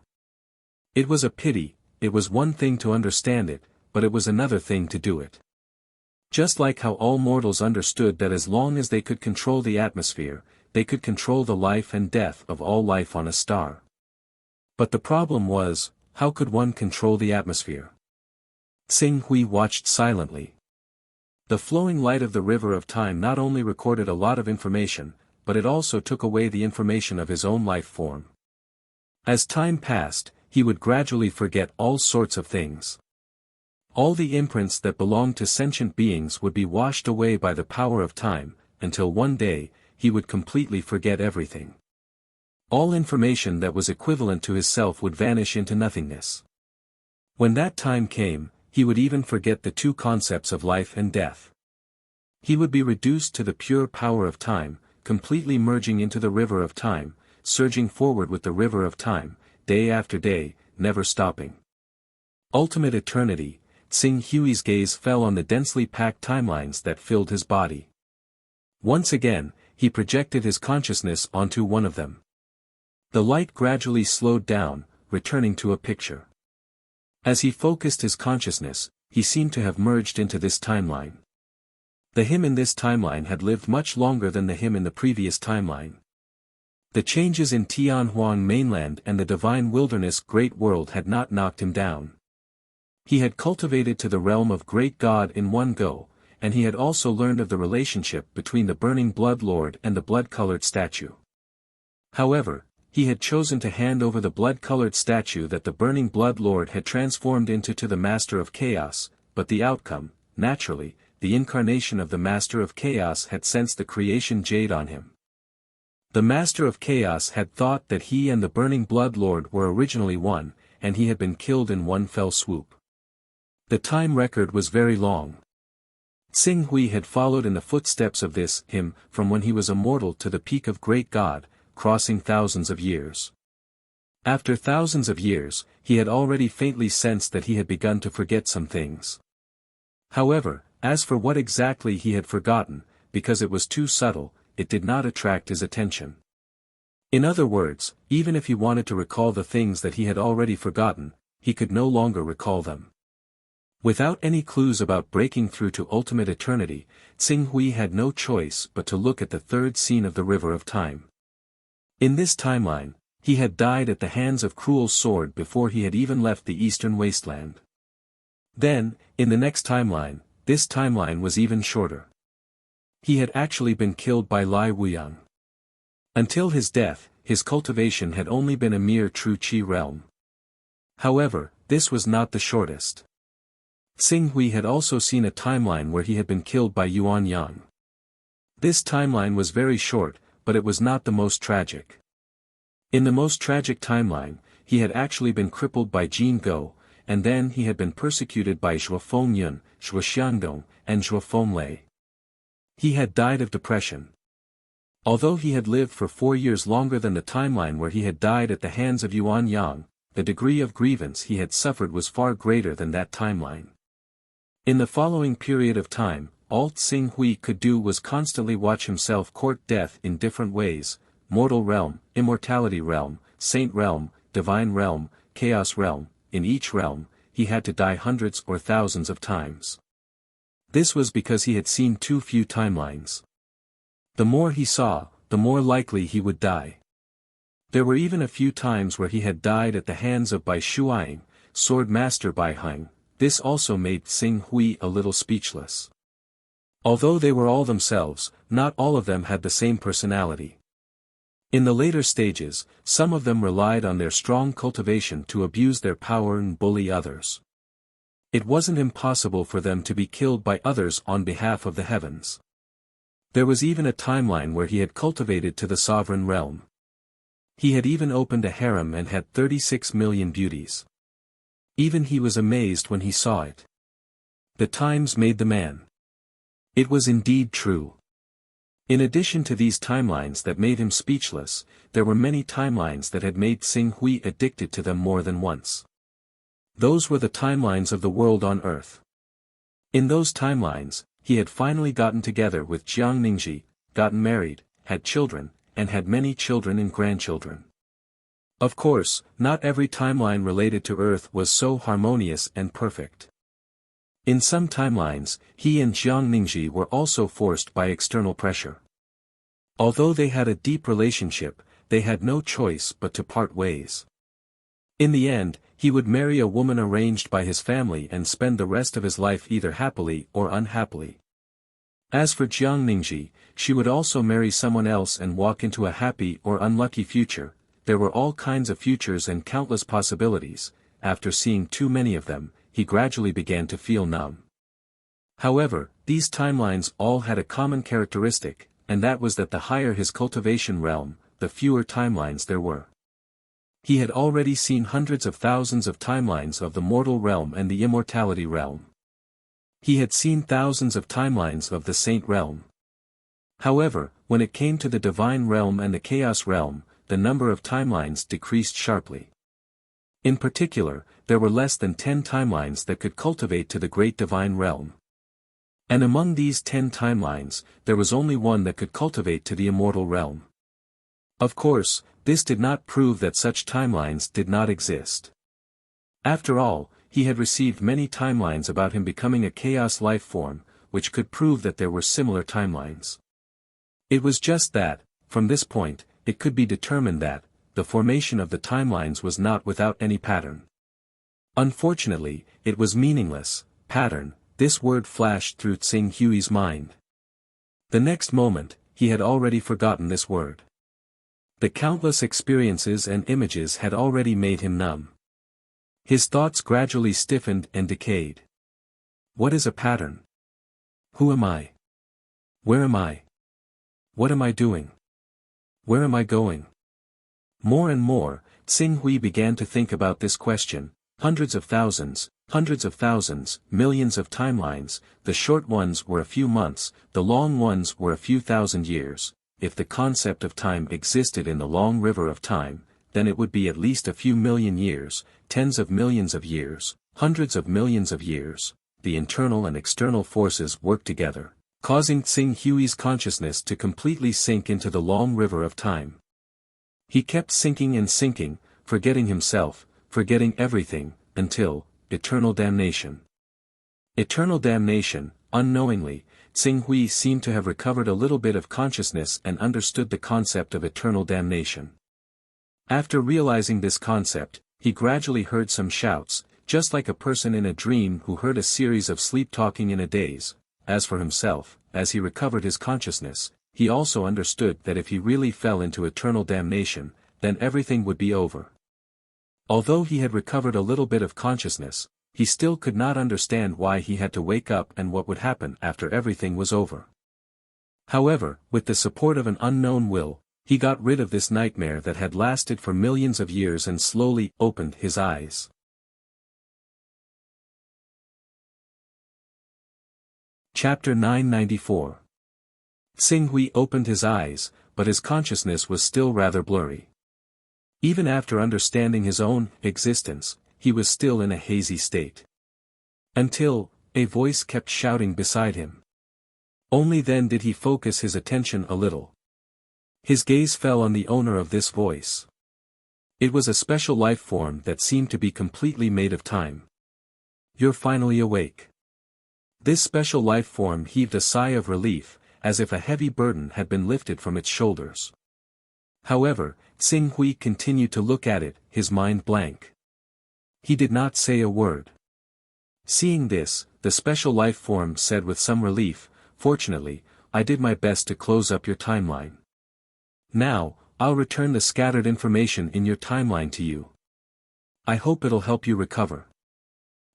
It was a pity. It was one thing to understand it, but it was another thing to do it. Just like how all mortals understood that as long as they could control the atmosphere, they could control the life and death of all life on a star. But the problem was, how could one control the atmosphere? Xing Hui watched silently. The flowing light of the river of time not only recorded a lot of information, but it also took away the information of his own life form. As time passed, he would gradually forget all sorts of things. All the imprints that belonged to sentient beings would be washed away by the power of time, until one day, he would completely forget everything. All information that was equivalent to his self would vanish into nothingness. When that time came, he would even forget the two concepts of life and death. He would be reduced to the pure power of time, completely merging into the river of time, surging forward with the river of time, day after day, never stopping. Ultimate eternity. Xing Hui's gaze fell on the densely packed timelines that filled his body. Once again, he projected his consciousness onto one of them. The light gradually slowed down, returning to a picture. As he focused his consciousness, he seemed to have merged into this timeline. The him in this timeline had lived much longer than the him in the previous timeline. The changes in Tianhuan mainland and the divine wilderness great world had not knocked him down. He had cultivated to the realm of great God in one go, and he had also learned of the relationship between the burning blood lord and the blood-colored statue. However, he had chosen to hand over the blood-colored statue that the burning blood lord had transformed into to the master of chaos, but the outcome, naturally, the incarnation of the master of chaos had sensed the creation jade on him. The master of chaos had thought that he and the burning blood lord were originally one, and he had been killed in one fell swoop. The time record was very long. Xing Hui had followed in the footsteps of this him from when he was a mortal to the peak of great God, crossing thousands of years. After thousands of years, he had already faintly sensed that he had begun to forget some things. However, as for what exactly he had forgotten, because it was too subtle, it did not attract his attention. In other words, even if he wanted to recall the things that he had already forgotten, he could no longer recall them. Without any clues about breaking through to ultimate eternity, Xing Hui had no choice but to look at the third scene of the river of time. In this timeline, he had died at the hands of cruel sword before he had even left the eastern wasteland. Then, in the next timeline, this timeline was even shorter. He had actually been killed by Lai Wuyang. Until his death, his cultivation had only been a mere true qi realm. However, this was not the shortest. Xing Hui had also seen a timeline where he had been killed by Yuan Yang. This timeline was very short, but it was not the most tragic. In the most tragic timeline, he had actually been crippled by Jin Go, and then he had been persecuted by Zhuofeng Yun, Zhuoxiangdong, and Zhuofeng Lei. He had died of depression. Although he had lived for 4 years longer than the timeline where he had died at the hands of Yuan Yang, the degree of grievance he had suffered was far greater than that timeline. In the following period of time, all Xing Hui could do was constantly watch himself court death in different ways: mortal realm, immortality realm, saint realm, divine realm, chaos realm. In each realm, he had to die hundreds or thousands of times. This was because he had seen too few timelines. The more he saw, the more likely he would die. There were even a few times where he had died at the hands of Bai Shuaing, sword master Bai Heng. This also made Xing Hui a little speechless. Although they were all themselves, not all of them had the same personality. In the later stages, some of them relied on their strong cultivation to abuse their power and bully others. It wasn't impossible for them to be killed by others on behalf of the heavens. There was even a timeline where he had cultivated to the sovereign realm. He had even opened a harem and had 36 million beauties. Even he was amazed when he saw it. The times made the man. It was indeed true. In addition to these timelines that made him speechless, there were many timelines that had made Xing Hui addicted to them more than once. Those were the timelines of the world on Earth. In those timelines, he had finally gotten together with Jiang Ningji, gotten married, had children, and had many children and grandchildren. Of course, not every timeline related to Earth was so harmonious and perfect. In some timelines, he and Jiang Ningji were also forced by external pressure. Although they had a deep relationship, they had no choice but to part ways. In the end, he would marry a woman arranged by his family and spend the rest of his life either happily or unhappily. As for Jiang Ningji, she would also marry someone else and walk into a happy or unlucky future. There were all kinds of futures and countless possibilities. After seeing too many of them, he gradually began to feel numb. However, these timelines all had a common characteristic, and that was that the higher his cultivation realm, the fewer timelines there were. He had already seen hundreds of thousands of timelines of the mortal realm and the immortality realm. He had seen thousands of timelines of the saint realm. However, when it came to the divine realm and the chaos realm, the number of timelines decreased sharply. In particular, there were less than 10 timelines that could cultivate to the great divine realm. And among these 10 timelines, there was only one that could cultivate to the immortal realm. Of course, this did not prove that such timelines did not exist. After all, he had received many timelines about him becoming a chaos life form, which could prove that there were similar timelines. It was just that, from this point, it could be determined that, the formation of the timelines was not without any pattern. Unfortunately, it was meaningless. Pattern, this word flashed through Xing Hui's mind. The next moment, he had already forgotten this word. The countless experiences and images had already made him numb. His thoughts gradually stiffened and decayed. What is a pattern? Who am I? Where am I? What am I doing? Where am I going? More and more, Xing Hui began to think about this question. Hundreds of thousands, millions of timelines, the short ones were a few months, the long ones were a few thousand years. If the concept of time existed in the long river of time, then it would be at least a few million years, tens of millions of years, hundreds of millions of years. The internal and external forces worked together, causing Xing Hui's consciousness to completely sink into the long river of time. He kept sinking and sinking, forgetting himself, forgetting everything, until, eternal damnation. Eternal damnation, unknowingly, Xing Hui seemed to have recovered a little bit of consciousness and understood the concept of eternal damnation. After realizing this concept, he gradually heard some shouts, just like a person in a dream who heard a series of sleep-talking in a daze. As for himself, as he recovered his consciousness, he also understood that if he really fell into eternal damnation, then everything would be over. Although he had recovered a little bit of consciousness, he still could not understand why he had to wake up and what would happen after everything was over. However, with the support of an unknown will, he got rid of this nightmare that had lasted for millions of years and slowly opened his eyes. Chapter 994. Xing Hui opened his eyes, but his consciousness was still rather blurry. Even after understanding his own existence, he was still in a hazy state. Until, a voice kept shouting beside him. Only then did he focus his attention a little. His gaze fell on the owner of this voice. It was a special life form that seemed to be completely made of time. You're finally awake. This special life form heaved a sigh of relief, as if a heavy burden had been lifted from its shoulders. However, Xing Hui continued to look at it, his mind blank. He did not say a word. Seeing this, the special life form said with some relief, "Fortunately, I did my best to close up your timeline. Now, I'll return the scattered information in your timeline to you. I hope it'll help you recover."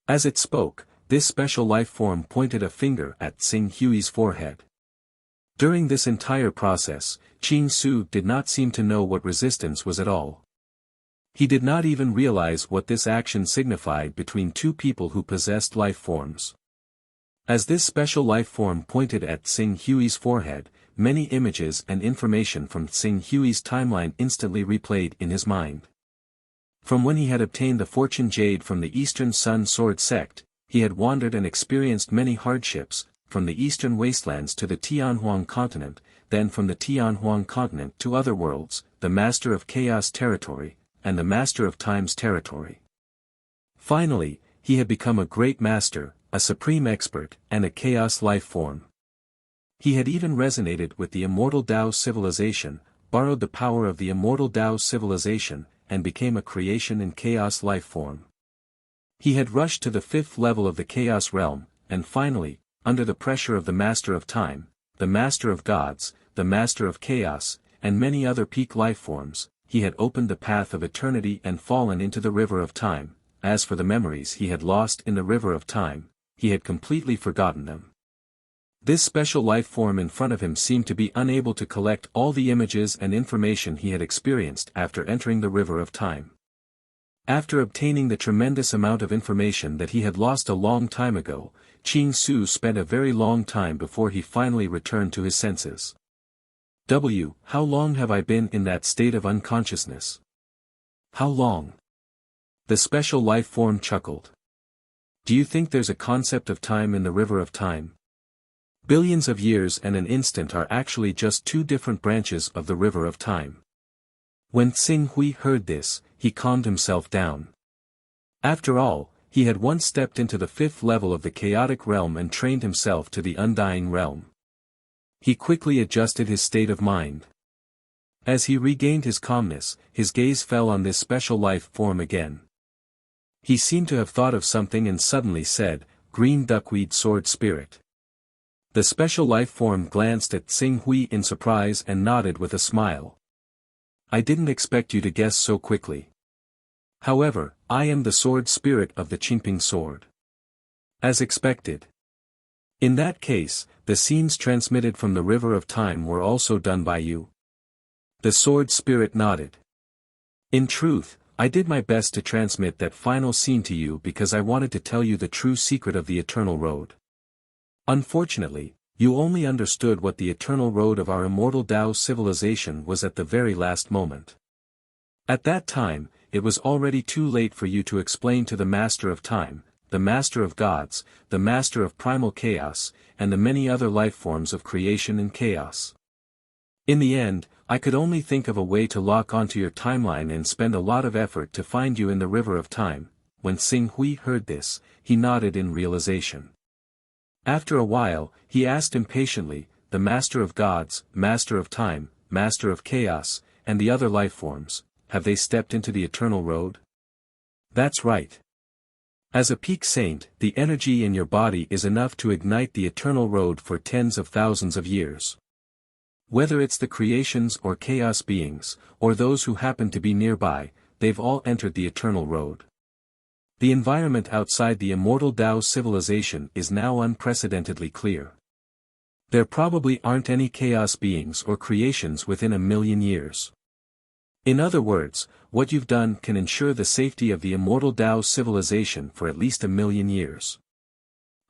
As it spoke, this special life form pointed a finger at Xing Hui's forehead. During this entire process, Qing Su did not seem to know what resistance was at all. He did not even realize what this action signified between two people who possessed life forms. As this special life form pointed at Xing Hui's forehead, many images and information from Xing Hui's timeline instantly replayed in his mind. From when he had obtained the fortune jade from the Eastern Sun Sword sect, he had wandered and experienced many hardships, from the eastern wastelands to the Tianhuang continent, then from the Tianhuang continent to other worlds, the Master of Chaos territory, and the Master of Time's territory. Finally, he had become a great master, a supreme expert, and a chaos life form. He had even resonated with the immortal Tao civilization, borrowed the power of the immortal Tao civilization, and became a creation in chaos life form. He had rushed to the 5th level of the chaos realm, and finally, under the pressure of the Master of Time, the Master of Gods, the Master of Chaos, and many other peak life forms, he had opened the path of eternity and fallen into the river of time. As for the memories he had lost in the river of time, he had completely forgotten them. This special life form in front of him seemed to be unable to collect all the images and information he had experienced after entering the river of time. After obtaining the tremendous amount of information that he had lost a long time ago, Qing Su spent a very long time before he finally returned to his senses. How long have I been in that state of unconsciousness? How long? The special life form chuckled. Do you think there's a concept of time in the river of time? Billions of years and an instant are actually just two different branches of the river of time. When Xing Hui heard this, he calmed himself down. After all, he had once stepped into the 5th level of the chaotic realm and trained himself to the undying realm. He quickly adjusted his state of mind. As he regained his calmness, his gaze fell on this special life form again. He seemed to have thought of something and suddenly said, "Green duckweed sword spirit." The special life form glanced at Xing Hui in surprise and nodded with a smile. I didn't expect you to guess so quickly. However, I am the sword spirit of the Qingping sword. As expected. In that case, the scenes transmitted from the river of time were also done by you. The sword spirit nodded. In truth, I did my best to transmit that final scene to you because I wanted to tell you the true secret of the eternal road. Unfortunately, you only understood what the eternal road of our immortal Tao civilization was at the very last moment. At that time, it was already too late for you to explain to the Master of Time, the Master of Gods, the Master of Primal Chaos, and the many other life forms of creation and chaos. In the end, I could only think of a way to lock onto your timeline and spend a lot of effort to find you in the river of time. When Xing Hui heard this, he nodded in realization. After a while, he asked impatiently, the Master of Gods, Master of Time, Master of Chaos, and the other life forms, have they stepped into the eternal road? That's right. As a peak saint, the energy in your body is enough to ignite the eternal road for tens of thousands of years. Whether it's the creations or chaos beings, or those who happen to be nearby, they've all entered the eternal road. The environment outside the immortal Tao civilization is now unprecedentedly clear. There probably aren't any chaos beings or creations within 1,000,000 years. In other words, what you've done can ensure the safety of the immortal Tao civilization for at least 1,000,000 years.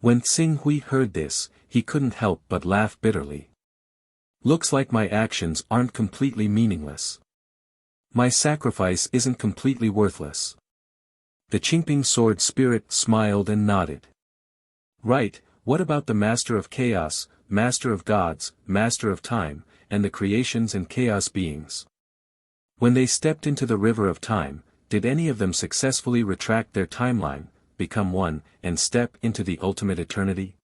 When Xing Hui heard this, he couldn't help but laugh bitterly. Looks like my actions aren't completely meaningless. My sacrifice isn't completely worthless. The Qingping sword spirit smiled and nodded. Right, what about the Master of Chaos, Master of Gods, Master of Time, and the creations and chaos beings? When they stepped into the river of time, did any of them successfully retract their timeline, become one, and step into the ultimate eternity?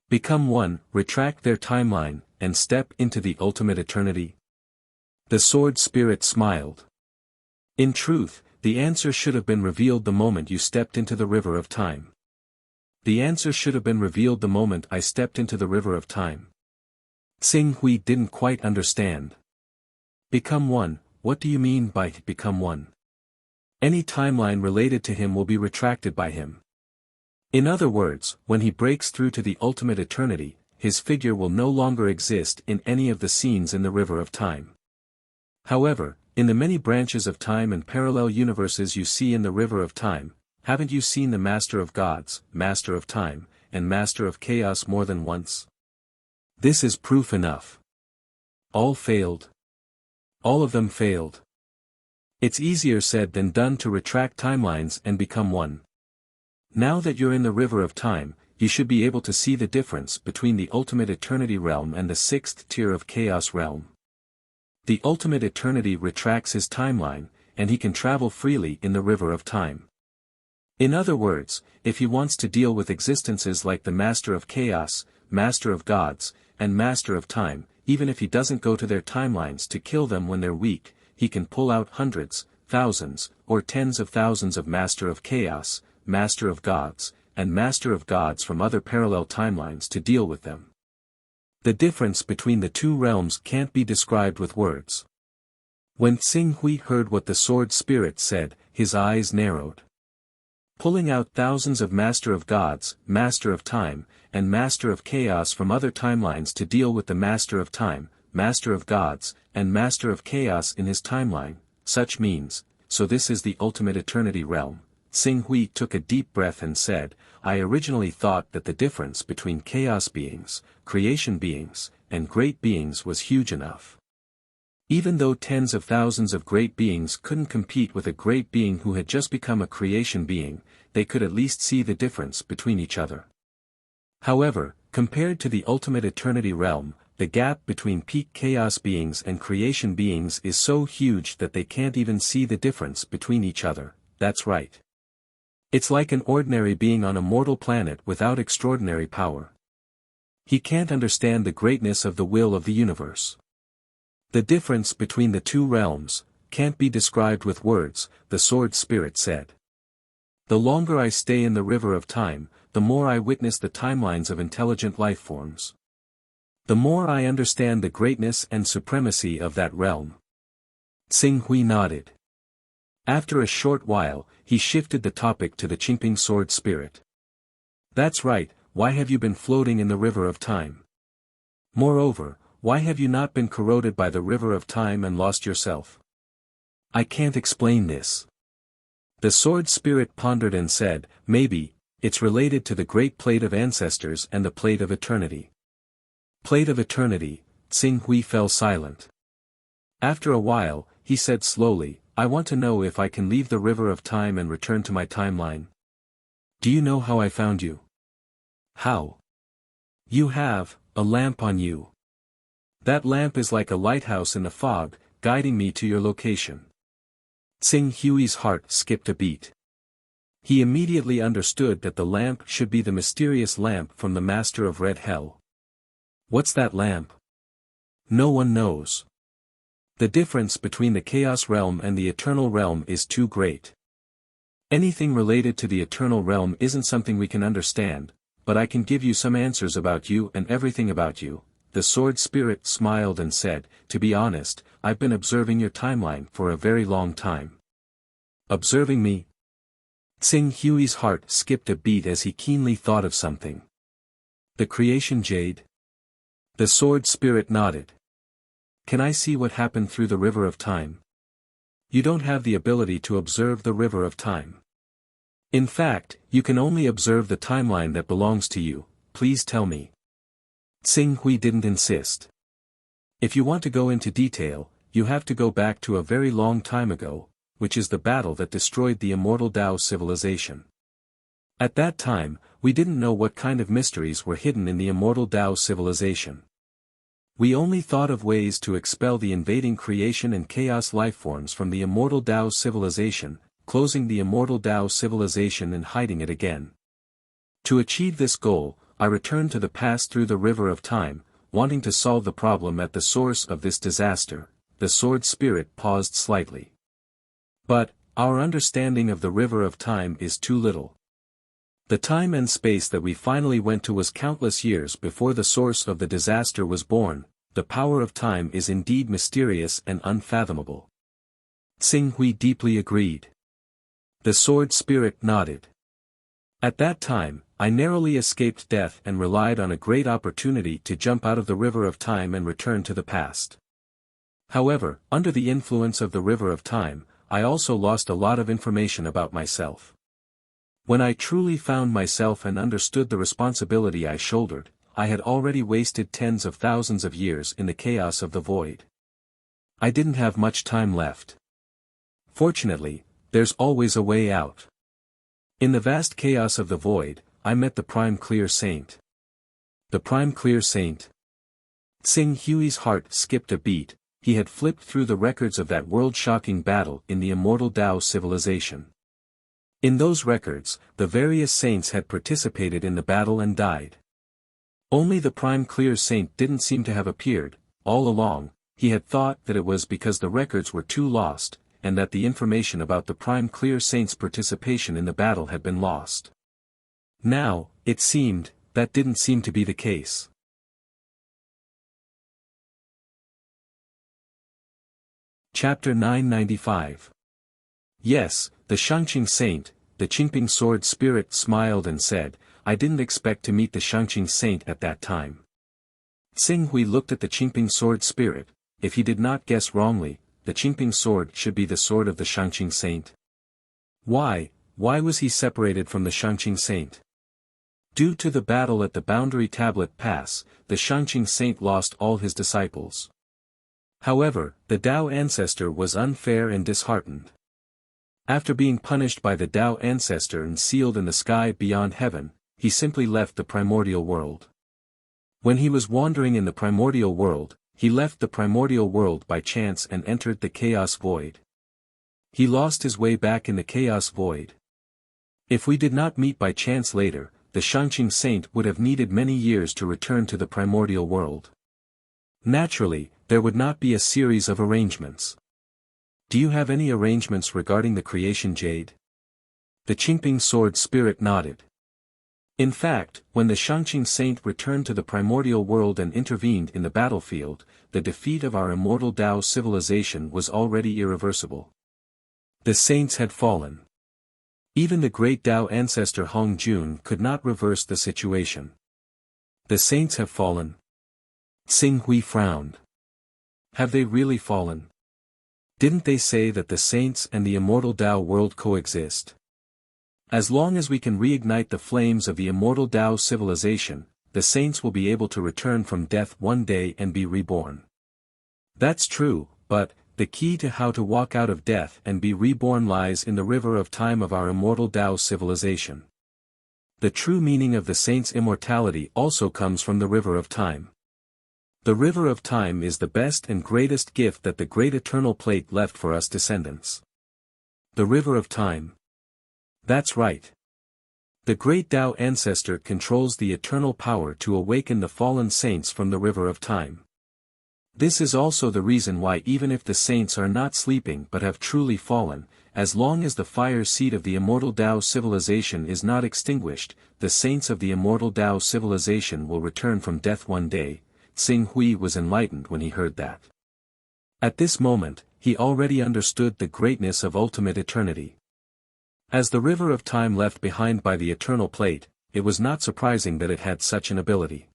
Become one, retract their timeline, and step into the ultimate eternity? The sword spirit smiled. In truth, the answer should have been revealed the moment you stepped into the river of time. The answer should have been revealed the moment I stepped into the river of time. Xing Hui didn't quite understand. Become one, what do you mean by become one? Any timeline related to him will be retracted by him. In other words, when he breaks through to the ultimate eternity, his figure will no longer exist in any of the scenes in the river of time. However, in the many branches of time and parallel universes you see in the river of time, haven't you seen the Master of Gods, Master of Time, and Master of Chaos more than once? This is proof enough. All failed. All of them failed. It's easier said than done to retract timelines and become one. Now that you're in the river of time, you should be able to see the difference between the ultimate eternity realm and the sixth tier of chaos realm. The ultimate eternity retracts his timeline, and he can travel freely in the river of time. In other words, if he wants to deal with existences like the Master of Chaos, Master of Gods, and Master of Time, even if he doesn't go to their timelines to kill them when they're weak, he can pull out hundreds, thousands, or tens of thousands of Master of Chaos, Master of Gods, and Master of Gods from other parallel timelines to deal with them. The difference between the two realms can't be described with words. When Xing Hui heard what the sword spirit said, his eyes narrowed. Pulling out thousands of Master of Gods, Master of Time, and Master of Chaos from other timelines to deal with the Master of Time, Master of Gods, and Master of Chaos in his timeline, such means, so this is the ultimate eternity realm. Xing Hui took a deep breath and said, I originally thought that the difference between chaos beings, creation beings, and great beings was huge enough. Even though tens of thousands of great beings couldn't compete with a great being who had just become a creation being, they could at least see the difference between each other. However, compared to the ultimate eternity realm, the gap between peak chaos beings and creation beings is so huge that they can't even see the difference between each other. That's right. It's like an ordinary being on a mortal planet without extraordinary power. He can't understand the greatness of the will of the universe. The difference between the two realms can't be described with words, the sword spirit said. The longer I stay in the river of time, the more I witness the timelines of intelligent life forms. The more I understand the greatness and supremacy of that realm. Xing Hui nodded. After a short while, he shifted the topic to the Qingping sword spirit. That's right, why have you been floating in the river of time? Moreover, why have you not been corroded by the river of time and lost yourself? I can't explain this. The sword spirit pondered and said, maybe, it's related to the great plate of ancestors and the plate of eternity. Plate of eternity, Xing Hui fell silent. After a while, he said slowly, I want to know if I can leave the river of time and return to my timeline. Do you know how I found you? How? You have a lamp on you. That lamp is like a lighthouse in the fog, guiding me to your location. Xing Hui's heart skipped a beat. He immediately understood that the lamp should be the mysterious lamp from the Master of Red Hell. What's that lamp? No one knows. The difference between the Chaos Realm and the Eternal Realm is too great. Anything related to the Eternal Realm isn't something we can understand, but I can give you some answers about you and everything about you. The sword spirit smiled and said, to be honest, I've been observing your timeline for a very long time. Observing me? Xing Hui's heart skipped a beat as he keenly thought of something. The creation jade? The sword spirit nodded. Can I see what happened through the river of time? You don't have the ability to observe the river of time. In fact, you can only observe the timeline that belongs to you. Please tell me. Xing Hui didn't insist. If you want to go into detail, you have to go back to a very long time ago, which is the battle that destroyed the immortal Tao civilization. At that time, we didn't know what kind of mysteries were hidden in the immortal Tao civilization. We only thought of ways to expel the invading creation and chaos lifeforms from the immortal Tao civilization, closing the immortal Tao civilization and hiding it again. To achieve this goal, I returned to the past through the river of time, wanting to solve the problem at the source of this disaster. The sword spirit paused slightly. But, our understanding of the river of time is too little. The time and space that we finally went to was countless years before the source of the disaster was born. The power of time is indeed mysterious and unfathomable. Xing Hui deeply agreed. The sword spirit nodded. At that time, I narrowly escaped death and relied on a great opportunity to jump out of the river of time and return to the past. However, under the influence of the river of time, I also lost a lot of information about myself. When I truly found myself and understood the responsibility I shouldered, I had already wasted tens of thousands of years in the chaos of the void. I didn't have much time left. Fortunately, there's always a way out. In the vast chaos of the void, I met the Prime Clear Saint. The Prime Clear Saint? Tsing Hui's heart skipped a beat. He had flipped through the records of that world-shocking battle in the immortal Tao civilization. In those records, the various saints had participated in the battle and died. Only the Prime Clear Saint didn't seem to have appeared. All along, he had thought that it was because the records were too lost, and that the information about the Prime Clear Saint's participation in the battle had been lost. Now, it seemed, that didn't seem to be the case. Chapter 995. Yes, the Shangqing Saint, the Qingping Sword Spirit smiled and said, I didn't expect to meet the Shangqing Saint at that time. Tsing Hui looked at the Qingping Sword Spirit. If he did not guess wrongly, the Qingping Sword should be the sword of the Shangqing Saint. Why was he separated from the Shangqing Saint? Due to the battle at the Boundary Tablet Pass, the Shangqing Saint lost all his disciples. However, the Tao Ancestor was unfair and disheartened. After being punished by the Tao Ancestor and sealed in the sky beyond heaven, he simply left the primordial world. When he was wandering in the primordial world, he left the primordial world by chance and entered the chaos void. He lost his way back in the chaos void. If we did not meet by chance later, the Shangqing Saint would have needed many years to return to the primordial world. Naturally, there would not be a series of arrangements. Do you have any arrangements regarding the creation jade? The Qingping Sword Spirit nodded. In fact, when the Shangqing Saint returned to the primordial world and intervened in the battlefield, the defeat of our immortal Tao civilization was already irreversible. The saints had fallen. Even the great Tao ancestor Hong Jun could not reverse the situation. The saints have fallen. Tsing Hui frowned. Have they really fallen? Didn't they say that the saints and the immortal Tao world coexist? As long as we can reignite the flames of the immortal Tao civilization, the saints will be able to return from death one day and be reborn. That's true, but the key to how to walk out of death and be reborn lies in the river of time of our immortal Tao civilization. The true meaning of the saints' immortality also comes from the river of time. The river of time is the best and greatest gift that the great eternal plate left for us descendants. The river of time. That's right. The great Tao ancestor controls the eternal power to awaken the fallen saints from the river of time. This is also the reason why even if the saints are not sleeping but have truly fallen, as long as the fire seed of the immortal Tao civilization is not extinguished, the saints of the immortal Tao civilization will return from death one day. Tsing Hui was enlightened when he heard that. At this moment, he already understood the greatness of ultimate eternity. As the river of time left behind by the eternal plate, it was not surprising that it had such an ability.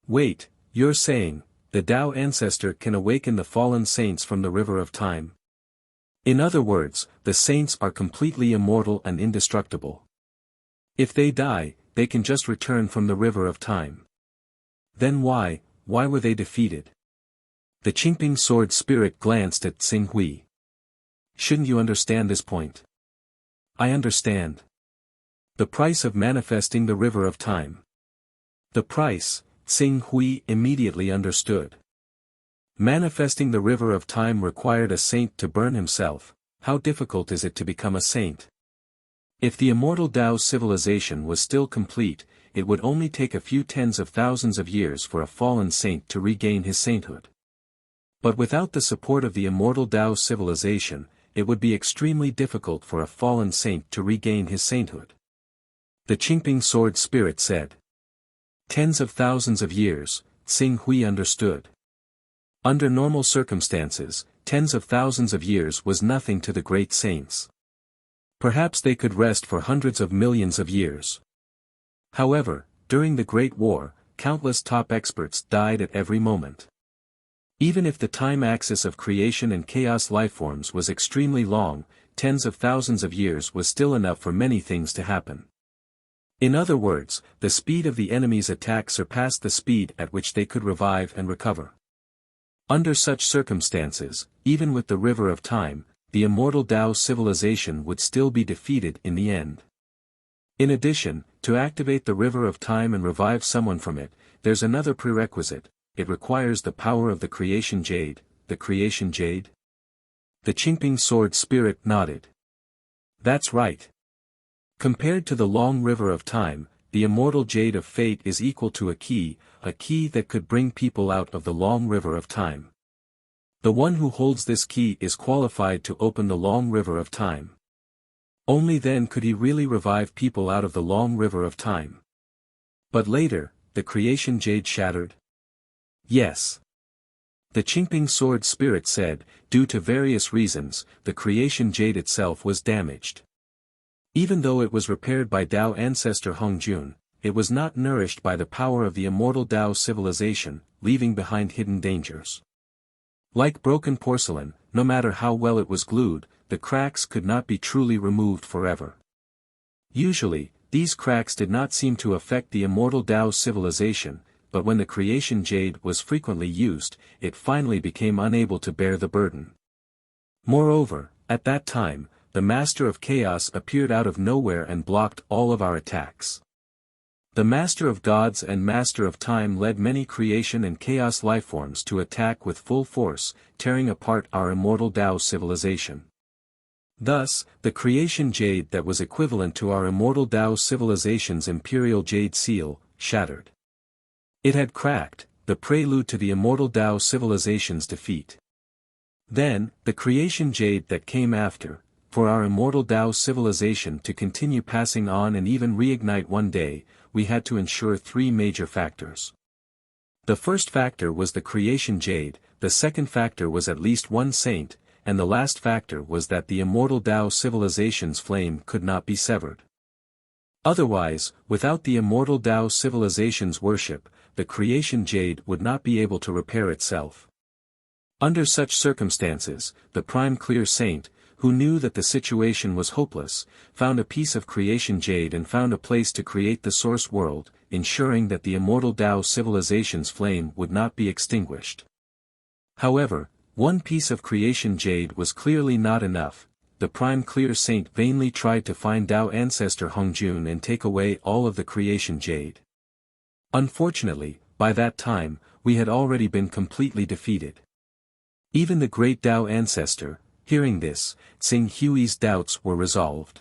Wait, you're saying, the Tao ancestor can awaken the fallen saints from the river of time? In other words, the saints are completely immortal and indestructible. If they die, they can just return from the river of time. Then why were they defeated? The Qingping Sword Spirit glanced at Tsing Hui. Shouldn't you understand this point? I understand. The price of manifesting the river of time. The price, Tsing Hui immediately understood. Manifesting the river of time required a saint to burn himself. How difficult is it to become a saint? If the immortal Tao civilization was still complete, it would only take a few tens of thousands of years for a fallen saint to regain his sainthood. But without the support of the immortal Tao civilization, it would be extremely difficult for a fallen saint to regain his sainthood. The Qingping Sword Spirit said. Tens of thousands of years, Tsing Hui understood. Under normal circumstances, tens of thousands of years was nothing to the great saints. Perhaps they could rest for hundreds of millions of years. However, during the Great War, countless top experts died at every moment. Even if the time axis of creation and chaos lifeforms was extremely long, tens of thousands of years was still enough for many things to happen. In other words, the speed of the enemy's attack surpassed the speed at which they could revive and recover. Under such circumstances, even with the River of Time, the immortal Tao civilization would still be defeated in the end. In addition, to activate the River of Time and revive someone from it, there's another prerequisite: it requires the power of the Creation Jade. The Creation Jade? The Qingping Sword Spirit nodded. That's right. Compared to the long River of Time, the immortal Jade of Fate is equal to a key that could bring people out of the long River of Time. The one who holds this key is qualified to open the long River of Time. Only then could he really revive people out of the long River of Time. But later, the Creation Jade shattered? Yes. The Qingping Sword Spirit said, due to various reasons, the Creation Jade itself was damaged. Even though it was repaired by Tao ancestor Hunyuan, it was not nourished by the power of the immortal Tao civilization, leaving behind hidden dangers. Like broken porcelain, no matter how well it was glued, the cracks could not be truly removed forever. Usually, these cracks did not seem to affect the immortal Tao civilization, but when the Creation Jade was frequently used, it finally became unable to bear the burden. Moreover, at that time, the Master of Chaos appeared out of nowhere and blocked all of our attacks. The Master of Gods and Master of Time led many creation and chaos lifeforms to attack with full force, tearing apart our immortal Tao civilization. Thus, the Creation Jade that was equivalent to our immortal Tao civilization's Imperial Jade Seal, shattered. It had cracked, the prelude to the immortal Tao civilization's defeat. Then, the Creation Jade that came after, for our immortal Tao civilization to continue passing on and even reignite one day, we had to ensure three major factors. The first factor was the Creation Jade, the second factor was at least one saint, and the last factor was that the immortal Tao civilization's flame could not be severed. Otherwise, without the immortal Tao civilization's worship, the Creation Jade would not be able to repair itself. Under such circumstances, the Prime Clear Saint, who knew that the situation was hopeless, found a piece of Creation Jade and found a place to create the Source World, ensuring that the immortal Tao civilization's flame would not be extinguished. However, one piece of Creation Jade was clearly not enough. The Prime Clear Saint vainly tried to find Tao ancestor Hunyuan and take away all of the Creation Jade. Unfortunately, by that time, we had already been completely defeated. Even the great Tao ancestor, hearing this, Tsing Hui's doubts were resolved.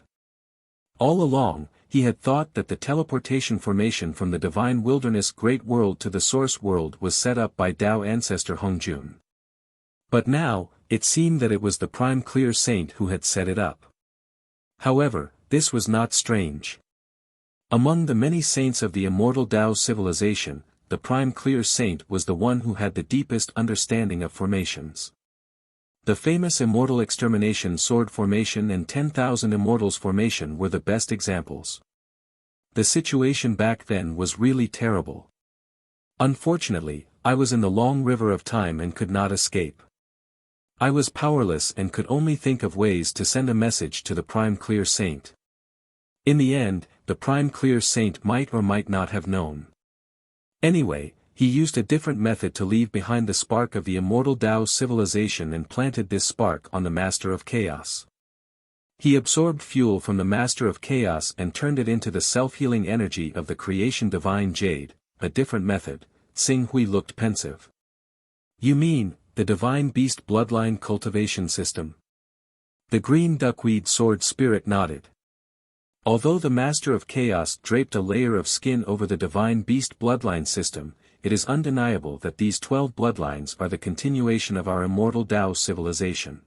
All along, he had thought that the teleportation formation from the divine wilderness great world to the source world was set up by Tao ancestor Hunyuan. But now, it seemed that it was the Prime Clear Saint who had set it up. However, this was not strange. Among the many saints of the immortal Tao civilization, the Prime Clear Saint was the one who had the deepest understanding of formations. The famous Immortal Extermination Sword Formation and 10,000 Immortals Formation were the best examples. The situation back then was really terrible. Unfortunately, I was in the long River of Time and could not escape. I was powerless and could only think of ways to send a message to the Prime Clear Saint. In the end, the Prime Clear Saint might or might not have known. Anyway, he used a different method to leave behind the spark of the immortal Tao civilization and planted this spark on the Master of Chaos. He absorbed fuel from the Master of Chaos and turned it into the self-healing energy of the Creation Divine Jade, a different method. Tsing Hui looked pensive. You mean, the Divine Beast Bloodline Cultivation System? The Green Duckweed Sword Spirit nodded. Although the Master of Chaos draped a layer of skin over the Divine Beast Bloodline System, it is undeniable that these 12 bloodlines are the continuation of our immortal Tao civilization.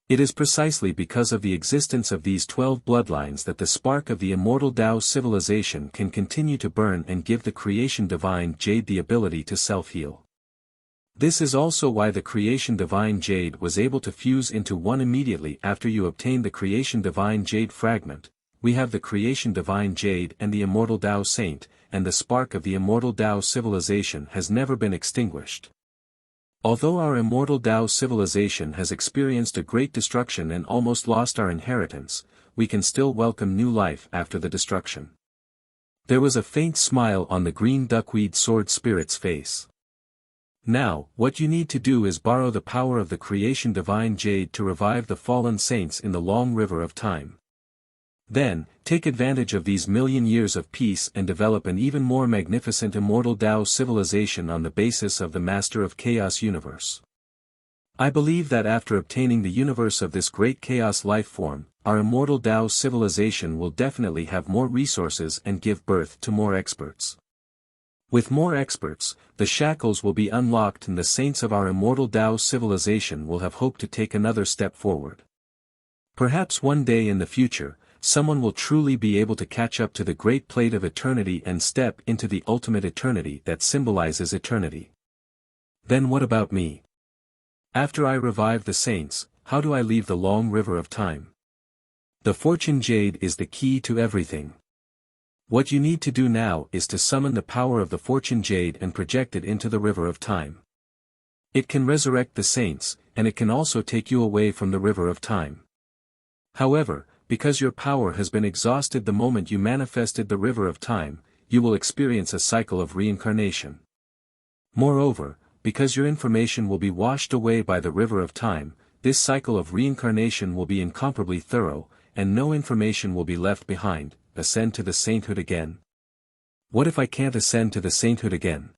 It is precisely because of the existence of these 12 bloodlines that the spark of the immortal Tao civilization can continue to burn and give the Creation Divine Jade the ability to self-heal. This is also why the Creation Divine Jade was able to fuse into one immediately after you obtain the Creation Divine Jade fragment. We have the Creation Divine Jade and the Immortal Tao Saint, and the spark of the Immortal Tao civilization has never been extinguished. Although our Immortal Tao civilization has experienced a great destruction and almost lost our inheritance, we can still welcome new life after the destruction. There was a faint smile on the green duckweed sword spirit's face. Now, what you need to do is borrow the power of the creation divine jade to revive the fallen saints in the long river of time. Then, take advantage of these million years of peace and develop an even more magnificent immortal Tao civilization on the basis of the Master of Chaos universe. I believe that after obtaining the universe of this great chaos life form, our immortal Tao civilization will definitely have more resources and give birth to more experts. With more experts, the shackles will be unlocked and the saints of our immortal Tao civilization will have hope to take another step forward. Perhaps one day in the future, someone will truly be able to catch up to the great plate of eternity and step into the ultimate eternity that symbolizes eternity. Then what about me? After I revive the saints, how do I leave the long river of time? The fortune jade is the key to everything. What you need to do now is to summon the power of the fortune jade and project it into the river of time. It can resurrect the saints, and it can also take you away from the river of time. However, because your power has been exhausted the moment you manifested the river of time, you will experience a cycle of reincarnation. Moreover, because your information will be washed away by the river of time, this cycle of reincarnation will be incomparably thorough, and no information will be left behind. Ascend to the sainthood again? What if I can't ascend to the sainthood again?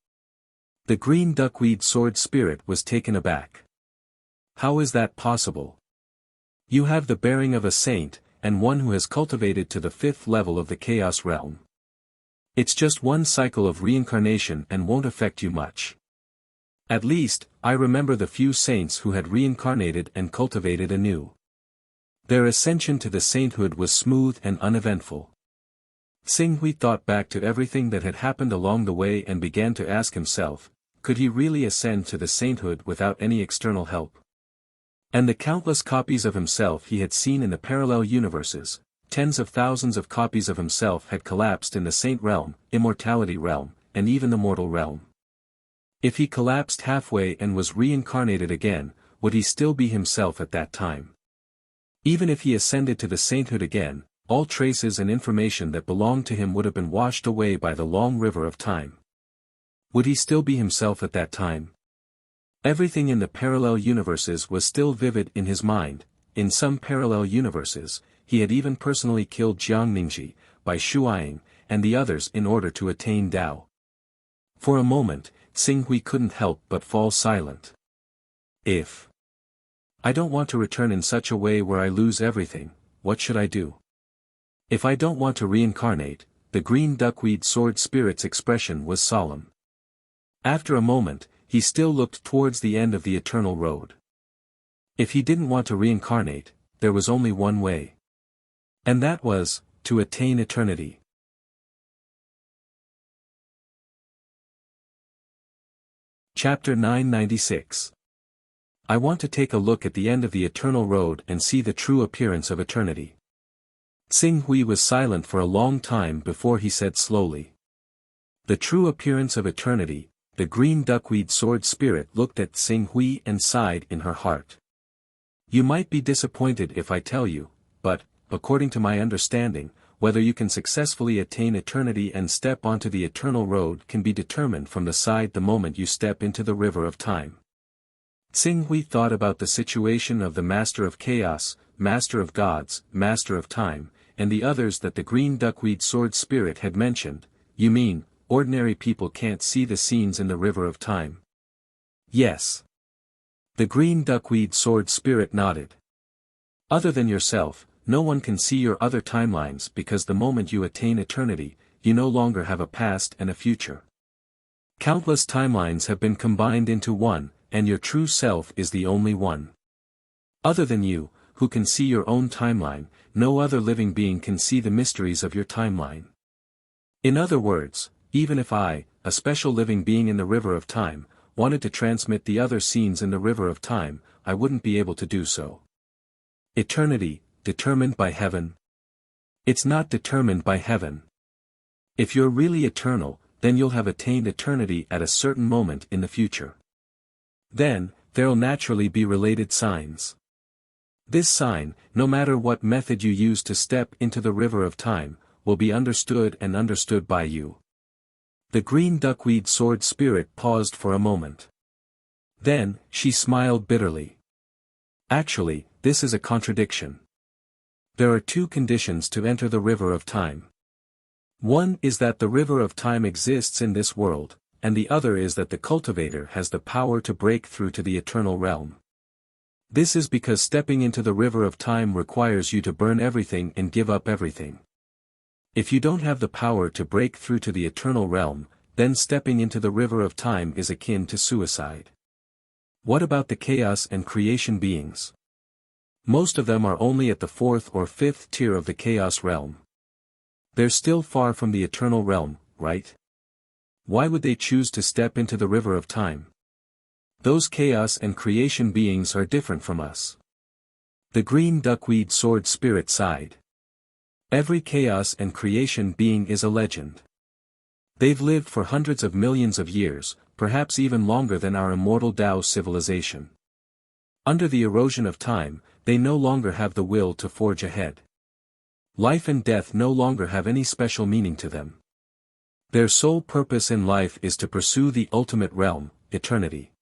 The green duckweed sword spirit was taken aback. How is that possible? You have the bearing of a saint, and one who has cultivated to the 5th level of the chaos realm. It's just one cycle of reincarnation and won't affect you much. At least, I remember the few saints who had reincarnated and cultivated anew. Their ascension to the sainthood was smooth and uneventful. Xinghui thought back to everything that had happened along the way and began to ask himself, could he really ascend to the sainthood without any external help? And the countless copies of himself he had seen in the parallel universes, tens of thousands of copies of himself had collapsed in the saint realm, immortality realm, and even the mortal realm. If he collapsed halfway and was reincarnated again, would he still be himself at that time? Even if he ascended to the sainthood again, all traces and information that belonged to him would have been washed away by the long river of time. Would he still be himself at that time? Everything in the parallel universes was still vivid in his mind. In some parallel universes, he had even personally killed Jiang Ningji, Bai Shuiying, and the others in order to attain Tao. For a moment, Xinghui couldn't help but fall silent. If I don't want to return in such a way where I lose everything, what should I do? If I don't want to reincarnate, the green duckweed sword spirit's expression was solemn. After a moment, he still looked towards the end of the eternal road. If he didn't want to reincarnate, there was only one way. And that was, to attain eternity. Chapter 996. I want to take a look at the end of the eternal road and see the true appearance of eternity. Xinghui was silent for a long time before he said slowly. The true appearance of eternity. The green duckweed sword spirit looked at Xinghui and sighed in her heart. You might be disappointed if I tell you, but, according to my understanding, whether you can successfully attain eternity and step onto the eternal road can be determined from the side the moment you step into the river of time. Xinghui thought about the situation of the Master of Chaos, Master of Gods, Master of Time, and the others that the green duckweed sword spirit had mentioned. You mean, ordinary people can't see the scenes in the river of time? Yes. The green duckweed sword spirit nodded. Other than yourself, no one can see your other timelines because the moment you attain eternity, you no longer have a past and a future. Countless timelines have been combined into one, and your true self is the only one. Other than you, who can see your own timeline, no other living being can see the mysteries of your timeline. In other words, even if I, a special living being in the river of time, wanted to transmit the other scenes in the river of time, I wouldn't be able to do so. Eternity, determined by heaven? It's not determined by heaven. If you're really eternal, then you'll have attained eternity at a certain moment in the future. Then, there'll naturally be related signs. This sign, no matter what method you use to step into the river of time, will be understood and understood by you. The green duckweed sword spirit paused for a moment. Then, she smiled bitterly. Actually, this is a contradiction. There are two conditions to enter the river of time. One is that the river of time exists in this world, and the other is that the cultivator has the power to break through to the eternal realm. This is because stepping into the river of time requires you to burn everything and give up everything. If you don't have the power to break through to the eternal realm, then stepping into the river of time is akin to suicide. What about the chaos and creation beings? Most of them are only at the fourth or fifth tier of the chaos realm. They're still far from the eternal realm, right? Why would they choose to step into the river of time? Those chaos and creation beings are different from us. The green duckweed sword spirit sighed. Every chaos and creation being is a legend. They've lived for hundreds of millions of years, perhaps even longer than our immortal Tao civilization. Under the erosion of time, they no longer have the will to forge ahead. Life and death no longer have any special meaning to them. Their sole purpose in life is to pursue the ultimate realm, eternity.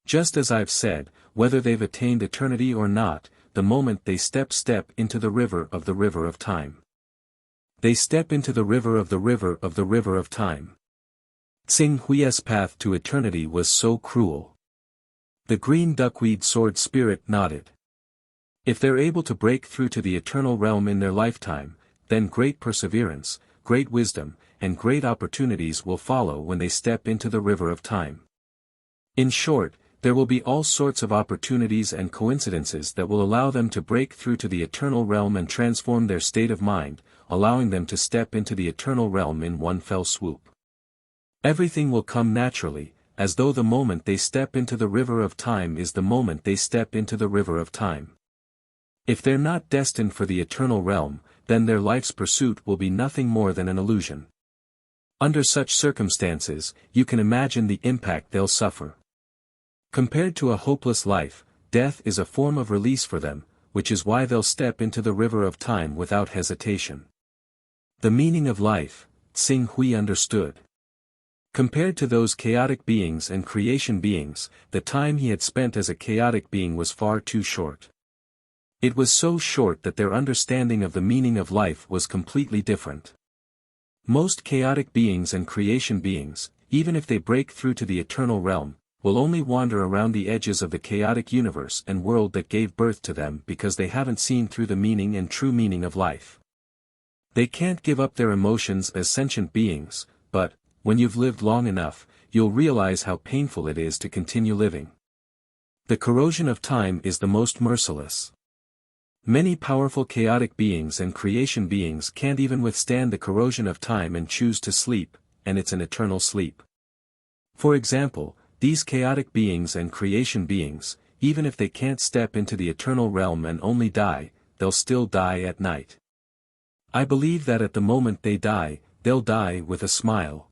Just as I've said, whether they've attained eternity or not, the moment they step into the river of time. They step into the river of the river of time. Tsing Hui's path to eternity was so cruel. The green duckweed sword spirit nodded. If they're able to break through to the eternal realm in their lifetime, then great perseverance, great wisdom, and great opportunities will follow when they step into the river of time. In short, there will be all sorts of opportunities and coincidences that will allow them to break through to the eternal realm and transform their state of mind, allowing them to step into the eternal realm in one fell swoop. Everything will come naturally, as though the moment they step into the river of time is the moment they step into the river of time. If they're not destined for the eternal realm, then their life's pursuit will be nothing more than an illusion. Under such circumstances, you can imagine the impact they'll suffer. Compared to a hopeless life, death is a form of release for them, which is why they'll step into the river of time without hesitation. The meaning of life, Tsing Hui understood. Compared to those chaotic beings and creation beings, the time he had spent as a chaotic being was far too short. It was so short that their understanding of the meaning of life was completely different. Most chaotic beings and creation beings, even if they break through to the eternal realm, will only wander around the edges of the chaotic universe and world that gave birth to them because they haven't seen through the meaning and true meaning of life. They can't give up their emotions as sentient beings, but, when you've lived long enough, you'll realize how painful it is to continue living. The corrosion of time is the most merciless. Many powerful chaotic beings and creation beings can't even withstand the corrosion of time and choose to sleep, and it's an eternal sleep. For example, these chaotic beings and creation beings, even if they can't step into the eternal realm and only die, they'll still die at night. I believe that at the moment they die, they'll die with a smile.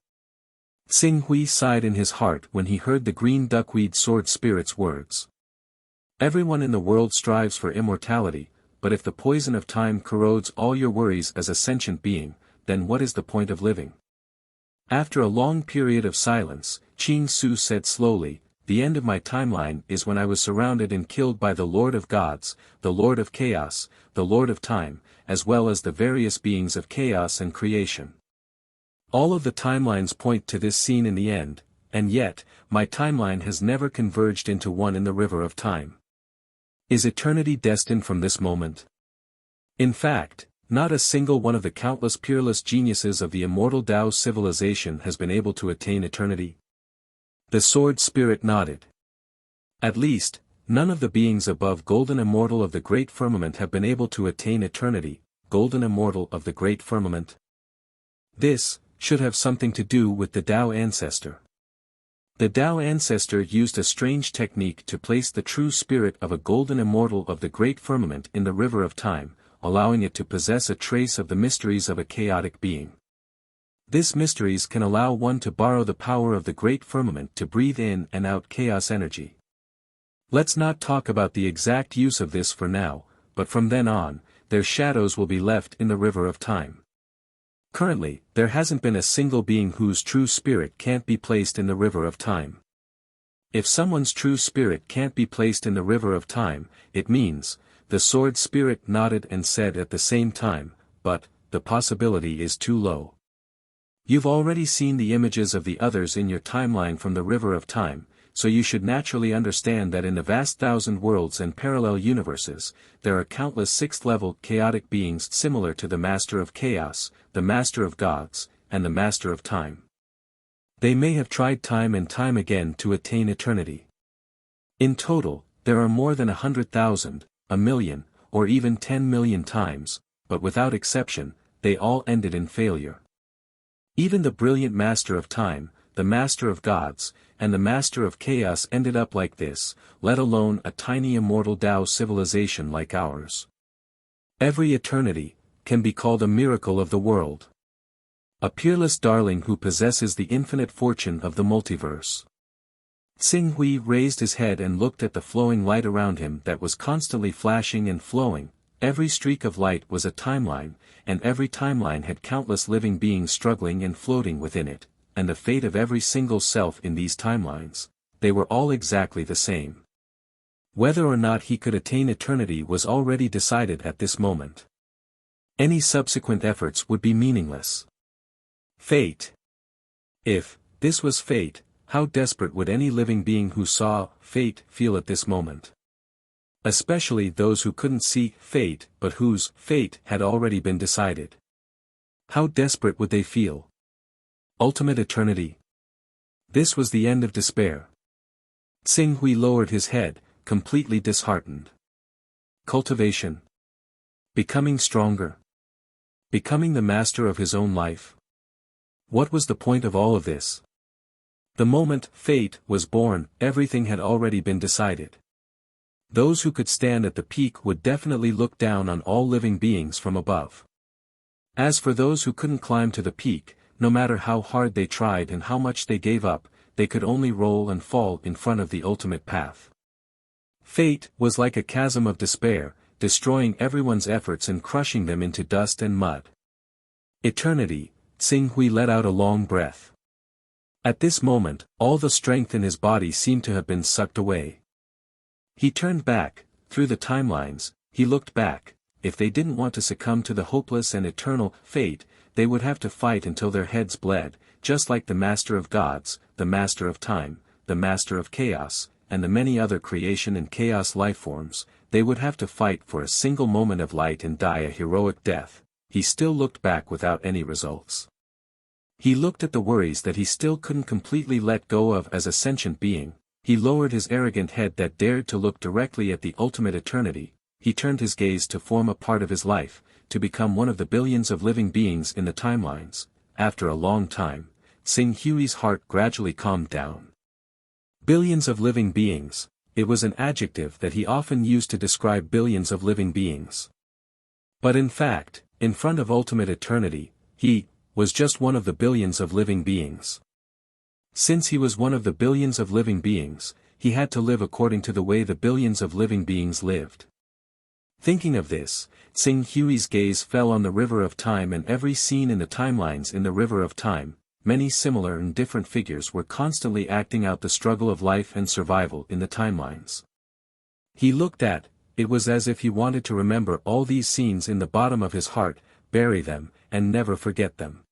Tsing Hui sighed in his heart when he heard the green duckweed sword spirit's words. Everyone in the world strives for immortality, but if the poison of time corrodes all your worries as a sentient being, then what is the point of living? After a long period of silence, Qing Su said slowly, "The end of my timeline is when I was surrounded and killed by the Lord of Gods, the Lord of Chaos, the Lord of Time, as well as the various beings of chaos and creation. All of the timelines point to this scene in the end, and yet, my timeline has never converged into one in the river of time. Is eternity destined from this moment? In fact, not a single one of the countless peerless geniuses of the immortal Tao civilization has been able to attain eternity." The sword spirit nodded. At least, none of the beings above golden immortal of the great firmament have been able to attain eternity, golden immortal of the great firmament. This should have something to do with the Tao ancestor. The Tao ancestor used a strange technique to place the true spirit of a golden immortal of the great firmament in the river of time, allowing it to possess a trace of the mysteries of a chaotic being. This mysteries can allow one to borrow the power of the great firmament to breathe in and out chaos energy. Let's not talk about the exact use of this for now, but from then on, their shadows will be left in the river of time. Currently, there hasn't been a single being whose true spirit can't be placed in the river of time. If someone's true spirit can't be placed in the river of time, it means, the sword spirit nodded and said at the same time, but, the possibility is too low. You've already seen the images of the others in your timeline from the river of time, so you should naturally understand that in the vast thousand worlds and parallel universes, there are countless sixth-level chaotic beings similar to the Master of Chaos, the Master of Gods, and the Master of Time. They may have tried time and time again to attain eternity. In total, there are more than 100,000, a million, or even 10 million times, but without exception, they all ended in failure. Even the brilliant Master of Time, the Master of Gods, and the Master of Chaos ended up like this, let alone a tiny immortal Tao civilization like ours. Every eternity can be called a miracle of the world. A peerless darling who possesses the infinite fortune of the multiverse. Xing Hui raised his head and looked at the flowing light around him that was constantly flashing and flowing. Every streak of light was a timeline, and every timeline had countless living beings struggling and floating within it, and the fate of every single self in these timelines, they were all exactly the same. Whether or not he could attain eternity was already decided at this moment. Any subsequent efforts would be meaningless. Fate. If this was fate, how desperate would any living being who saw fate feel at this moment? Especially those who couldn't see fate but whose fate had already been decided. How desperate would they feel? Ultimate eternity. This was the end of despair. Xing Hui lowered his head, completely disheartened. Cultivation. Becoming stronger. Becoming the master of his own life. What was the point of all of this? The moment fate was born, everything had already been decided. Those who could stand at the peak would definitely look down on all living beings from above. As for those who couldn't climb to the peak, no matter how hard they tried and how much they gave up, they could only roll and fall in front of the ultimate path. Fate was like a chasm of despair, destroying everyone's efforts and crushing them into dust and mud. Eternity. Xing Hui let out a long breath. At this moment, all the strength in his body seemed to have been sucked away. He turned back, through the timelines, he looked back. If they didn't want to succumb to the hopeless and eternal fate, they would have to fight until their heads bled, just like the Master of Gods, the Master of Time, the Master of Chaos, and the many other creation and chaos lifeforms. They would have to fight for a single moment of light and die a heroic death. He still looked back without any results. He looked at the worries that he still couldn't completely let go of as a sentient being. He lowered his arrogant head that dared to look directly at the ultimate eternity. He turned his gaze to form a part of his life, to become one of the billions of living beings in the timelines. After a long time, Xing Hui's heart gradually calmed down. Billions of living beings, it was an adjective that he often used to describe billions of living beings. But in fact, in front of ultimate eternity, he was just one of the billions of living beings. Since he was one of the billions of living beings, he had to live according to the way the billions of living beings lived. Thinking of this, Xing Hui's gaze fell on the river of time and every scene in the timelines in the river of time. Many similar and different figures were constantly acting out the struggle of life and survival in the timelines. He looked at, it was as if he wanted to remember all these scenes in the bottom of his heart, bury them, and never forget them.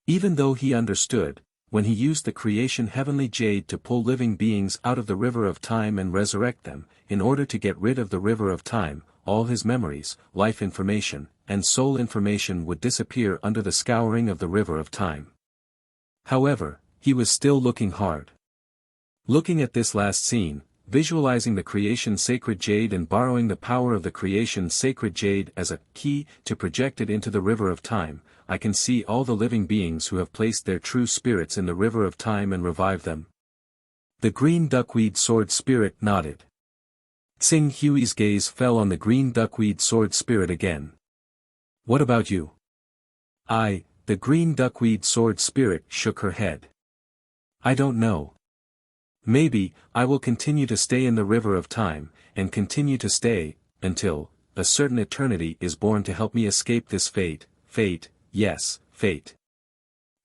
Even though he understood, when he used the creation heavenly jade to pull living beings out of the river of time and resurrect them, in order to get rid of the river of time, all his memories, life information, and soul information would disappear under the scouring of the river of time. However, he was still looking hard. Looking at this last scene, visualizing the creation sacred jade and borrowing the power of the creation sacred jade as a key to project it into the river of time, I can see all the living beings who have placed their true spirits in the river of time and revive them. The green duckweed sword spirit nodded. Xing Hui's gaze fell on the green duckweed sword spirit again. What about you? The green duckweed sword spirit shook her head. I don't know. Maybe, I will continue to stay in the river of time, and continue to stay, until, a certain eternity is born to help me escape this fate, yes, fate.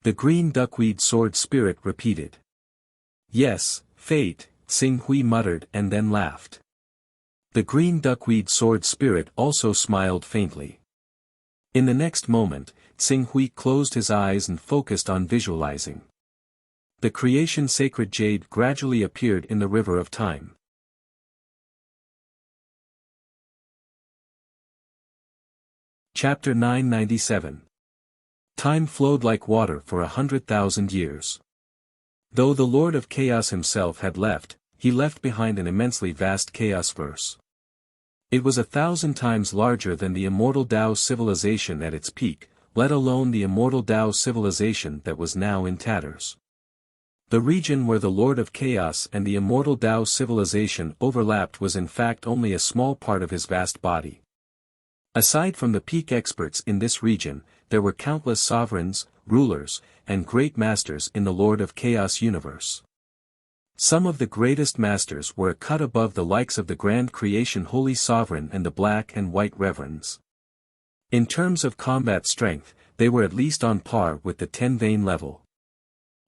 The green duckweed sword spirit repeated. Yes, fate, Xing Hui muttered and then laughed. The green duckweed sword spirit also smiled faintly. In the next moment, Xing Hui closed his eyes and focused on visualizing. The creation sacred jade gradually appeared in the river of time. Chapter 997. Time flowed like water for 100,000 years. Though the Lord of Chaos himself had left, he left behind an immensely vast chaos verse. It was 1,000 times larger than the immortal Tao civilization at its peak, let alone the immortal Tao civilization that was now in tatters. The region where the Lord of Chaos and the immortal Tao civilization overlapped was in fact only a small part of his vast body. Aside from the peak experts in this region, there were countless sovereigns, rulers, and great masters in the Lord of Chaos universe. Some of the greatest masters were a cut above the likes of the Grand Creation Holy Sovereign and the Black and White Reverends. In terms of combat strength, they were at least on par with the 10 vein level.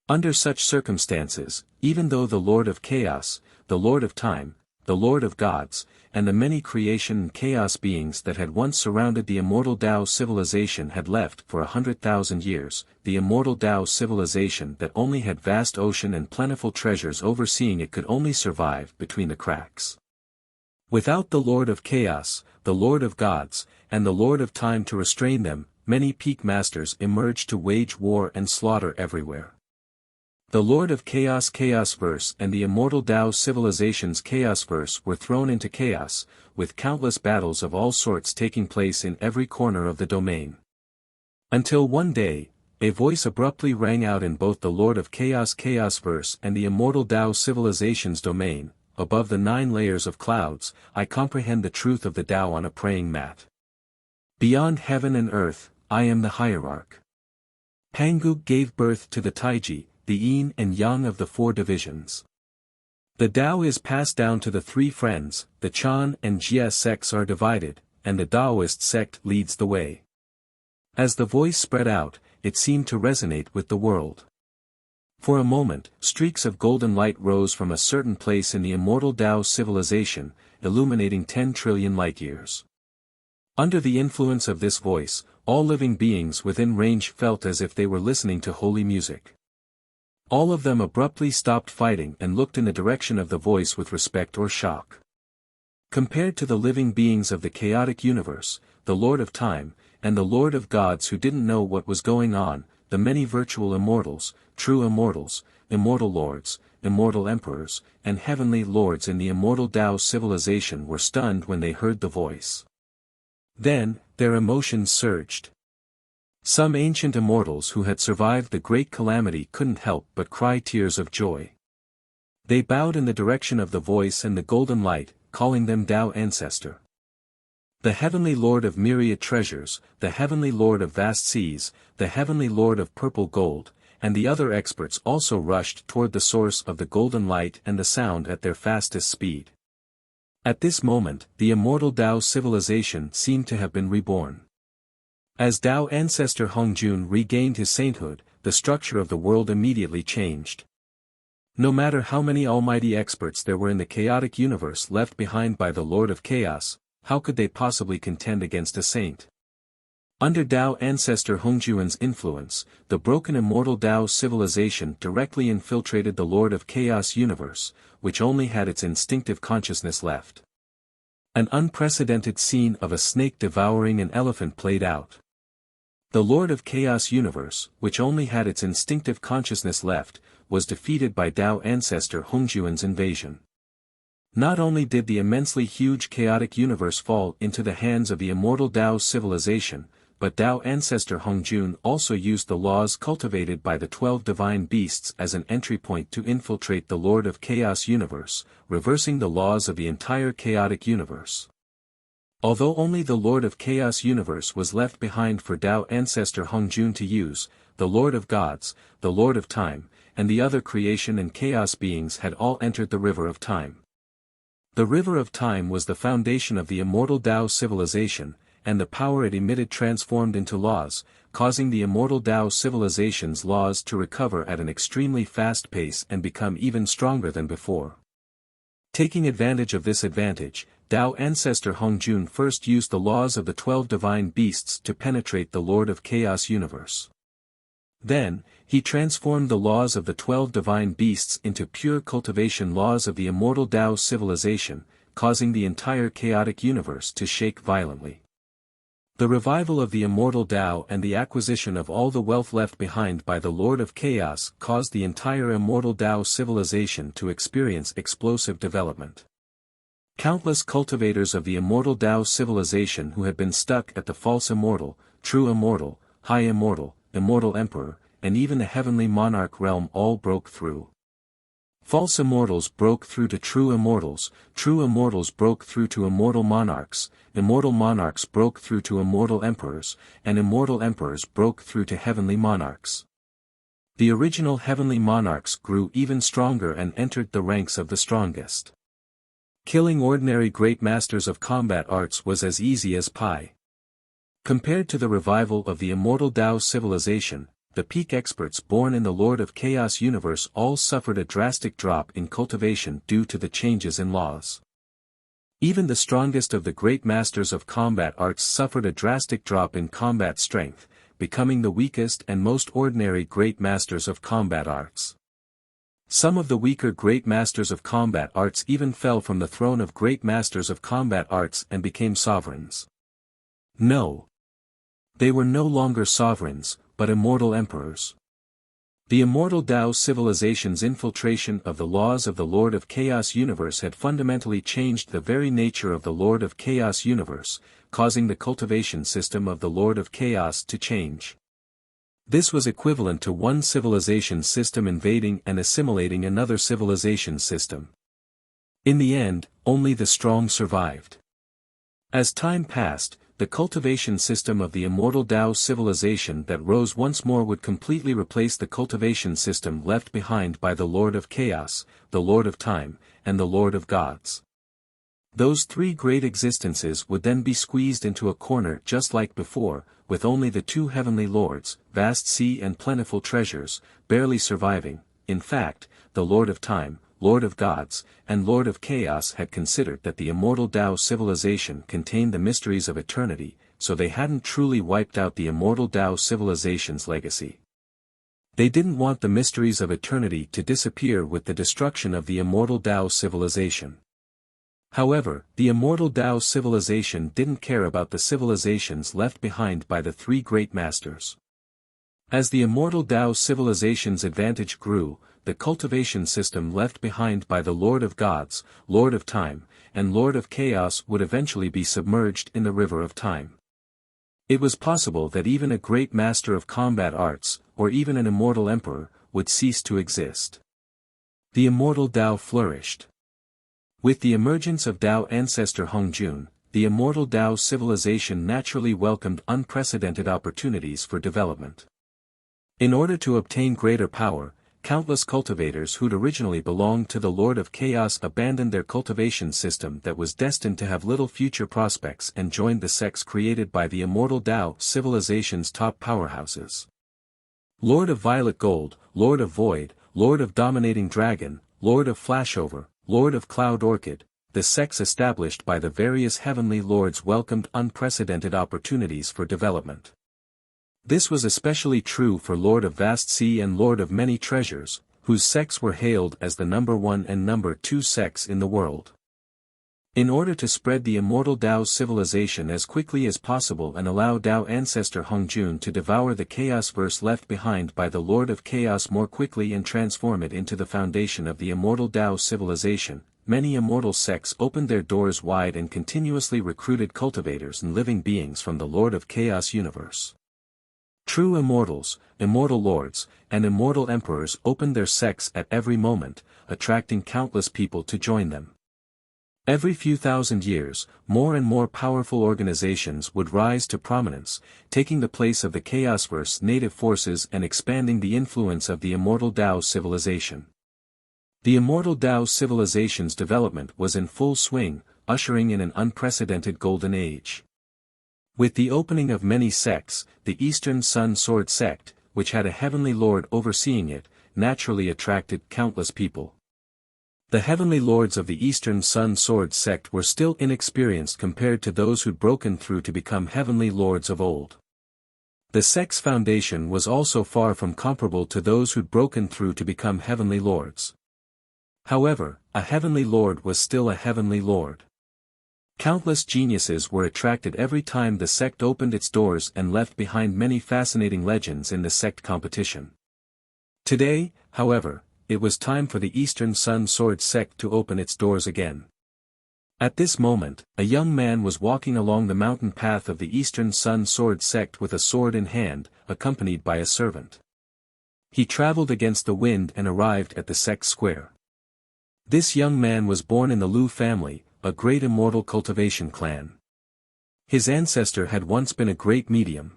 Under such circumstances, even though the Lord of Chaos, the Lord of Time, the Lord of Gods, and the many creation and chaos beings that had once surrounded the immortal Tao civilization had left for 100,000 years, the immortal Tao civilization that only had vast ocean and plentiful treasures overseeing it could only survive between the cracks. Without the Lord of Chaos, the Lord of Gods, and the Lord of Time to restrain them, many peak masters emerged to wage war and slaughter everywhere. The Lord of Chaos Chaosverse and the immortal Tao civilization's Chaosverse were thrown into chaos, with countless battles of all sorts taking place in every corner of the domain. Until one day, a voice abruptly rang out in both the Lord of Chaos Chaosverse and the immortal Tao civilization's domain, above the 9 layers of clouds, I comprehend the truth of the Tao on a praying mat. Beyond heaven and earth, I am the hierarch. Pangu gave birth to the Taiji, the yin and yang of the 4 divisions. The Tao is passed down to the 3 friends, the Chan and Jia sects are divided, and the Taoist sect leads the way. As the voice spread out, it seemed to resonate with the world. For a moment, streaks of golden light rose from a certain place in the immortal Tao civilization, illuminating 10 trillion light-years. Under the influence of this voice, all living beings within range felt as if they were listening to holy music. All of them abruptly stopped fighting and looked in the direction of the voice with respect or shock. Compared to the living beings of the chaotic universe, the Lord of Time, and the Lord of Gods who didn't know what was going on, the many virtual immortals, true immortals, immortal lords, immortal emperors, and heavenly lords in the immortal Tao civilization were stunned when they heard the voice. Then, their emotions surged. Some ancient immortals who had survived the great calamity couldn't help but cry tears of joy. They bowed in the direction of the voice and the golden light, calling them Tao Ancestor. The Heavenly Lord of myriad treasures, the Heavenly Lord of vast seas, the Heavenly Lord of purple gold, and the other experts also rushed toward the source of the golden light and the sound at their fastest speed. At this moment, the immortal Tao civilization seemed to have been reborn. As Tao Ancestor Hunyuan regained his sainthood, the structure of the world immediately changed. No matter how many almighty experts there were in the chaotic universe left behind by the Lord of Chaos, how could they possibly contend against a saint? Under Tao Ancestor Hunyuan's influence, the broken immortal Tao civilization directly infiltrated the Lord of Chaos universe, which only had its instinctive consciousness left. An unprecedented scene of a snake devouring an elephant played out. The Lord of Chaos universe, which only had its instinctive consciousness left, was defeated by Tao Ancestor Hunyuan's invasion. Not only did the immensely huge chaotic universe fall into the hands of the immortal Tao civilization, but Tao Ancestor Hunyuan also used the laws cultivated by the 12 divine beasts as an entry point to infiltrate the Lord of Chaos universe, reversing the laws of the entire chaotic universe. Although only the Lord of Chaos universe was left behind for Tao Ancestor Hunyuan to use, the Lord of Gods, the Lord of Time, and the other creation and chaos beings had all entered the River of Time. The River of Time was the foundation of the immortal Tao civilization, and the power it emitted transformed into laws, causing the immortal Tao civilization's laws to recover at an extremely fast pace and become even stronger than before. Taking advantage of this advantage, Tao ancestor Hunyuan first used the laws of the 12 divine beasts to penetrate the Lord of Chaos universe. Then, he transformed the laws of the 12 divine beasts into pure cultivation laws of the immortal Tao civilization, causing the entire chaotic universe to shake violently. The revival of the immortal Tao and the acquisition of all the wealth left behind by the Lord of Chaos caused the entire immortal Tao civilization to experience explosive development. Countless cultivators of the immortal Tao civilization who had been stuck at the false immortal, true immortal, high immortal, immortal emperor, and even the heavenly monarch realm all broke through. False immortals broke through to true immortals broke through to immortal monarchs broke through to immortal emperors, and immortal emperors broke through to heavenly monarchs. The original heavenly monarchs grew even stronger and entered the ranks of the strongest. Killing ordinary great masters of combat arts was as easy as pie. Compared to the revival of the immortal Tao civilization, the peak experts born in the Lord of Chaos universe all suffered a drastic drop in cultivation due to the changes in laws. Even the strongest of the great masters of combat arts suffered a drastic drop in combat strength, becoming the weakest and most ordinary great masters of combat arts. Some of the weaker great masters of combat arts even fell from the throne of great masters of combat arts and became sovereigns. No. They were no longer sovereigns, but immortal emperors. The immortal Tao civilization's infiltration of the laws of the Lord of Chaos universe had fundamentally changed the very nature of the Lord of Chaos universe, causing the cultivation system of the Lord of Chaos to change. This was equivalent to one civilization system invading and assimilating another civilization system. In the end, only the strong survived. As time passed, the cultivation system of the immortal Tao civilization that rose once more would completely replace the cultivation system left behind by the Lord of Chaos, the Lord of Time, and the Lord of Gods. Those three great existences would then be squeezed into a corner just like before, with only the two heavenly lords, vast sea and plentiful treasures, barely surviving. In fact, the Lord of Time, Lord of Gods, and Lord of Chaos had considered that the immortal Tao civilization contained the mysteries of eternity, so they hadn't truly wiped out the immortal Tao civilization's legacy. They didn't want the mysteries of eternity to disappear with the destruction of the immortal Tao civilization. However, the immortal Tao civilization didn't care about the civilizations left behind by the three great masters. As the immortal Tao civilization's advantage grew, the cultivation system left behind by the Lord of Gods, Lord of Time, and Lord of Chaos would eventually be submerged in the river of time. It was possible that even a great master of combat arts, or even an immortal emperor, would cease to exist. The immortal Tao flourished. With the emergence of Tao ancestor Hunyuan, the immortal Tao civilization naturally welcomed unprecedented opportunities for development. In order to obtain greater power, countless cultivators who'd originally belonged to the Lord of Chaos abandoned their cultivation system that was destined to have little future prospects and joined the sects created by the immortal Tao civilization's top powerhouses. Lord of Violet Gold, Lord of Void, Lord of Dominating Dragon, Lord of Flashover, Lord of Cloud Orchid, the sects established by the various heavenly lords welcomed unprecedented opportunities for development. This was especially true for Lord of Vast Sea and Lord of Many Treasures, whose sects were hailed as the number 1 and number 2 sects in the world. In order to spread the immortal Tao civilization as quickly as possible and allow Tao ancestor Hunyuan to devour the chaos verse left behind by the Lord of Chaos more quickly and transform it into the foundation of the immortal Tao civilization, many immortal sects opened their doors wide and continuously recruited cultivators and living beings from the Lord of Chaos universe. True immortals, immortal lords, and immortal emperors opened their sects at every moment, attracting countless people to join them. Every few thousand years, more and more powerful organizations would rise to prominence, taking the place of the Chaosverse native forces and expanding the influence of the immortal Tao civilization. The immortal Tao civilization's development was in full swing, ushering in an unprecedented golden age. With the opening of many sects, the Eastern Sun Sword sect, which had a heavenly lord overseeing it, naturally attracted countless people. The heavenly lords of the Eastern Sun Sword sect were still inexperienced compared to those who'd broken through to become heavenly lords of old. The sect's foundation was also far from comparable to those who'd broken through to become heavenly lords. However, a heavenly lord was still a heavenly lord. Countless geniuses were attracted every time the sect opened its doors and left behind many fascinating legends in the sect competition. Today, however, it was time for the Eastern Sun Sword sect to open its doors again. At this moment, a young man was walking along the mountain path of the Eastern Sun Sword sect with a sword in hand, accompanied by a servant. He traveled against the wind and arrived at the sect square. This young man was born in the Lu family, a great immortal cultivation clan. His ancestor had once been a great medium.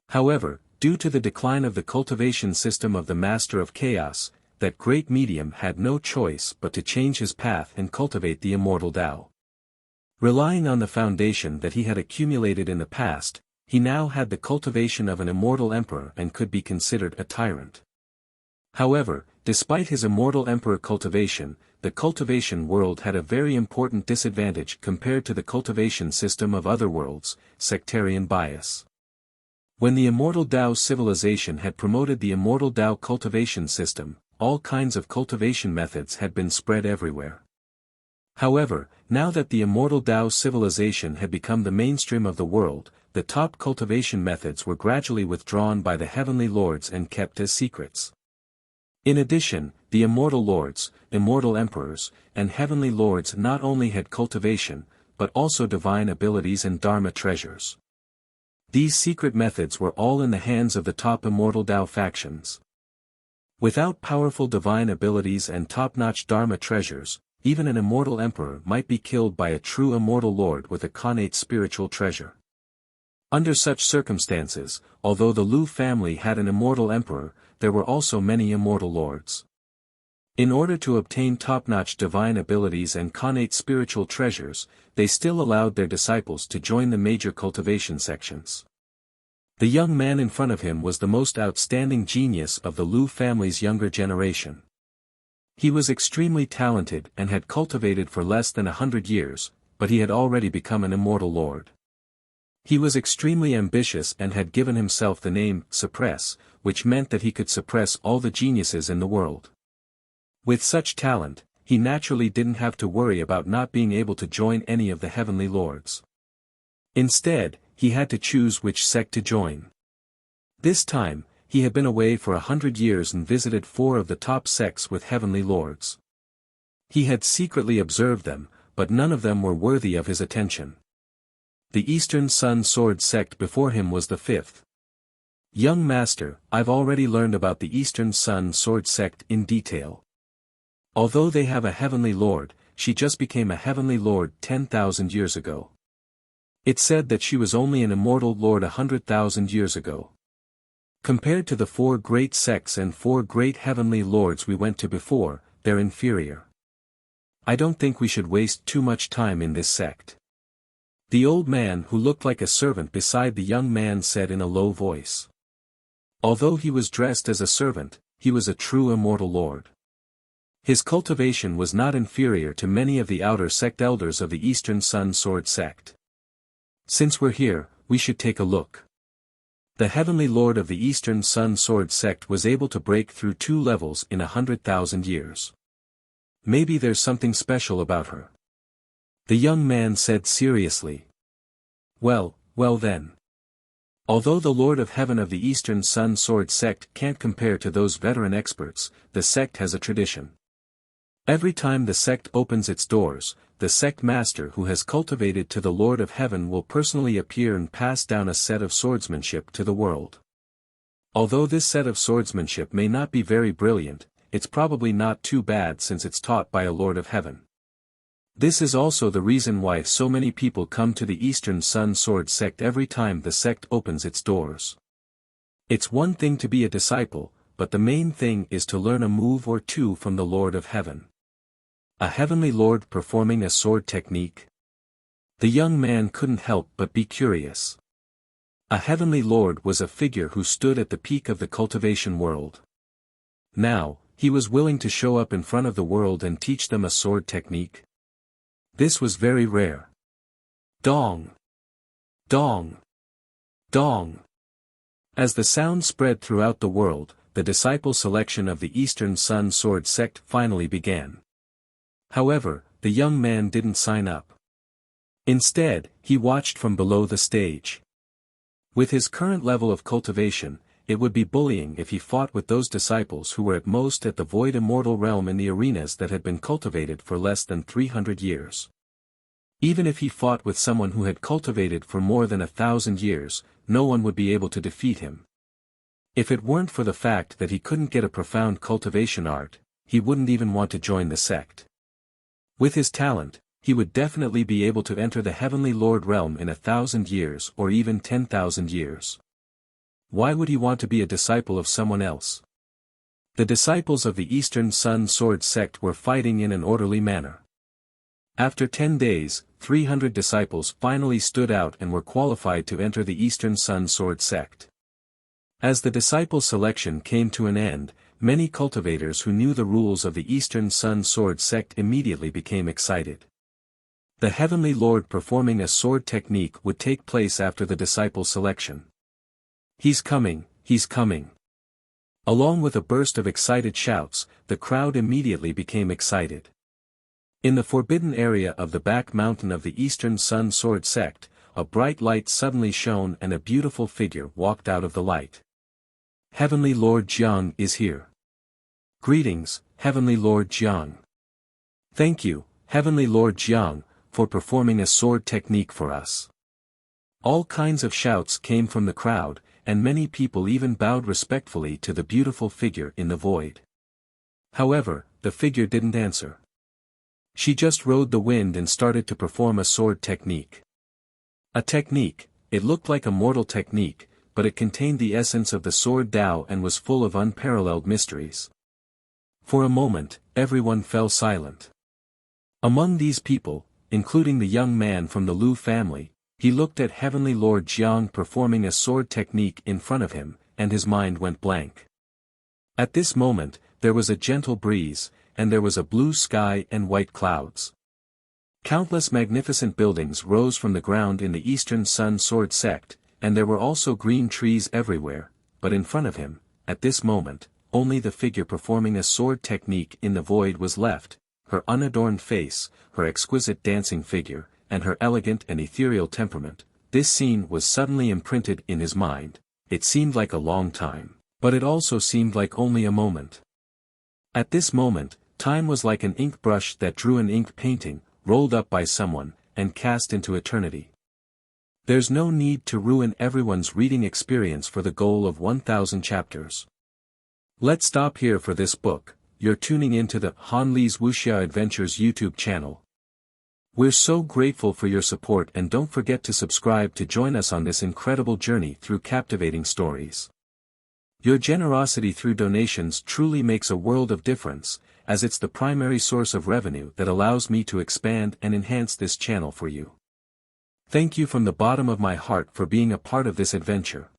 However, due to the decline of the cultivation system of the Master of Chaos, that great medium had no choice but to change his path and cultivate the immortal Tao. Relying on the foundation that he had accumulated in the past, he now had the cultivation of an immortal emperor and could be considered a tyrant. However, despite his immortal emperor cultivation, the cultivation world had a very important disadvantage compared to the cultivation system of other worlds: sectarian bias. When the immortal Tao civilization had promoted the immortal Tao cultivation system, all kinds of cultivation methods had been spread everywhere. However, now that the immortal Tao civilization had become the mainstream of the world, the top cultivation methods were gradually withdrawn by the heavenly lords and kept as secrets. In addition, the immortal lords, immortal emperors, and heavenly lords not only had cultivation, but also divine abilities and dharma treasures. These secret methods were all in the hands of the top immortal Tao factions. Without powerful divine abilities and top-notch dharma treasures, even an immortal emperor might be killed by a true immortal lord with a connate spiritual treasure. Under such circumstances, although the Lu family had an immortal emperor, there were also many immortal lords. In order to obtain top-notch divine abilities and connate spiritual treasures, they still allowed their disciples to join the major cultivation sections. The young man in front of him was the most outstanding genius of the Lu family's younger generation. He was extremely talented and had cultivated for less than 100 years, but he had already become an immortal lord. He was extremely ambitious and had given himself the name Suppress, which meant that he could suppress all the geniuses in the world. With such talent, he naturally didn't have to worry about not being able to join any of the heavenly lords. Instead, he had to choose which sect to join. This time, he had been away for 100 years and visited 4 of the top sects with heavenly lords. He had secretly observed them, but none of them were worthy of his attention. The Eastern Sun Sword sect before him was the 5th. Young master, I've already learned about the Eastern Sun Sword sect in detail. Although they have a heavenly lord, she just became a heavenly lord 10,000 years ago. It said that she was only an immortal lord 100,000 years ago. Compared to the 4 great sects and 4 great heavenly lords we went to before, they're inferior. I don't think we should waste too much time in this sect. The old man who looked like a servant beside the young man said in a low voice. Although he was dressed as a servant, he was a true immortal lord. His cultivation was not inferior to many of the outer sect elders of the Eastern Sun Sword sect. Since we're here, we should take a look. The heavenly lord of the Eastern Sun Sword sect was able to break through 2 levels in 100,000 years. Maybe there's something special about her. The young man said seriously. Well then. Although the Lord of Heaven of the Eastern Sun Sword sect can't compare to those veteran experts, the sect has a tradition. Every time the sect opens its doors, the sect master who has cultivated to the Lord of Heaven will personally appear and pass down a set of swordsmanship to the world. Although this set of swordsmanship may not be very brilliant, it's probably not too bad since it's taught by a Lord of Heaven. This is also the reason why so many people come to the Eastern Sun Sword sect every time the sect opens its doors. It's one thing to be a disciple, but the main thing is to learn a move or 2 from the Lord of Heaven. A heavenly lord performing a sword technique? The young man couldn't help but be curious. A heavenly lord was a figure who stood at the peak of the cultivation world. Now, he was willing to show up in front of the world and teach them a sword technique. This was very rare. Dong! Dong! Dong! As the sound spread throughout the world, the disciple selection of the Eastern Sun Sword sect finally began. However, the young man didn't sign up. Instead, he watched from below the stage. With his current level of cultivation, it would be bullying if he fought with those disciples who were at most at the void immortal realm in the arenas that had been cultivated for less than 300 years. Even if he fought with someone who had cultivated for more than 1,000 years, no one would be able to defeat him. If it weren't for the fact that he couldn't get a profound cultivation art, he wouldn't even want to join the sect. With his talent, he would definitely be able to enter the Heavenly Lord realm in 1,000 years or even 10,000 years. Why would he want to be a disciple of someone else? The disciples of the Eastern Sun Sword sect were fighting in an orderly manner. After 10 days, 300 disciples finally stood out and were qualified to enter the Eastern Sun Sword sect. As the disciple selection came to an end, many cultivators who knew the rules of the Eastern Sun Sword sect immediately became excited. The Heavenly Lord performing a sword technique would take place after the disciple selection. He's coming, he's coming. Along with a burst of excited shouts, the crowd immediately became excited. In the forbidden area of the back mountain of the Eastern Sun Sword sect, a bright light suddenly shone and a beautiful figure walked out of the light. Heavenly Lord Jiang is here. Greetings, Heavenly Lord Jiang. Thank you, Heavenly Lord Jiang, for performing a sword technique for us. All kinds of shouts came from the crowd, and many people even bowed respectfully to the beautiful figure in the void. However, the figure didn't answer. She just rode the wind and started to perform a sword technique. A technique, it looked like a mortal technique, but it contained the essence of the sword Tao and was full of unparalleled mysteries. For a moment, everyone fell silent. Among these people, including the young man from the Lu family, he looked at Heavenly Lord Jiang performing a sword technique in front of him, and his mind went blank. At this moment, there was a gentle breeze, and there was a blue sky and white clouds. Countless magnificent buildings rose from the ground in the Eastern Sun Sword sect, and there were also green trees everywhere, but in front of him, at this moment, only the figure performing a sword technique in the void was left, her unadorned face, her exquisite dancing figure, and her elegant and ethereal temperament. This scene was suddenly imprinted in his mind. It seemed like a long time, but it also seemed like only a moment. At this moment, time was like an ink brush that drew an ink painting, rolled up by someone, and cast into eternity. There's no need to ruin everyone's reading experience for the goal of 1,000 chapters. Let's stop here for this book. You're tuning into the Han Li's Wuxia Adventures YouTube channel. We're so grateful for your support, and don't forget to subscribe to join us on this incredible journey through captivating stories. Your generosity through donations truly makes a world of difference, as it's the primary source of revenue that allows me to expand and enhance this channel for you. Thank you from the bottom of my heart for being a part of this adventure.